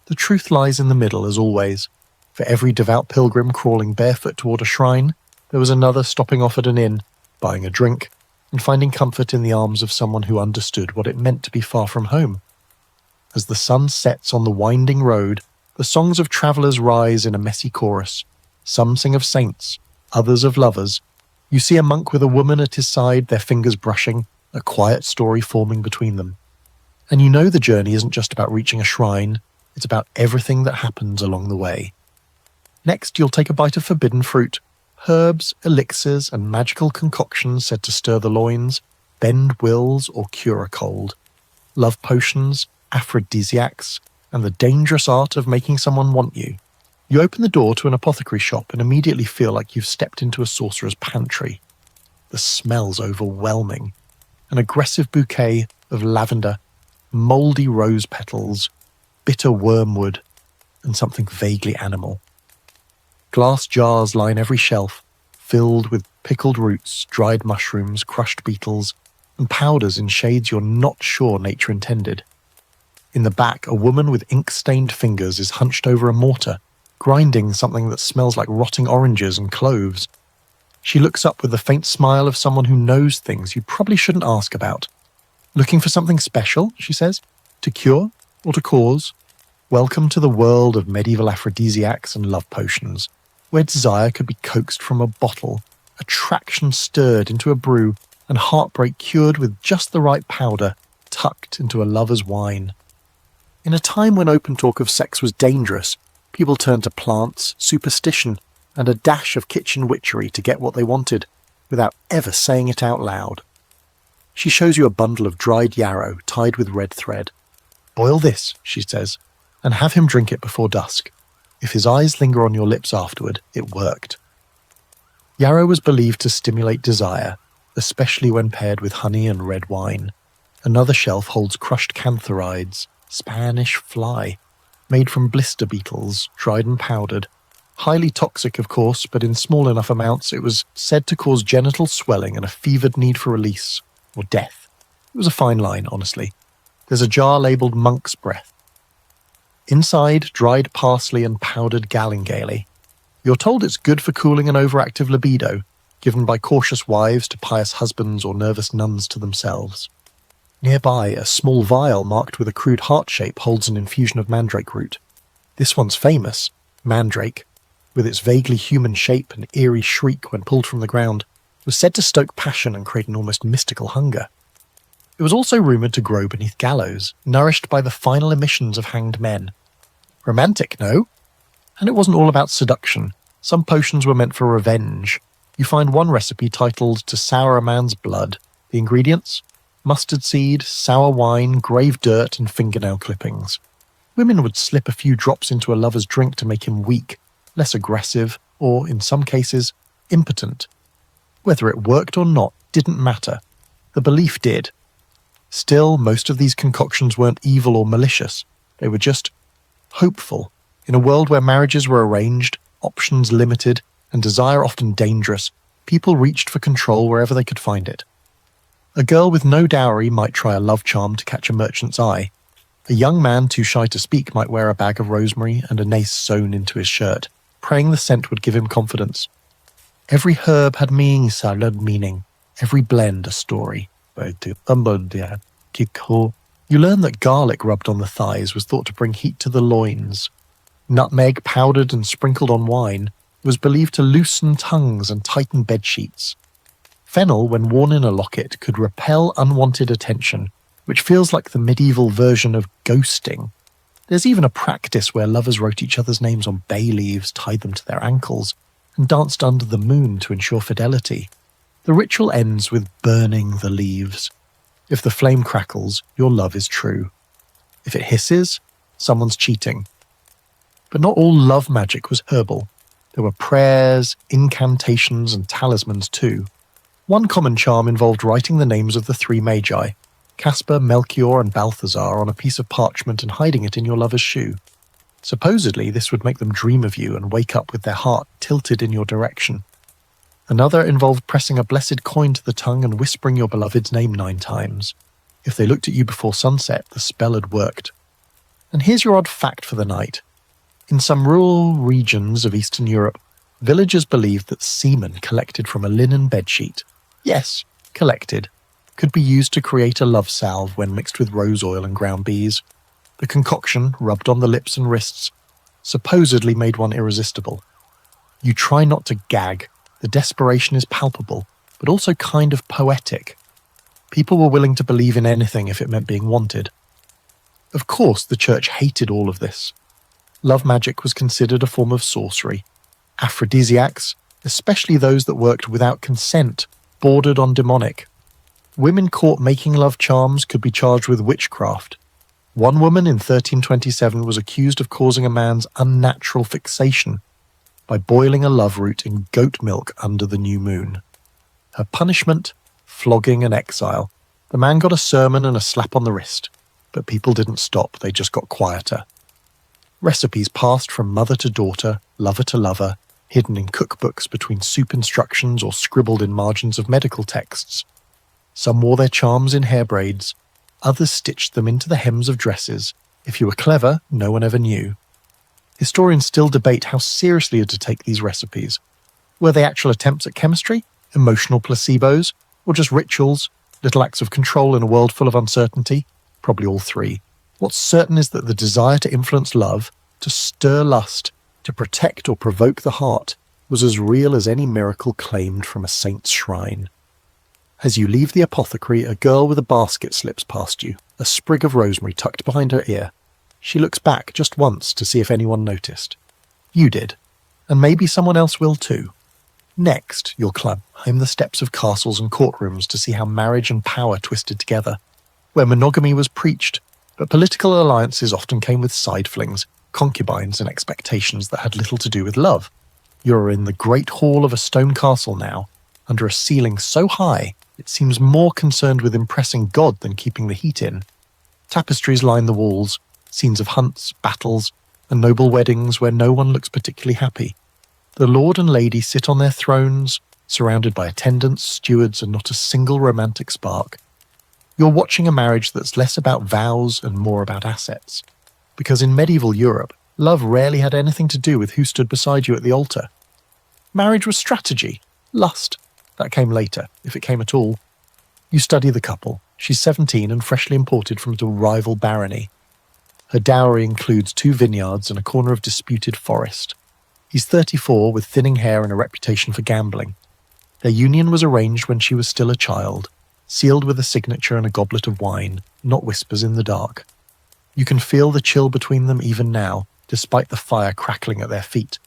The truth lies in the middle, as always. For every devout pilgrim crawling barefoot toward a shrine, there was another stopping off at an inn, buying a drink, and finding comfort in the arms of someone who understood what it meant to be far from home. As the sun sets on the winding road, the songs of travellers rise in a messy chorus. Some sing of saints, others of lovers. You see a monk with a woman at his side, their fingers brushing, a quiet story forming between them. And you know the journey isn't just about reaching a shrine, it's about everything that happens along the way. Next, you'll take a bite of forbidden fruit, herbs, elixirs, and magical concoctions said to stir the loins, bend wills, or cure a cold. Love potions, aphrodisiacs, and the dangerous art of making someone want you. You open the door to an apothecary shop and immediately feel like you've stepped into a sorcerer's pantry. The smell's overwhelming. An aggressive bouquet of lavender, mouldy rose petals, bitter wormwood, and something vaguely animal. Glass jars line every shelf, filled with pickled roots, dried mushrooms, crushed beetles, and powders in shades you're not sure nature intended. In the back, a woman with ink-stained fingers is hunched over a mortar, grinding something that smells like rotting oranges and cloves. She looks up with the faint smile of someone who knows things you probably shouldn't ask about. "Looking for something special," she says, "to cure or to cause? Welcome to the world of medieval aphrodisiacs and love potions, where desire could be coaxed from a bottle, attraction stirred into a brew, and heartbreak cured with just the right powder tucked into a lover's wine. In a time when open talk of sex was dangerous, people turned to plants, superstition, and a dash of kitchen witchery to get what they wanted, without ever saying it out loud. She shows you a bundle of dried yarrow tied with red thread. "Boil this," she says, "and have him drink it before dusk. If his eyes linger on your lips afterward, it worked." Yarrow was believed to stimulate desire, especially when paired with honey and red wine. Another shelf holds crushed cantharides, Spanish fly, made from blister beetles, dried and powdered. Highly toxic, of course, but in small enough amounts it was said to cause genital swelling and a fevered need for release, or death. It was a fine line, honestly. There's a jar labelled monk's breath. Inside, dried parsley and powdered gallingali. You're told it's good for cooling an overactive libido, given by cautious wives to pious husbands or nervous nuns to themselves. Nearby, a small vial marked with a crude heart shape holds an infusion of mandrake root. This one's famous, mandrake, with its vaguely human shape and eerie shriek when pulled from the ground, was said to stoke passion and create an almost mystical hunger. It was also rumoured to grow beneath gallows, nourished by the final emissions of hanged men. Romantic, no? And it wasn't all about seduction. Some potions were meant for revenge. You find one recipe titled "To Sour a Man's Blood." The ingredients? Mustard seed, sour wine, grave dirt, and fingernail clippings. Women would slip a few drops into a lover's drink to make him weak, less aggressive, or, in some cases, impotent. Whether it worked or not didn't matter. The belief did. Still, most of these concoctions weren't evil or malicious. They were just hopeful. In a world where marriages were arranged, options limited, and desire often dangerous, people reached for control wherever they could find it. A girl with no dowry might try a love charm to catch a merchant's eye. A young man too shy to speak might wear a bag of rosemary and a nace sewn into his shirt, praying the scent would give him confidence. Every herb had meaning, every blend a story. You learn that garlic rubbed on the thighs was thought to bring heat to the loins. Nutmeg powdered and sprinkled on wine was believed to loosen tongues and tighten bedsheets. Fennel, when worn in a locket, could repel unwanted attention, which feels like the medieval version of ghosting. There's even a practice where lovers wrote each other's names on bay leaves, tied them to their ankles, and danced under the moon to ensure fidelity. The ritual ends with burning the leaves. If the flame crackles, your love is true. If it hisses, someone's cheating. But not all love magic was herbal. There were prayers, incantations, and talismans too. One common charm involved writing the names of the three magi, Caspar, Melchior, and Balthazar, on a piece of parchment and hiding it in your lover's shoe. Supposedly, this would make them dream of you and wake up with their heart tilted in your direction. Another involved pressing a blessed coin to the tongue and whispering your beloved's name 9 times. If they looked at you before sunset, the spell had worked. And here's your odd fact for the night. In some rural regions of Eastern Europe, villagers believed that semen collected from a linen bedsheet, yes, collected, could be used to create a love salve when mixed with rose oil and ground bees. The concoction, rubbed on the lips and wrists, supposedly made one irresistible. You try not to gag. The desperation is palpable, but also kind of poetic. People were willing to believe in anything if it meant being wanted. Of course, the church hated all of this. Love magic was considered a form of sorcery. Aphrodisiacs, especially those that worked without consent, bordered on demonic. Women caught making love charms could be charged with witchcraft. One woman in 1327 was accused of causing a man's unnatural fixation by boiling a love root in goat milk under the new moon. Her punishment? Flogging and exile. The man got a sermon and a slap on the wrist, but people didn't stop, they just got quieter. Recipes passed from mother to daughter, lover to lover, hidden in cookbooks between soup instructions or scribbled in margins of medical texts. Some wore their charms in hair braids, others stitched them into the hems of dresses. If you were clever, no one ever knew. Historians still debate how seriously to take these recipes. Were they actual attempts at chemistry, emotional placebos, or just rituals, little acts of control in a world full of uncertainty? Probably all three. What's certain is that the desire to influence love, to stir lust, to protect or provoke the heart, was as real as any miracle claimed from a saint's shrine. As you leave the apothecary, a girl with a basket slips past you, a sprig of rosemary tucked behind her ear. She looks back just once to see if anyone noticed. You did, and maybe someone else will too. Next, you'll climb the steps of castles and courtrooms to see how marriage and power twisted together, where monogamy was preached, but political alliances often came with side flings, concubines and expectations that had little to do with love. You're in the great hall of a stone castle now, under a ceiling so high it seems more concerned with impressing God than keeping the heat in. Tapestries line the walls, scenes of hunts, battles, and noble weddings where no one looks particularly happy. The lord and lady sit on their thrones, surrounded by attendants, stewards, and not a single romantic spark. You're watching a marriage that's less about vows and more about assets. Because in medieval Europe, love rarely had anything to do with who stood beside you at the altar. Marriage was strategy, lust. That came later, if it came at all. You study the couple. She's 17 and freshly imported from a rival barony. Her dowry includes 2 vineyards and a corner of disputed forest. He's 34 with thinning hair and a reputation for gambling. Their union was arranged when she was still a child, sealed with a signature and a goblet of wine, not whispers in the dark. You can feel the chill between them even now, despite the fire crackling at their feet.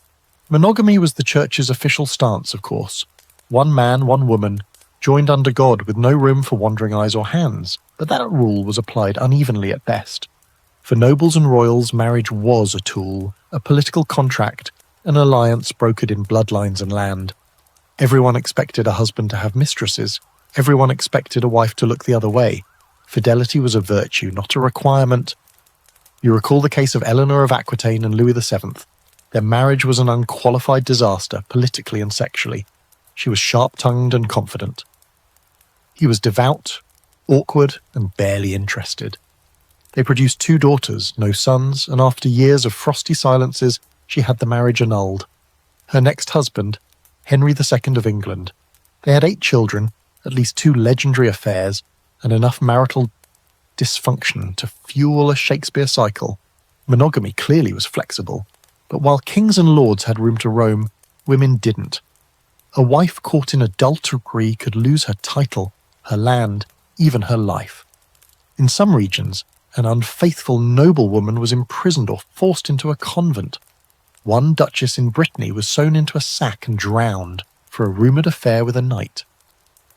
Monogamy was the church's official stance, of course. One man, one woman, joined under God with no room for wandering eyes or hands, but that rule was applied unevenly at best. For nobles and royals, marriage was a tool, a political contract, an alliance brokered in bloodlines and land. Everyone expected a husband to have mistresses. Everyone expected a wife to look the other way. Fidelity was a virtue, not a requirement. You recall the case of Eleanor of Aquitaine and Louis VII. Their marriage was an unqualified disaster, politically and sexually. She was sharp-tongued and confident. He was devout, awkward, and barely interested. They produced 2 daughters, no sons, and after years of frosty silences, she had the marriage annulled. Her next husband, Henry II of England. They had 8 children, at least 2 legendary affairs, and enough marital dysfunction to fuel a Shakespeare cycle. Monogamy clearly was flexible, but while kings and lords had room to roam, women didn't. A wife caught in adultery could lose her title, her land, even her life. In some regions, an unfaithful noblewoman was imprisoned or forced into a convent. One duchess in Brittany was sewn into a sack and drowned for a rumoured affair with a knight.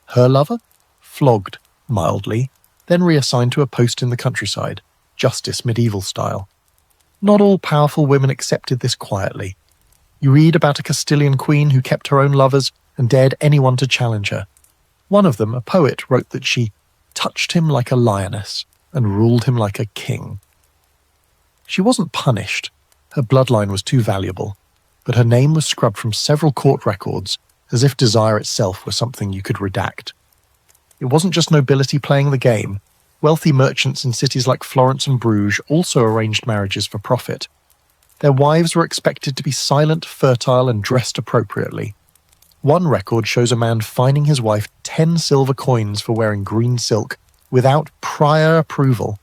Her lover? Flogged, mildly, then reassigned to a post in the countryside, justice medieval style. Not all powerful women accepted this quietly. You read about a Castilian queen who kept her own lovers and dared anyone to challenge her. One of them, a poet, wrote that she touched him like a lioness and ruled him like a king. She wasn't punished. Her bloodline was too valuable, but her name was scrubbed from several court records as if desire itself were something you could redact. It wasn't just nobility playing the game. Wealthy merchants in cities like Florence and Bruges also arranged marriages for profit. Their wives were expected to be silent, fertile, and dressed appropriately. One record shows a man fining his wife 10 silver coins for wearing green silk without prior approval.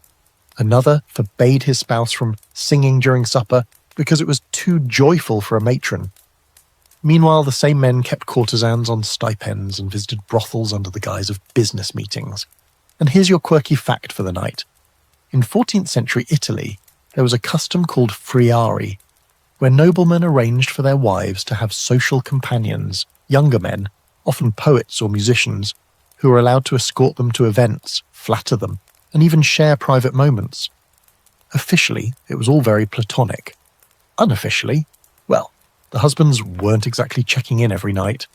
Another forbade his spouse from singing during supper because it was too joyful for a matron. Meanwhile, the same men kept courtesans on stipends and visited brothels under the guise of business meetings. And here's your quirky fact for the night. In 14th century Italy, there was a custom called friari, where noblemen arranged for their wives to have social companions, younger men, often poets or musicians, who were allowed to escort them to events, flatter them, and even share private moments. Officially, it was all very platonic. Unofficially, well, the husbands weren't exactly checking in every night.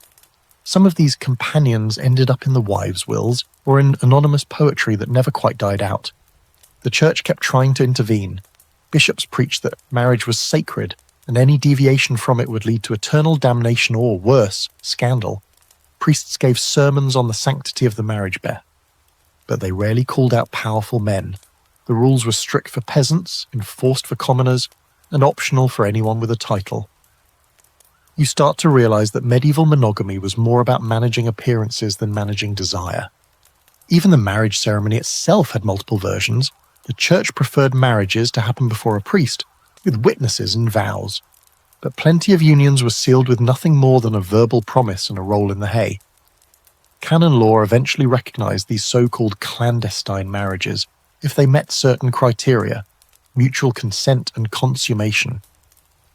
Some of these companions ended up in the wives' wills or in anonymous poetry that never quite died out. The church kept trying to intervene. Bishops preached that marriage was sacred, and any deviation from it would lead to eternal damnation or, worse, scandal. Priests gave sermons on the sanctity of the marriage bed. But they rarely called out powerful men. The rules were strict for peasants, enforced for commoners, and optional for anyone with a title. You start to realize that medieval monogamy was more about managing appearances than managing desire. Even the marriage ceremony itself had multiple versions. The church preferred marriages to happen before a priest, with witnesses and vows. But plenty of unions were sealed with nothing more than a verbal promise and a roll in the hay. Canon law eventually recognized these so-called clandestine marriages if they met certain criteria: mutual consent and consummation.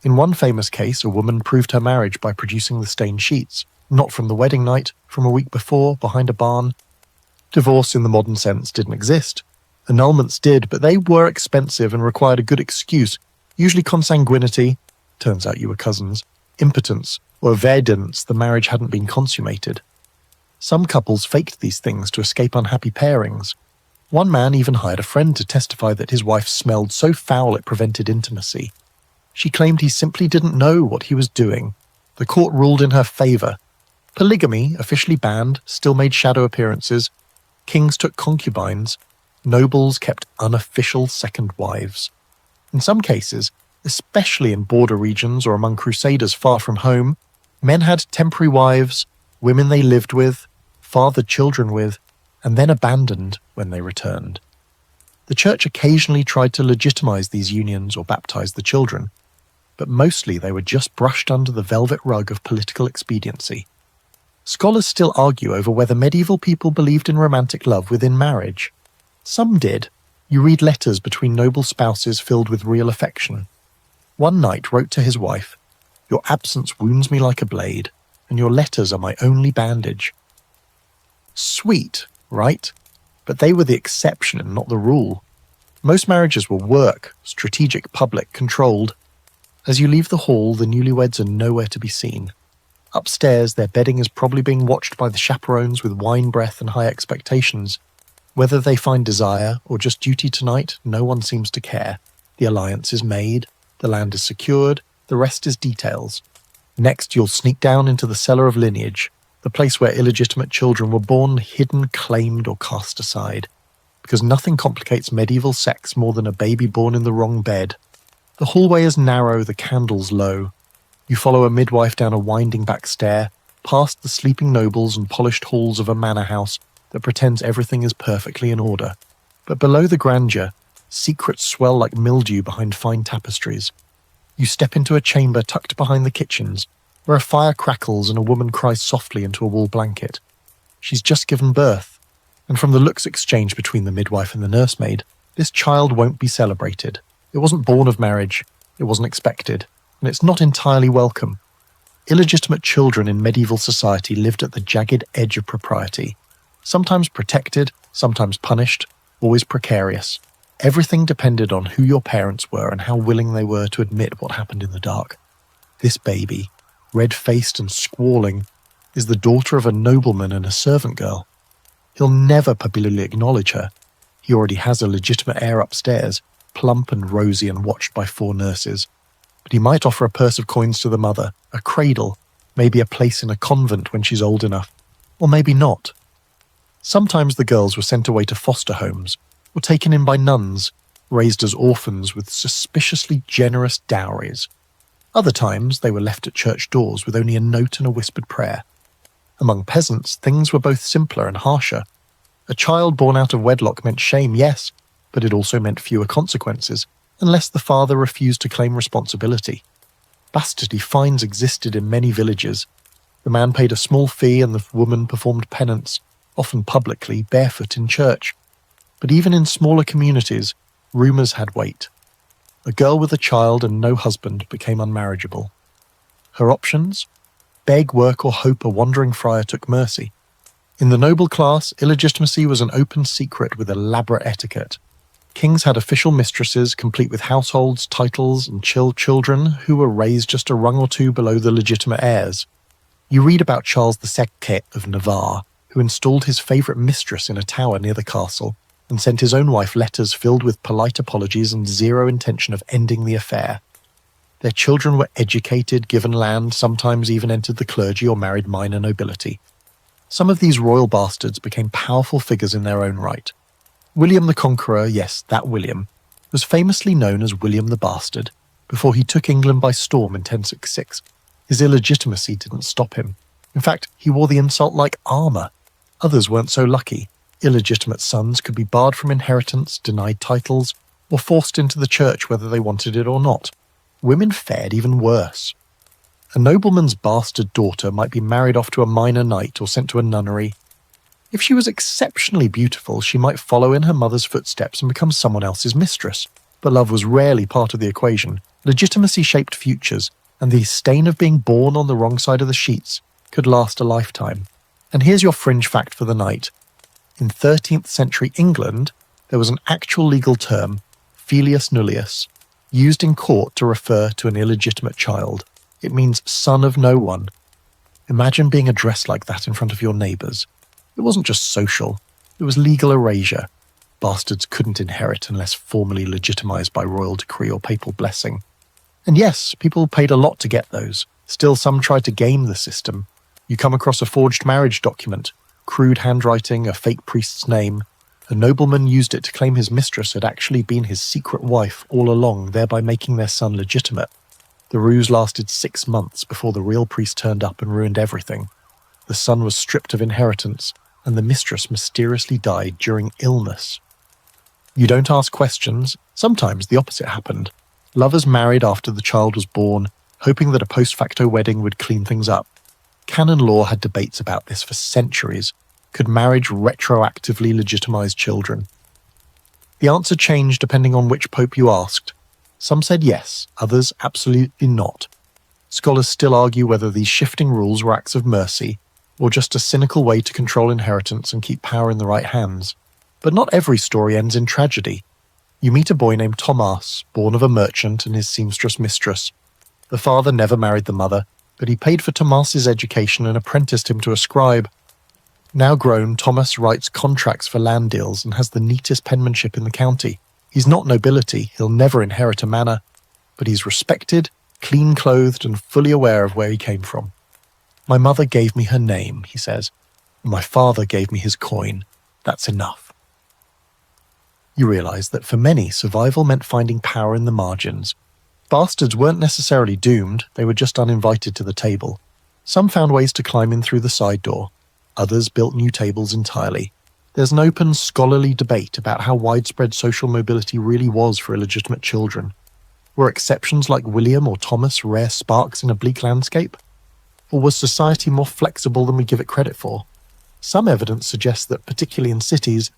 In one famous case, a woman proved her marriage by producing the stained sheets, not from the wedding night, from a week before, behind a barn. Divorce in the modern sense didn't exist. Annulments did, but they were expensive and required a good excuse, usually consanguinity, turns out you were cousins, impotence, or evidence the marriage hadn't been consummated. Some couples faked these things to escape unhappy pairings. One man even hired a friend to testify that his wife smelled so foul it prevented intimacy. She claimed he simply didn't know what he was doing. The court ruled in her favour. Polygamy, officially banned, still made shadow appearances. Kings took concubines. Nobles kept unofficial second wives. In some cases, especially in border regions or among crusaders far from home, men had temporary wives, women they lived with, fathered children with, and then abandoned when they returned. The church occasionally tried to legitimize these unions or baptize the children, but mostly they were just brushed under the velvet rug of political expediency. Scholars still argue over whether medieval people believed in romantic love within marriage. Some did. You read letters between noble spouses filled with real affection. One knight wrote to his wife, "Your absence wounds me like a blade, and your letters are my only bandage." Sweet, right? But they were the exception and not the rule. Most marriages were work, strategic, public, controlled. As you leave the hall, the newlyweds are nowhere to be seen. Upstairs, their bedding is probably being watched by the chaperones with wine breath and high expectations. Whether they find desire or just duty tonight, no one seems to care. The alliance is made, the land is secured, the rest is details. Next, you'll sneak down into the cellar of lineage, the place where illegitimate children were born, hidden, claimed, or cast aside. Because nothing complicates medieval sex more than a baby born in the wrong bed. The hallway is narrow, the candles low. You follow a midwife down a winding back stair, past the sleeping nobles and polished halls of a manor house that pretends everything is perfectly in order. But below the grandeur, secrets swell like mildew behind fine tapestries. You step into a chamber tucked behind the kitchens, where a fire crackles and a woman cries softly into a wool blanket. She's just given birth, and from the looks exchanged between the midwife and the nursemaid, this child won't be celebrated. It wasn't born of marriage, it wasn't expected, and it's not entirely welcome. Illegitimate children in medieval society lived at the jagged edge of propriety. Sometimes protected, sometimes punished, always precarious. Everything depended on who your parents were and how willing they were to admit what happened in the dark. This baby, red-faced and squalling, is the daughter of a nobleman and a servant girl. He'll never publicly acknowledge her. He already has a legitimate heir upstairs, plump and rosy and watched by 4 nurses. But he might offer a purse of coins to the mother, a cradle, maybe a place in a convent when she's old enough, or maybe not. Sometimes the girls were sent away to foster homes, or taken in by nuns, raised as orphans with suspiciously generous dowries. Other times they were left at church doors with only a note and a whispered prayer. Among peasants, things were both simpler and harsher. A child born out of wedlock meant shame, yes, but it also meant fewer consequences, unless the father refused to claim responsibility. Bastardy fines existed in many villages. The man paid a small fee and the woman performed penance, often publicly, barefoot in church. But even in smaller communities, rumours had weight. A girl with a child and no husband became unmarriageable. Her options? Beg, work, or hope a wandering friar took mercy. In the noble class, illegitimacy was an open secret with elaborate etiquette. Kings had official mistresses, complete with households, titles, and children who were raised just a rung or two below the legitimate heirs. You read about Charles II of Navarre, who installed his favourite mistress in a tower near the castle and sent his own wife letters filled with polite apologies and zero intention of ending the affair. Their children were educated, given land, sometimes even entered the clergy or married minor nobility. Some of these royal bastards became powerful figures in their own right. William the Conqueror, yes, that William, was famously known as William the Bastard before he took England by storm in 1066. His illegitimacy didn't stop him. In fact, he wore the insult like armour. Others weren't so lucky. Illegitimate sons could be barred from inheritance, denied titles, or forced into the church whether they wanted it or not. Women fared even worse. A nobleman's bastard daughter might be married off to a minor knight or sent to a nunnery, If she was exceptionally beautiful, she might follow in her mother's footsteps and become someone else's mistress. But love was rarely part of the equation. Legitimacy shaped futures, and the stain of being born on the wrong side of the sheets could last a lifetime. And here's your fringe fact for the night. In 13th century England, there was an actual legal term, filius nullius, used in court to refer to an illegitimate child. It means son of no one. Imagine being addressed like that in front of your neighbours. It wasn't just social, it was legal erasure. Bastards couldn't inherit unless formally legitimised by royal decree or papal blessing. And yes, people paid a lot to get those. Still, some tried to game the system. You come across a forged marriage document, crude handwriting, a fake priest's name. A nobleman used it to claim his mistress had actually been his secret wife all along, thereby making their son legitimate. The ruse lasted 6 months before the real priest turned up and ruined everything. The son was stripped of inheritance, and the mistress mysteriously died during illness. You don't ask questions. Sometimes the opposite happened. Lovers married after the child was born, hoping that a post-facto wedding would clean things up. Canon law had debates about this for centuries. Could marriage retroactively legitimize children? The answer changed depending on which pope you asked. Some said yes, others absolutely not. Scholars still argue whether these shifting rules were acts of mercy, or just a cynical way to control inheritance and keep power in the right hands. But not every story ends in tragedy. You meet a boy named Thomas, born of a merchant and his seamstress mistress. The father never married the mother, but he paid for Thomas's education and apprenticed him to a scribe. Now grown, Thomas writes contracts for land deals and has the neatest penmanship in the county. He's not nobility, he'll never inherit a manor, but he's respected, clean-clothed and fully aware of where he came from. My mother gave me her name, he says, and my father gave me his coin. That's enough. You realise that for many, survival meant finding power in the margins. Bastards weren't necessarily doomed, they were just uninvited to the table. Some found ways to climb in through the side door. Others built new tables entirely. There's an open, scholarly debate about how widespread social mobility really was for illegitimate children. Were exceptions like William or Thomas rare sparks in a bleak landscape? Or was society more flexible than we give it credit for? Some evidence suggests that, particularly in cities,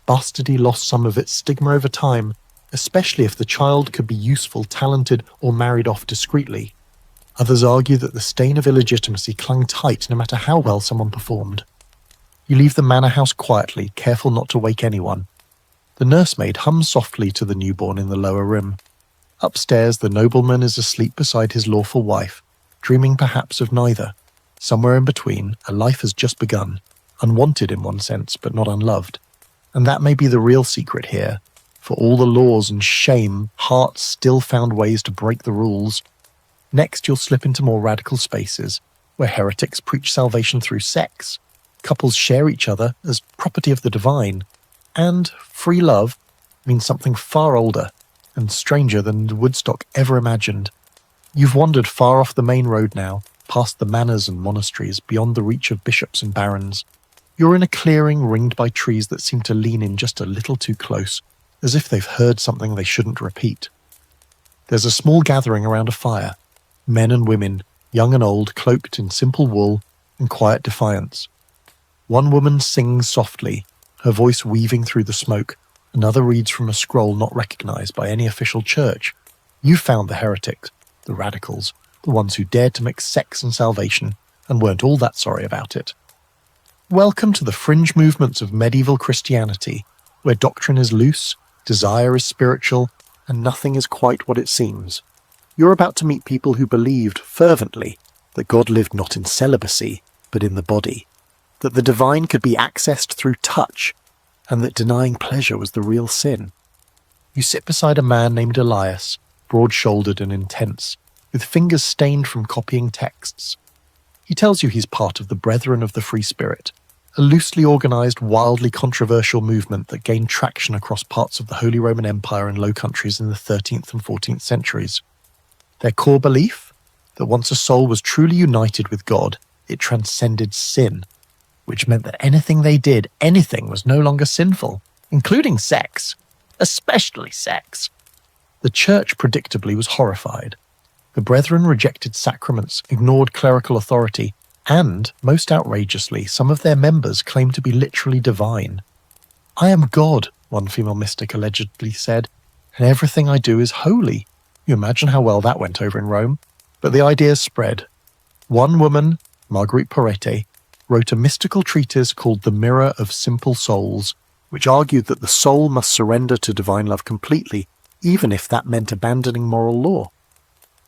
bastardy lost some of its stigma over time, especially if the child could be useful, talented, or married off discreetly. Others argue that the stain of illegitimacy clung tight no matter how well someone performed. You leave the manor house quietly, careful not to wake anyone. The nursemaid hums softly to the newborn in the lower room. Upstairs, the nobleman is asleep beside his lawful wife, dreaming perhaps of neither. Somewhere in between, a life has just begun, unwanted in one sense, but not unloved. And that may be the real secret here. For all the laws and shame, hearts still found ways to break the rules. Next, you'll slip into more radical spaces, where heretics preach salvation through sex. Couples share each other as property of the divine, and free love means something far older and stranger than Woodstock ever imagined. You've wandered far off the main road now, past the manors and monasteries, beyond the reach of bishops and barons. You're in a clearing ringed by trees that seem to lean in just a little too close, as if they've heard something they shouldn't repeat. There's a small gathering around a fire, men and women, young and old, cloaked in simple wool and quiet defiance. One woman sings softly, her voice weaving through the smoke. Another reads from a scroll not recognized by any official church. You found the heretics, the radicals, the ones who dared to mix sex and salvation, and weren't all that sorry about it. Welcome to the fringe movements of medieval Christianity, where doctrine is loose, desire is spiritual, and nothing is quite what it seems. You're about to meet people who believed fervently that God lived not in celibacy, but in the body, that the divine could be accessed through touch, and that denying pleasure was the real sin. You sit beside a man named Elias, broad-shouldered and intense, with fingers stained from copying texts. He tells you he's part of the Brethren of the Free Spirit, a loosely organised, wildly controversial movement that gained traction across parts of the Holy Roman Empire and Low Countries in the 13th and 14th centuries. Their core belief? That once a soul was truly united with God, it transcended sin, which meant that anything they did, anything, was no longer sinful, including sex, especially sex. The church, predictably, was horrified. The Brethren rejected sacraments, ignored clerical authority, And, most outrageously, some of their members claim to be literally divine. "I am God," one female mystic allegedly said, "and everything I do is holy." You imagine how well that went over in Rome? But the idea spread. One woman, Marguerite Porete, wrote a mystical treatise called The Mirror of Simple Souls, which argued that the soul must surrender to divine love completely, even if that meant abandoning moral law.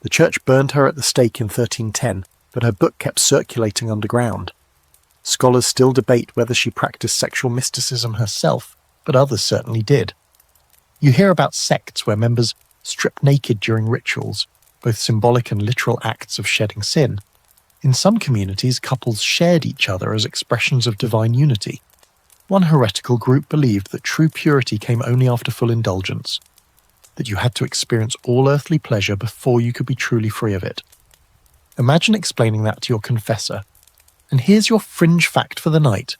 The church burned her at the stake in 1310, but her book kept circulating underground. Scholars still debate whether she practiced sexual mysticism herself, but others certainly did. You hear about sects where members strip naked during rituals, both symbolic and literal acts of shedding sin. In some communities, couples shared each other as expressions of divine unity. One heretical group believed that true purity came only after full indulgence, that you had to experience all earthly pleasure before you could be truly free of it. Imagine explaining that to your confessor. And here's your fringe fact for the night.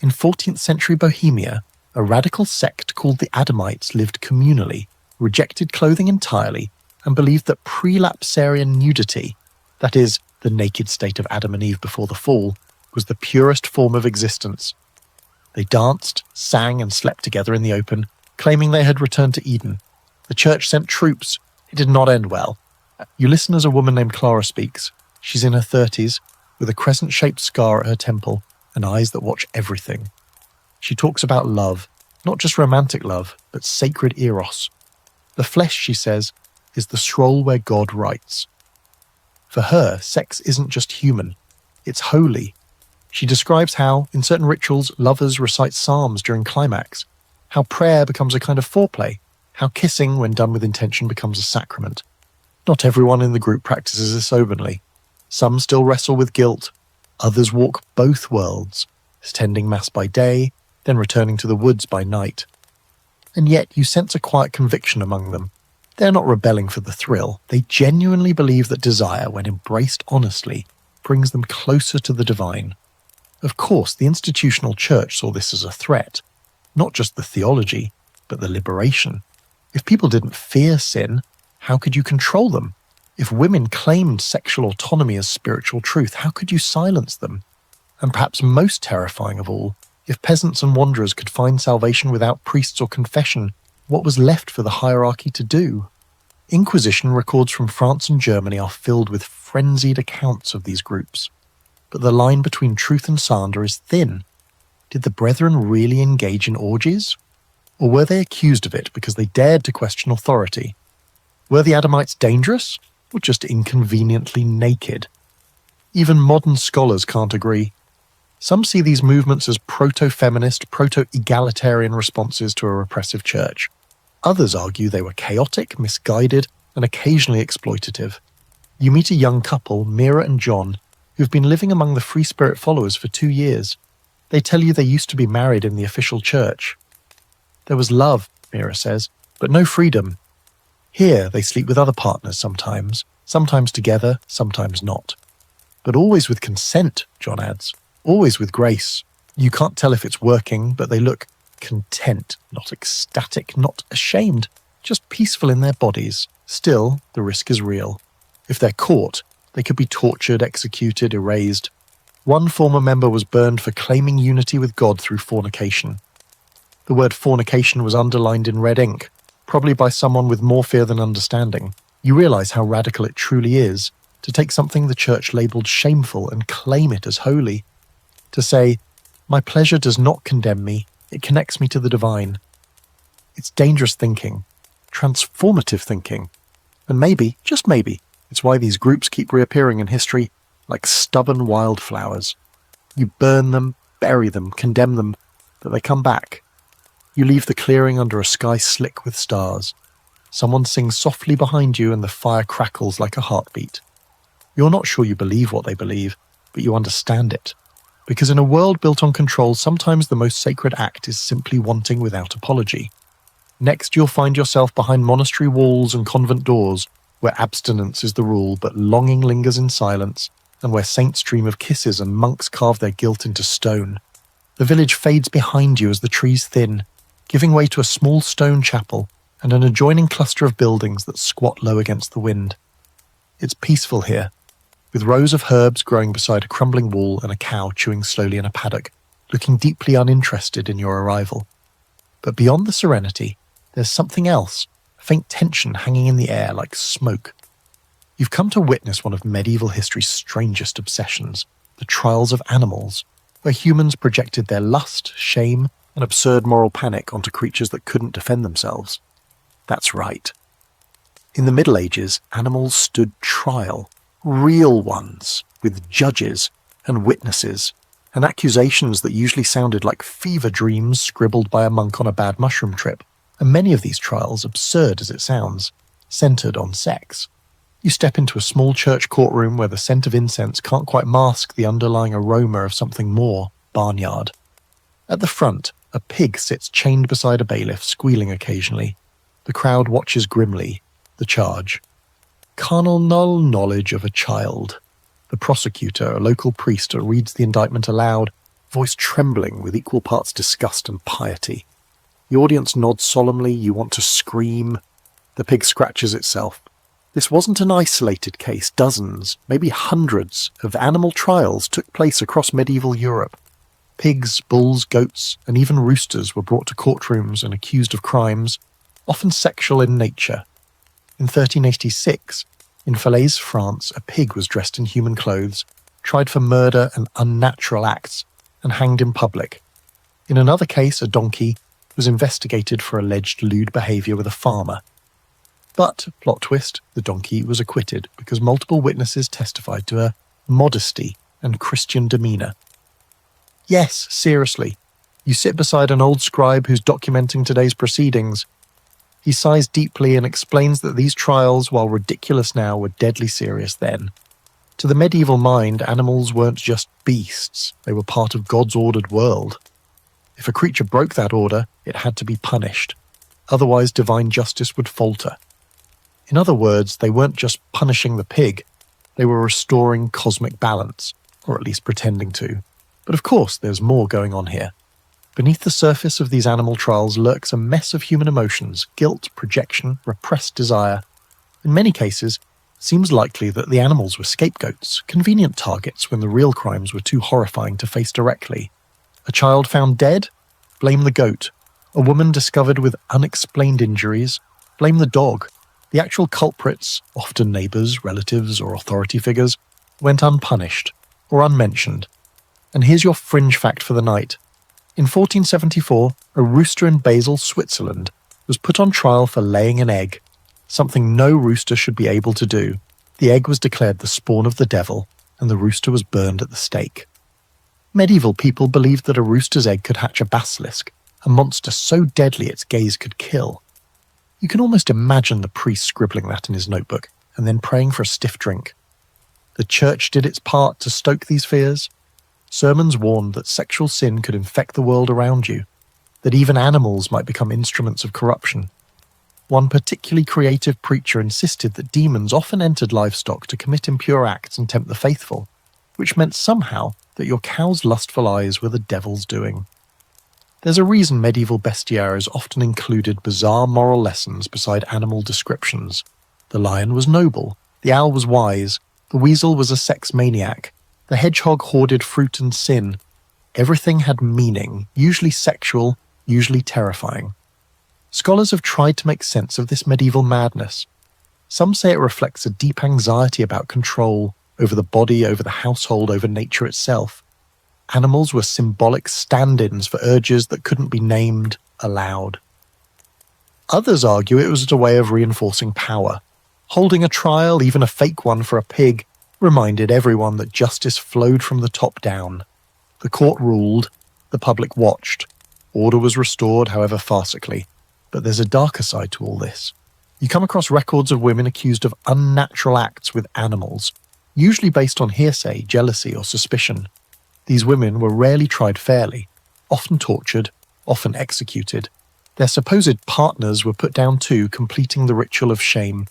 In 14th century Bohemia, a radical sect called the Adamites lived communally, rejected clothing entirely, and believed that prelapsarian nudity, that is, the naked state of Adam and Eve before the fall, was the purest form of existence. They danced, sang, and slept together in the open, claiming they had returned to Eden. The church sent troops. It did not end well. You listen as a woman named Clara speaks. She's in her 30s, with a crescent-shaped scar at her temple and eyes that watch everything. She talks about love, not just romantic love, but sacred eros. The flesh, she says, is the scroll where God writes. For her, sex isn't just human, it's holy. She describes how, in certain rituals, lovers recite psalms during climax, how prayer becomes a kind of foreplay, how kissing, when done with intention, becomes a sacrament. Not everyone in the group practices this openly. Some still wrestle with guilt, others walk both worlds, attending mass by day, then returning to the woods by night. And yet you sense a quiet conviction among them. They're not rebelling for the thrill. They genuinely believe that desire, when embraced honestly, brings them closer to the divine. Of course, the institutional church saw this as a threat, not just the theology, but the liberation. If people didn't fear sin, how could you control them? If women claimed sexual autonomy as spiritual truth, how could you silence them? And perhaps most terrifying of all, if peasants and wanderers could find salvation without priests or confession, what was left for the hierarchy to do? Inquisition records from France and Germany are filled with frenzied accounts of these groups. But the line between truth and slander is thin. Did the brethren really engage in orgies? Or were they accused of it because they dared to question authority? Were the Adamites dangerous, or just inconveniently naked? Even modern scholars can't agree. Some see these movements as proto-feminist, proto-egalitarian responses to a repressive church. Others argue they were chaotic, misguided, and occasionally exploitative. You meet a young couple, Mira and John, who've been living among the Free Spirit followers for 2 years. They tell you they used to be married in the official church. There was love, Mira says, but no freedom. Here they sleep with other partners sometimes together, sometimes not. But always with consent, John adds. Always with grace. You can't tell if it's working, but they look content, not ecstatic, not ashamed, just peaceful in their bodies. Still, the risk is real. If they're caught, they could be tortured, executed, erased. One former member was burned for claiming unity with God through fornication. The word fornication was underlined in red ink, probably by someone with more fear than understanding. You realize how radical it truly is to take something the church labeled shameful and claim it as holy. To say, my pleasure does not condemn me, it connects me to the divine. It's dangerous thinking, transformative thinking. And maybe, just maybe, it's why these groups keep reappearing in history like stubborn wildflowers. You burn them, bury them, condemn them, but they come back. You leave the clearing under a sky slick with stars. Someone sings softly behind you and the fire crackles like a heartbeat. You're not sure you believe what they believe, but you understand it. Because in a world built on control, sometimes the most sacred act is simply wanting without apology. Next, you'll find yourself behind monastery walls and convent doors, where abstinence is the rule but longing lingers in silence, and where saints dream of kisses and monks carve their guilt into stone. The village fades behind you as the trees thin, giving way to a small stone chapel and an adjoining cluster of buildings that squat low against the wind. It's peaceful here. with rows of herbs growing beside a crumbling wall and a cow chewing slowly in a paddock, looking deeply uninterested in your arrival. But beyond the serenity, there's something else, a faint tension hanging in the air like smoke. You've come to witness one of medieval history's strangest obsessions, the trials of animals, where humans projected their lust, shame, and absurd moral panic onto creatures that couldn't defend themselves. That's right. In the Middle Ages, animals stood trial, real ones, with judges and witnesses, and accusations that usually sounded like fever dreams scribbled by a monk on a bad mushroom trip, and many of these trials, absurd as it sounds, centered on sex. You step into a small church courtroom where the scent of incense can't quite mask the underlying aroma of something more, barnyard. At the front, a pig sits chained beside a bailiff, squealing occasionally. The crowd watches grimly. The charge. Carnal knowledge of a child. The prosecutor, a local priest, reads the indictment aloud, voice trembling with equal parts disgust and piety. The audience nods solemnly, you want to scream. The pig scratches itself. This wasn't an isolated case. Dozens, maybe hundreds, of animal trials took place across medieval Europe. Pigs, bulls, goats, and even roosters were brought to courtrooms and accused of crimes, often sexual in nature. In 1386, in Falaise, France, a pig was dressed in human clothes, tried for murder and unnatural acts, and hanged in public. In another case, a donkey was investigated for alleged lewd behaviour with a farmer. But, plot twist, the donkey was acquitted because multiple witnesses testified to her modesty and Christian demeanour. Yes, seriously, you sit beside an old scribe who's documenting today's proceedings. He sighs deeply and explains that these trials, while ridiculous now, were deadly serious then. To the medieval mind, animals weren't just beasts, they were part of God's ordered world. If a creature broke that order, it had to be punished. Otherwise, divine justice would falter. In other words, they weren't just punishing the pig, they were restoring cosmic balance, or at least pretending to. But of course, there's more going on here. Beneath the surface of these animal trials lurks a mess of human emotions, guilt, projection, repressed desire. In many cases, it seems likely that the animals were scapegoats, convenient targets when the real crimes were too horrifying to face directly. A child found dead? Blame the goat. A woman discovered with unexplained injuries? Blame the dog. The actual culprits, often neighbours, relatives, or authority figures, went unpunished, or unmentioned. And here's your fringe fact for the night. In 1474, a rooster in Basel, Switzerland, was put on trial for laying an egg, something no rooster should be able to do. The egg was declared the spawn of the devil, and the rooster was burned at the stake. Medieval people believed that a rooster's egg could hatch a basilisk, a monster so deadly its gaze could kill. You can almost imagine the priest scribbling that in his notebook, and then praying for a stiff drink. The church did its part to stoke these fears. Sermons warned that sexual sin could infect the world around you, that even animals might become instruments of corruption. One particularly creative preacher insisted that demons often entered livestock to commit impure acts and tempt the faithful, which meant somehow that your cow's lustful eyes were the devil's doing. There's a reason medieval bestiaries often included bizarre moral lessons beside animal descriptions. The lion was noble, the owl was wise, the weasel was a sex maniac, the hedgehog hoarded fruit and sin. Everything had meaning, usually sexual, usually terrifying. Scholars have tried to make sense of this medieval madness. Some say it reflects a deep anxiety about control, over the body, over the household, over nature itself. Animals were symbolic stand-ins for urges that couldn't be named aloud. Others argue it was a way of reinforcing power. Holding a trial, even a fake one for a pig, reminded everyone that justice flowed from the top down. The court ruled, the public watched. Order was restored, however farcically. But there's a darker side to all this. You come across records of women accused of unnatural acts with animals, usually based on hearsay, jealousy, or suspicion. These women were rarely tried fairly, often tortured, often executed. Their supposed partners were put down too, completing the ritual of shame.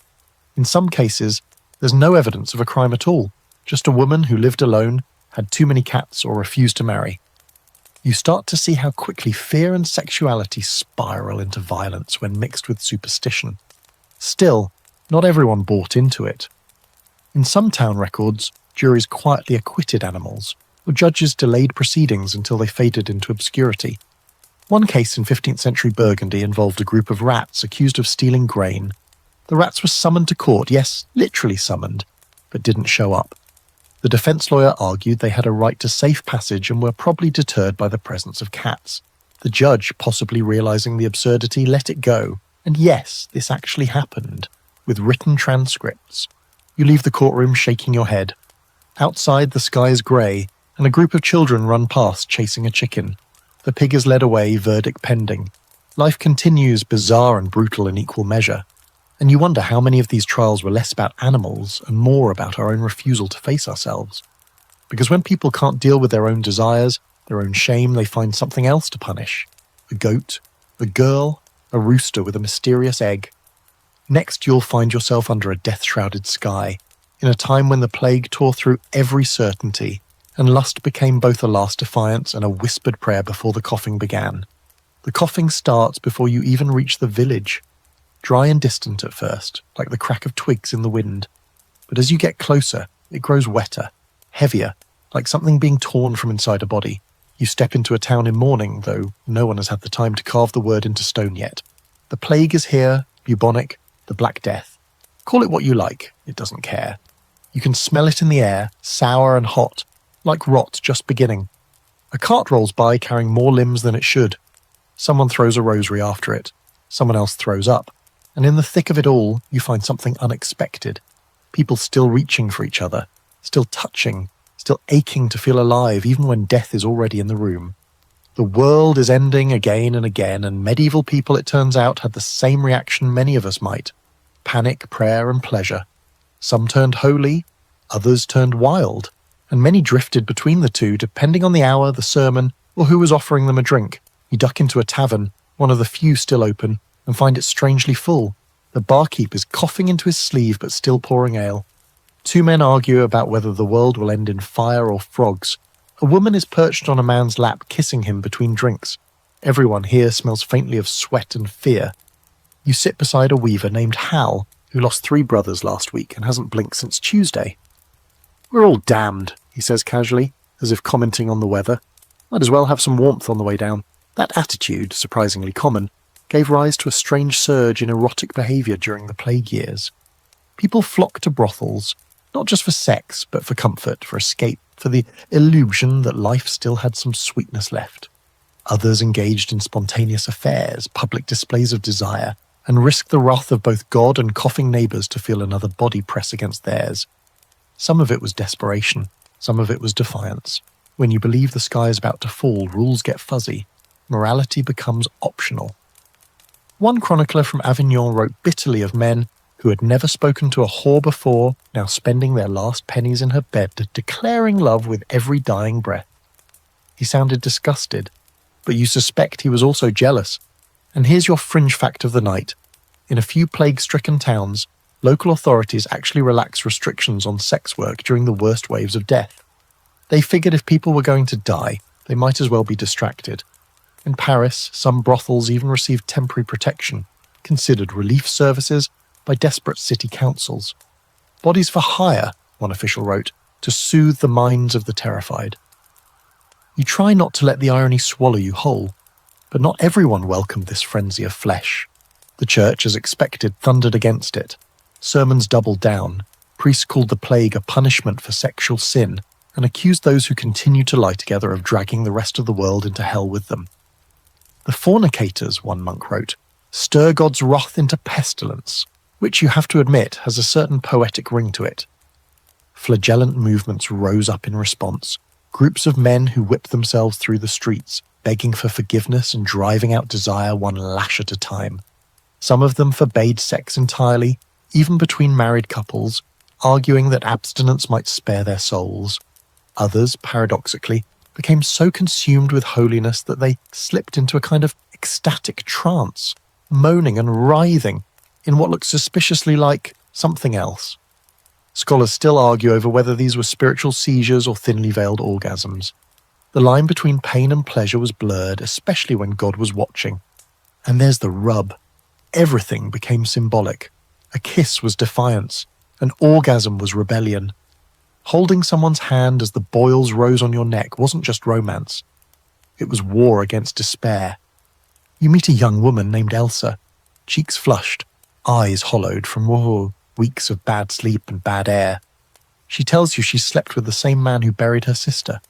In some cases, there's no evidence of a crime at all, just a woman who lived alone, had too many cats, or refused to marry. You start to see how quickly fear and sexuality spiral into violence when mixed with superstition. Still, not everyone bought into it. In some town records, juries quietly acquitted animals, or judges delayed proceedings until they faded into obscurity. One case in 15th century Burgundy involved a group of rats accused of stealing grain. The rats were summoned to court, yes, literally summoned, but didn't show up. The defense lawyer argued they had a right to safe passage and were probably deterred by the presence of cats. The judge, possibly realizing the absurdity, let it go. And yes, this actually happened, with written transcripts. You leave the courtroom shaking your head. Outside, the sky is grey, and a group of children run past chasing a chicken. The pig is led away, verdict pending. Life continues, bizarre and brutal in equal measure. And you wonder how many of these trials were less about animals and more about our own refusal to face ourselves. Because when people can't deal with their own desires, their own shame, they find something else to punish. A goat, a girl, a rooster with a mysterious egg. Next, you'll find yourself under a death-shrouded sky, in a time when the plague tore through every certainty, and lust became both a last defiance and a whispered prayer before the coughing began. The coughing starts before you even reach the village. Dry and distant at first, like the crack of twigs in the wind. But as you get closer, it grows wetter, heavier, like something being torn from inside a body. You step into a town in mourning, though no one has had the time to carve the word into stone yet. The plague is here, bubonic, the Black Death. Call it what you like, it doesn't care. You can smell it in the air, sour and hot, like rot just beginning. A cart rolls by carrying more limbs than it should. Someone throws a rosary after it. Someone else throws up. And in the thick of it all, you find something unexpected. People still reaching for each other, still touching, still aching to feel alive even when death is already in the room. The world is ending again and again, and medieval people, it turns out, had the same reaction many of us might. Panic, prayer, and pleasure. Some turned holy, others turned wild, and many drifted between the two depending on the hour, the sermon, or who was offering them a drink. You duck into a tavern, one of the few still open, and find it strangely full. The barkeep is coughing into his sleeve but still pouring ale. Two men argue about whether the world will end in fire or frogs. A woman is perched on a man's lap kissing him between drinks. Everyone here smells faintly of sweat and fear. You sit beside a weaver named Hal, who lost 3 brothers last week and hasn't blinked since Tuesday. "We're all damned," he says casually, as if commenting on the weather. "Might as well have some warmth on the way down." That attitude, surprisingly common, gave rise to a strange surge in erotic behaviour during the plague years. People flocked to brothels, not just for sex, but for comfort, for escape, for the illusion that life still had some sweetness left. Others engaged in spontaneous affairs, public displays of desire, and risked the wrath of both God and coughing neighbours to feel another body press against theirs. Some of it was desperation, some of it was defiance. When you believe the sky is about to fall, rules get fuzzy. Morality becomes optional. One chronicler from Avignon wrote bitterly of men who had never spoken to a whore before, now spending their last pennies in her bed, declaring love with every dying breath. He sounded disgusted, but you suspect he was also jealous. And here's your fringe fact of the night. In a few plague-stricken towns, local authorities actually relaxed restrictions on sex work during the worst waves of death. They figured if people were going to die, they might as well be distracted. In Paris, some brothels even received temporary protection, considered relief services by desperate city councils. Bodies for hire, one official wrote, to soothe the minds of the terrified. You try not to let the irony swallow you whole, but not everyone welcomed this frenzy of flesh. The church, as expected, thundered against it. Sermons doubled down. Priests called the plague a punishment for sexual sin and accused those who continue to lie together of dragging the rest of the world into hell with them. The fornicators, one monk wrote, stir God's wrath into pestilence, which you have to admit has a certain poetic ring to it. Flagellant movements rose up in response, groups of men who whipped themselves through the streets, begging for forgiveness and driving out desire one lash at a time. Some of them forbade sex entirely, even between married couples, arguing that abstinence might spare their souls. Others, paradoxically, became so consumed with holiness that they slipped into a kind of ecstatic trance, moaning and writhing in what looked suspiciously like something else. Scholars still argue over whether these were spiritual seizures or thinly veiled orgasms. The line between pain and pleasure was blurred, especially when God was watching. And there's the rub. Everything became symbolic. A kiss was defiance. An orgasm was rebellion. Holding someone's hand as the boils rose on your neck wasn't just romance. It was war against despair. You meet a young woman named Elsa, cheeks flushed, eyes hollowed from weeks of bad sleep and bad air. She tells you she slept with the same man who buried her sister.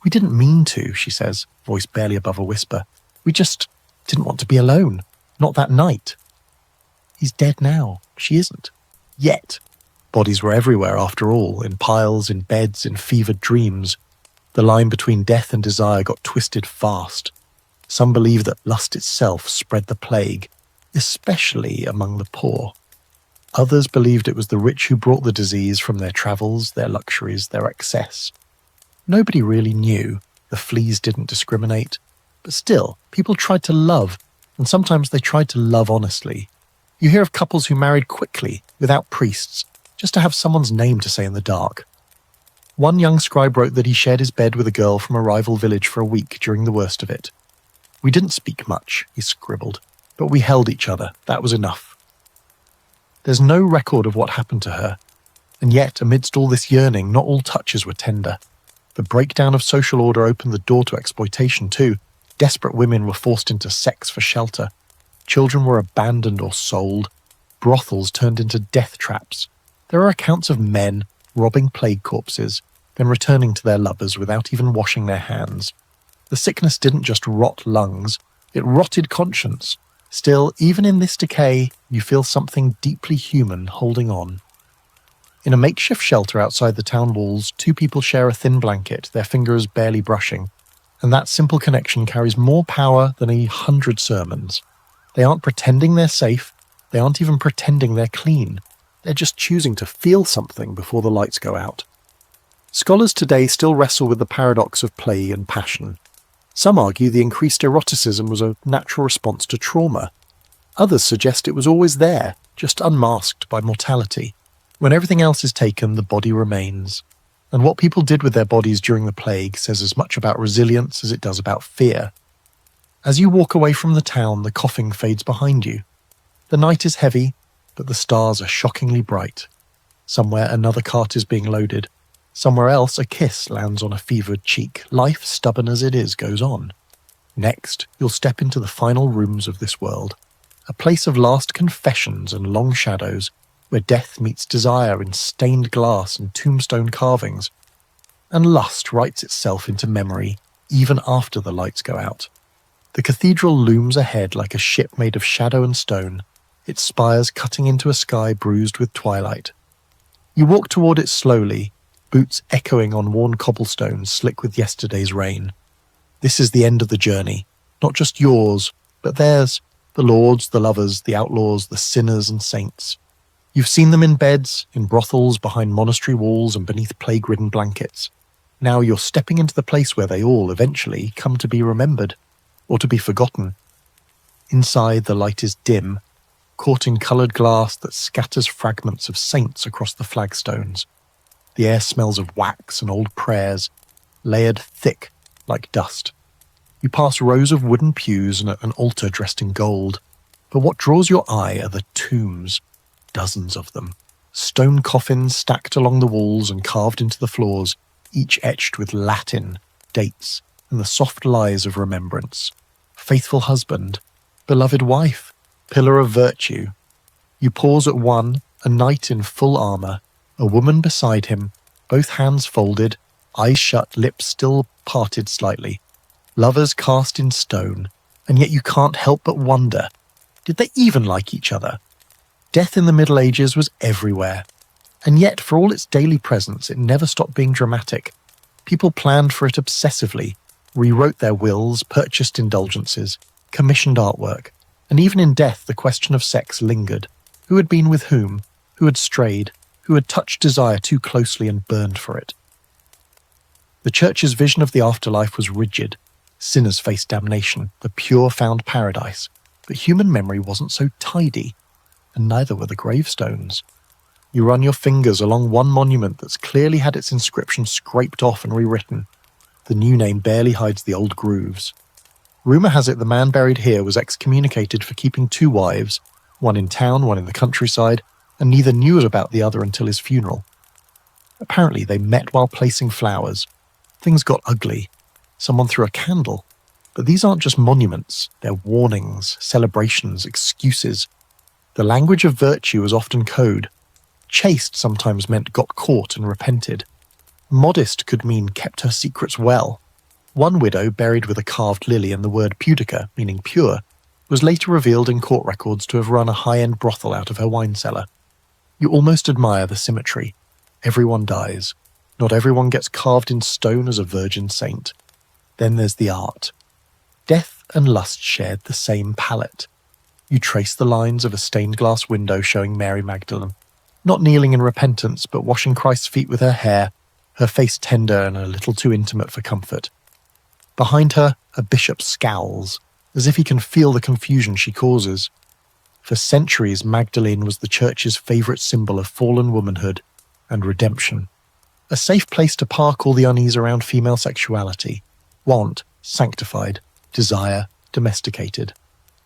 "We didn't mean to," she says, voice barely above a whisper. "We just didn't want to be alone. Not that night." He's dead now. She isn't. Yet. Bodies were everywhere after all, in piles, in beds, in fevered dreams. The line between death and desire got twisted fast. Some believe that lust itself spread the plague, especially among the poor. Others believed it was the rich who brought the disease from their travels, their luxuries, their excess. Nobody really knew. The fleas didn't discriminate. But still, people tried to love, and sometimes they tried to love honestly. You hear of couples who married quickly, without priests, just to have someone's name to say in the dark. One young scribe wrote that he shared his bed with a girl from a rival village for a week during the worst of it. "We didn't speak much," he scribbled, "but we held each other. That was enough." There's no record of what happened to her, and yet, amidst all this yearning, not all touches were tender. The breakdown of social order opened the door to exploitation too. Desperate women were forced into sex for shelter. Children were abandoned or sold. Brothels turned into death traps. There are accounts of men robbing plague corpses, then returning to their lovers without even washing their hands. The sickness didn't just rot lungs, it rotted conscience. Still, even in this decay, you feel something deeply human holding on. In a makeshift shelter outside the town walls, two people share a thin blanket, their fingers barely brushing, and that simple connection carries more power than 100 sermons. They aren't pretending they're safe, they aren't even pretending they're clean. They're just choosing to feel something before the lights go out. Scholars today still wrestle with the paradox of play and passion. Some argue the increased eroticism was a natural response to trauma. Others suggest it was always there, just unmasked by mortality. When everything else is taken, the body remains. And what people did with their bodies during the plague says as much about resilience as it does about fear. As you walk away from the town, the coughing fades behind you. The night is heavy, but the stars are shockingly bright. Somewhere another cart is being loaded. Somewhere else a kiss lands on a fevered cheek. Life, stubborn as it is, goes on. Next, you'll step into the final rooms of this world. A place of last confessions and long shadows, where death meets desire in stained glass and tombstone carvings. And lust writes itself into memory, even after the lights go out. The cathedral looms ahead like a ship made of shadow and stone, its spires cutting into a sky bruised with twilight. You walk toward it slowly, boots echoing on worn cobblestones slick with yesterday's rain. This is the end of the journey, not just yours, but theirs, the lords, the lovers, the outlaws, the sinners and saints. You've seen them in beds, in brothels, behind monastery walls and beneath plague-ridden blankets. Now you're stepping into the place where they all eventually come to be remembered, or to be forgotten. Inside, the light is dim, caught in coloured glass that scatters fragments of saints across the flagstones. The air smells of wax and old prayers, layered thick like dust. You pass rows of wooden pews and an altar dressed in gold. But what draws your eye are the tombs, dozens of them. Stone coffins stacked along the walls and carved into the floors, each etched with Latin, dates, and the soft lies of remembrance. Faithful husband, beloved wife, pillar of virtue. You pause at one, a knight in full armour, a woman beside him, both hands folded, eyes shut, lips still parted slightly. Lovers cast in stone, and yet you can't help but wonder, did they even like each other? Death in the Middle Ages was everywhere, and yet for all its daily presence it never stopped being dramatic. People planned for it obsessively, rewrote their wills, purchased indulgences, commissioned artwork. And even in death, the question of sex lingered. Who had been with whom? Who had strayed? Who had touched desire too closely and burned for it? The Church's vision of the afterlife was rigid. Sinners faced damnation, the pure found paradise. But human memory wasn't so tidy, and neither were the gravestones. You run your fingers along one monument that's clearly had its inscription scraped off and rewritten. The new name barely hides the old grooves. Rumour has it the man buried here was excommunicated for keeping two wives, one in town, one in the countryside, and neither knew about the other until his funeral. Apparently Apparently they met while placing flowers. Things got ugly. Someone threw a candle. But these aren't just monuments, they're warnings, celebrations, excuses. The language of virtue was often code. Chaste sometimes meant got caught and repented. Modest could mean kept her secrets well. One widow, buried with a carved lily and the word pudica, meaning pure, was later revealed in court records to have run a high-end brothel out of her wine cellar. You almost admire the symmetry. Everyone dies. Not everyone gets carved in stone as a virgin saint. Then there's the art. Death and lust shared the same palette. You trace the lines of a stained glass window showing Mary Magdalene, not kneeling in repentance, but washing Christ's feet with her hair, her face tender and a little too intimate for comfort. Behind her, a bishop scowls, as if he can feel the confusion she causes. For centuries, Magdalene was the church's favourite symbol of fallen womanhood and redemption. A safe place to park all the unease around female sexuality. Want, sanctified. Desire, domesticated.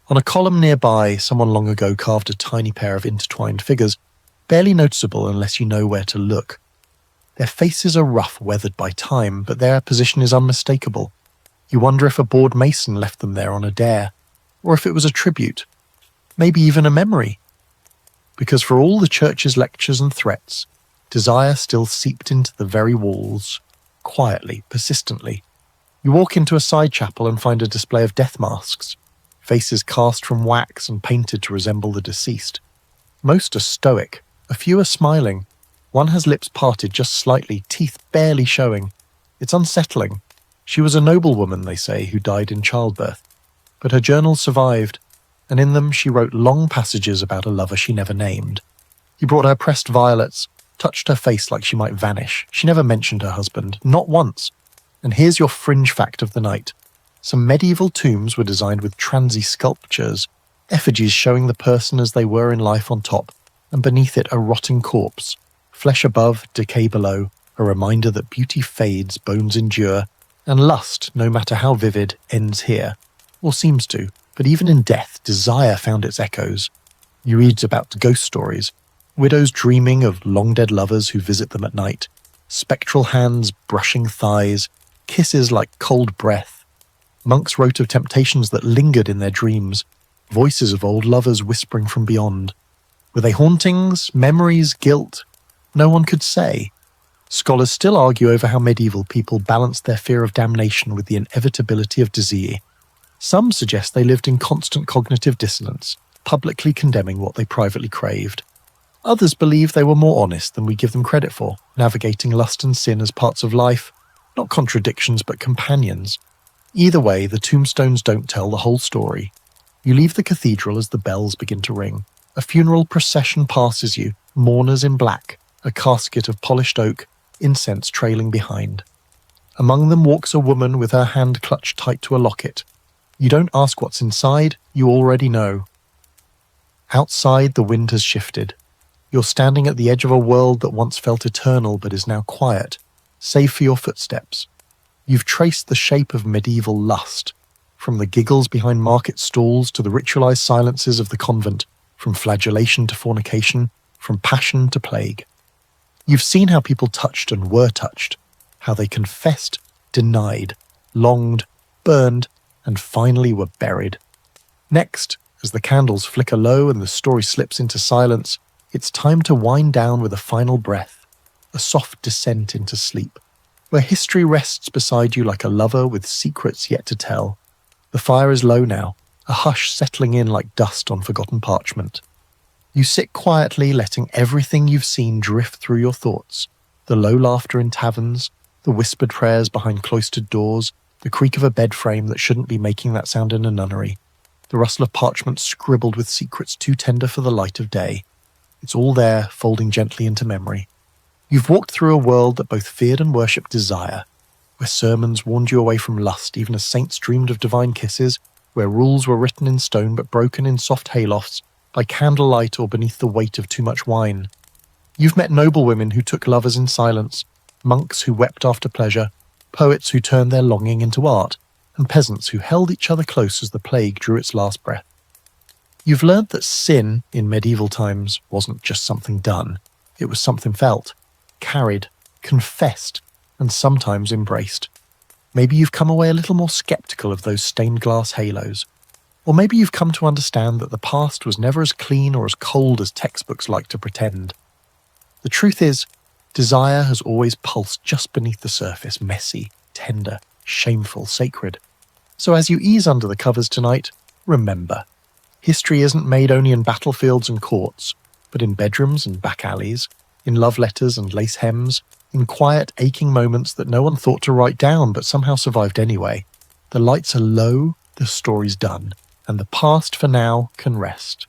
On a column nearby, someone long ago carved a tiny pair of intertwined figures, barely noticeable unless you know where to look. Their faces are rough, weathered by time, but their position is unmistakable. You wonder if a bored mason left them there on a dare, or if it was a tribute, maybe even a memory. Because for all the church's lectures and threats, desire still seeped into the very walls, quietly, persistently. You walk into a side chapel and find a display of death masks, faces cast from wax and painted to resemble the deceased. Most are stoic, a few are smiling. One has lips parted just slightly, teeth barely showing. It's unsettling. She was a noblewoman, they say, who died in childbirth. But her journals survived, and in them she wrote long passages about a lover she never named. He brought her pressed violets, touched her face like she might vanish. She never mentioned her husband, not once. And here's your fringe fact of the night. Some medieval tombs were designed with transy sculptures, effigies showing the person as they were in life on top, and beneath it a rotting corpse, flesh above, decay below, a reminder that beauty fades, bones endure, and lust, no matter how vivid, ends here. Or seems to, but even in death, desire found its echoes. You read about ghost stories, widows dreaming of long-dead lovers who visit them at night, spectral hands brushing thighs, kisses like cold breath. Monks wrote of temptations that lingered in their dreams, voices of old lovers whispering from beyond. Were they hauntings, memories, guilt? No one could say. Scholars still argue over how medieval people balanced their fear of damnation with the inevitability of disease. Some suggest they lived in constant cognitive dissonance, publicly condemning what they privately craved. Others believe they were more honest than we give them credit for, navigating lust and sin as parts of life, not contradictions but companions. Either way, the tombstones don't tell the whole story. You leave the cathedral as the bells begin to ring. A funeral procession passes you, mourners in black, a casket of polished oak, incense trailing behind. Among them walks a woman with her hand clutched tight to a locket. You don't ask what's inside, you already know. Outside, the wind has shifted. You're standing at the edge of a world that once felt eternal but is now quiet, save for your footsteps. You've traced the shape of medieval lust, from the giggles behind market stalls to the ritualized silences of the convent, from flagellation to fornication, from passion to plague. You've seen how people touched and were touched, how they confessed, denied, longed, burned, and finally were buried. Next, as the candles flicker low and the story slips into silence, it's time to wind down with a final breath, a soft descent into sleep, where history rests beside you like a lover with secrets yet to tell. The fire is low now, a hush settling in like dust on forgotten parchment. You sit quietly, letting everything you've seen drift through your thoughts, the low laughter in taverns, the whispered prayers behind cloistered doors, the creak of a bed frame that shouldn't be making that sound in a nunnery, the rustle of parchment scribbled with secrets too tender for the light of day. It's all there, folding gently into memory. You've walked through a world that both feared and worshipped desire, where sermons warned you away from lust even as saints dreamed of divine kisses, where rules were written in stone but broken in soft haylofts, by candlelight or beneath the weight of too much wine. You've met noblewomen who took lovers in silence, monks who wept after pleasure, poets who turned their longing into art, and peasants who held each other close as the plague drew its last breath. You've learnt that sin, in medieval times, wasn't just something done. It was something felt, carried, confessed, and sometimes embraced. Maybe you've come away a little more skeptical of those stained glass halos. Or maybe you've come to understand that the past was never as clean or as cold as textbooks like to pretend. The truth is, desire has always pulsed just beneath the surface, messy, tender, shameful, sacred. So as you ease under the covers tonight, remember, history isn't made only in battlefields and courts, but in bedrooms and back alleys, in love letters and lace hems, in quiet, aching moments that no one thought to write down but somehow survived anyway. The lights are low, the story's done, and the past for now can rest.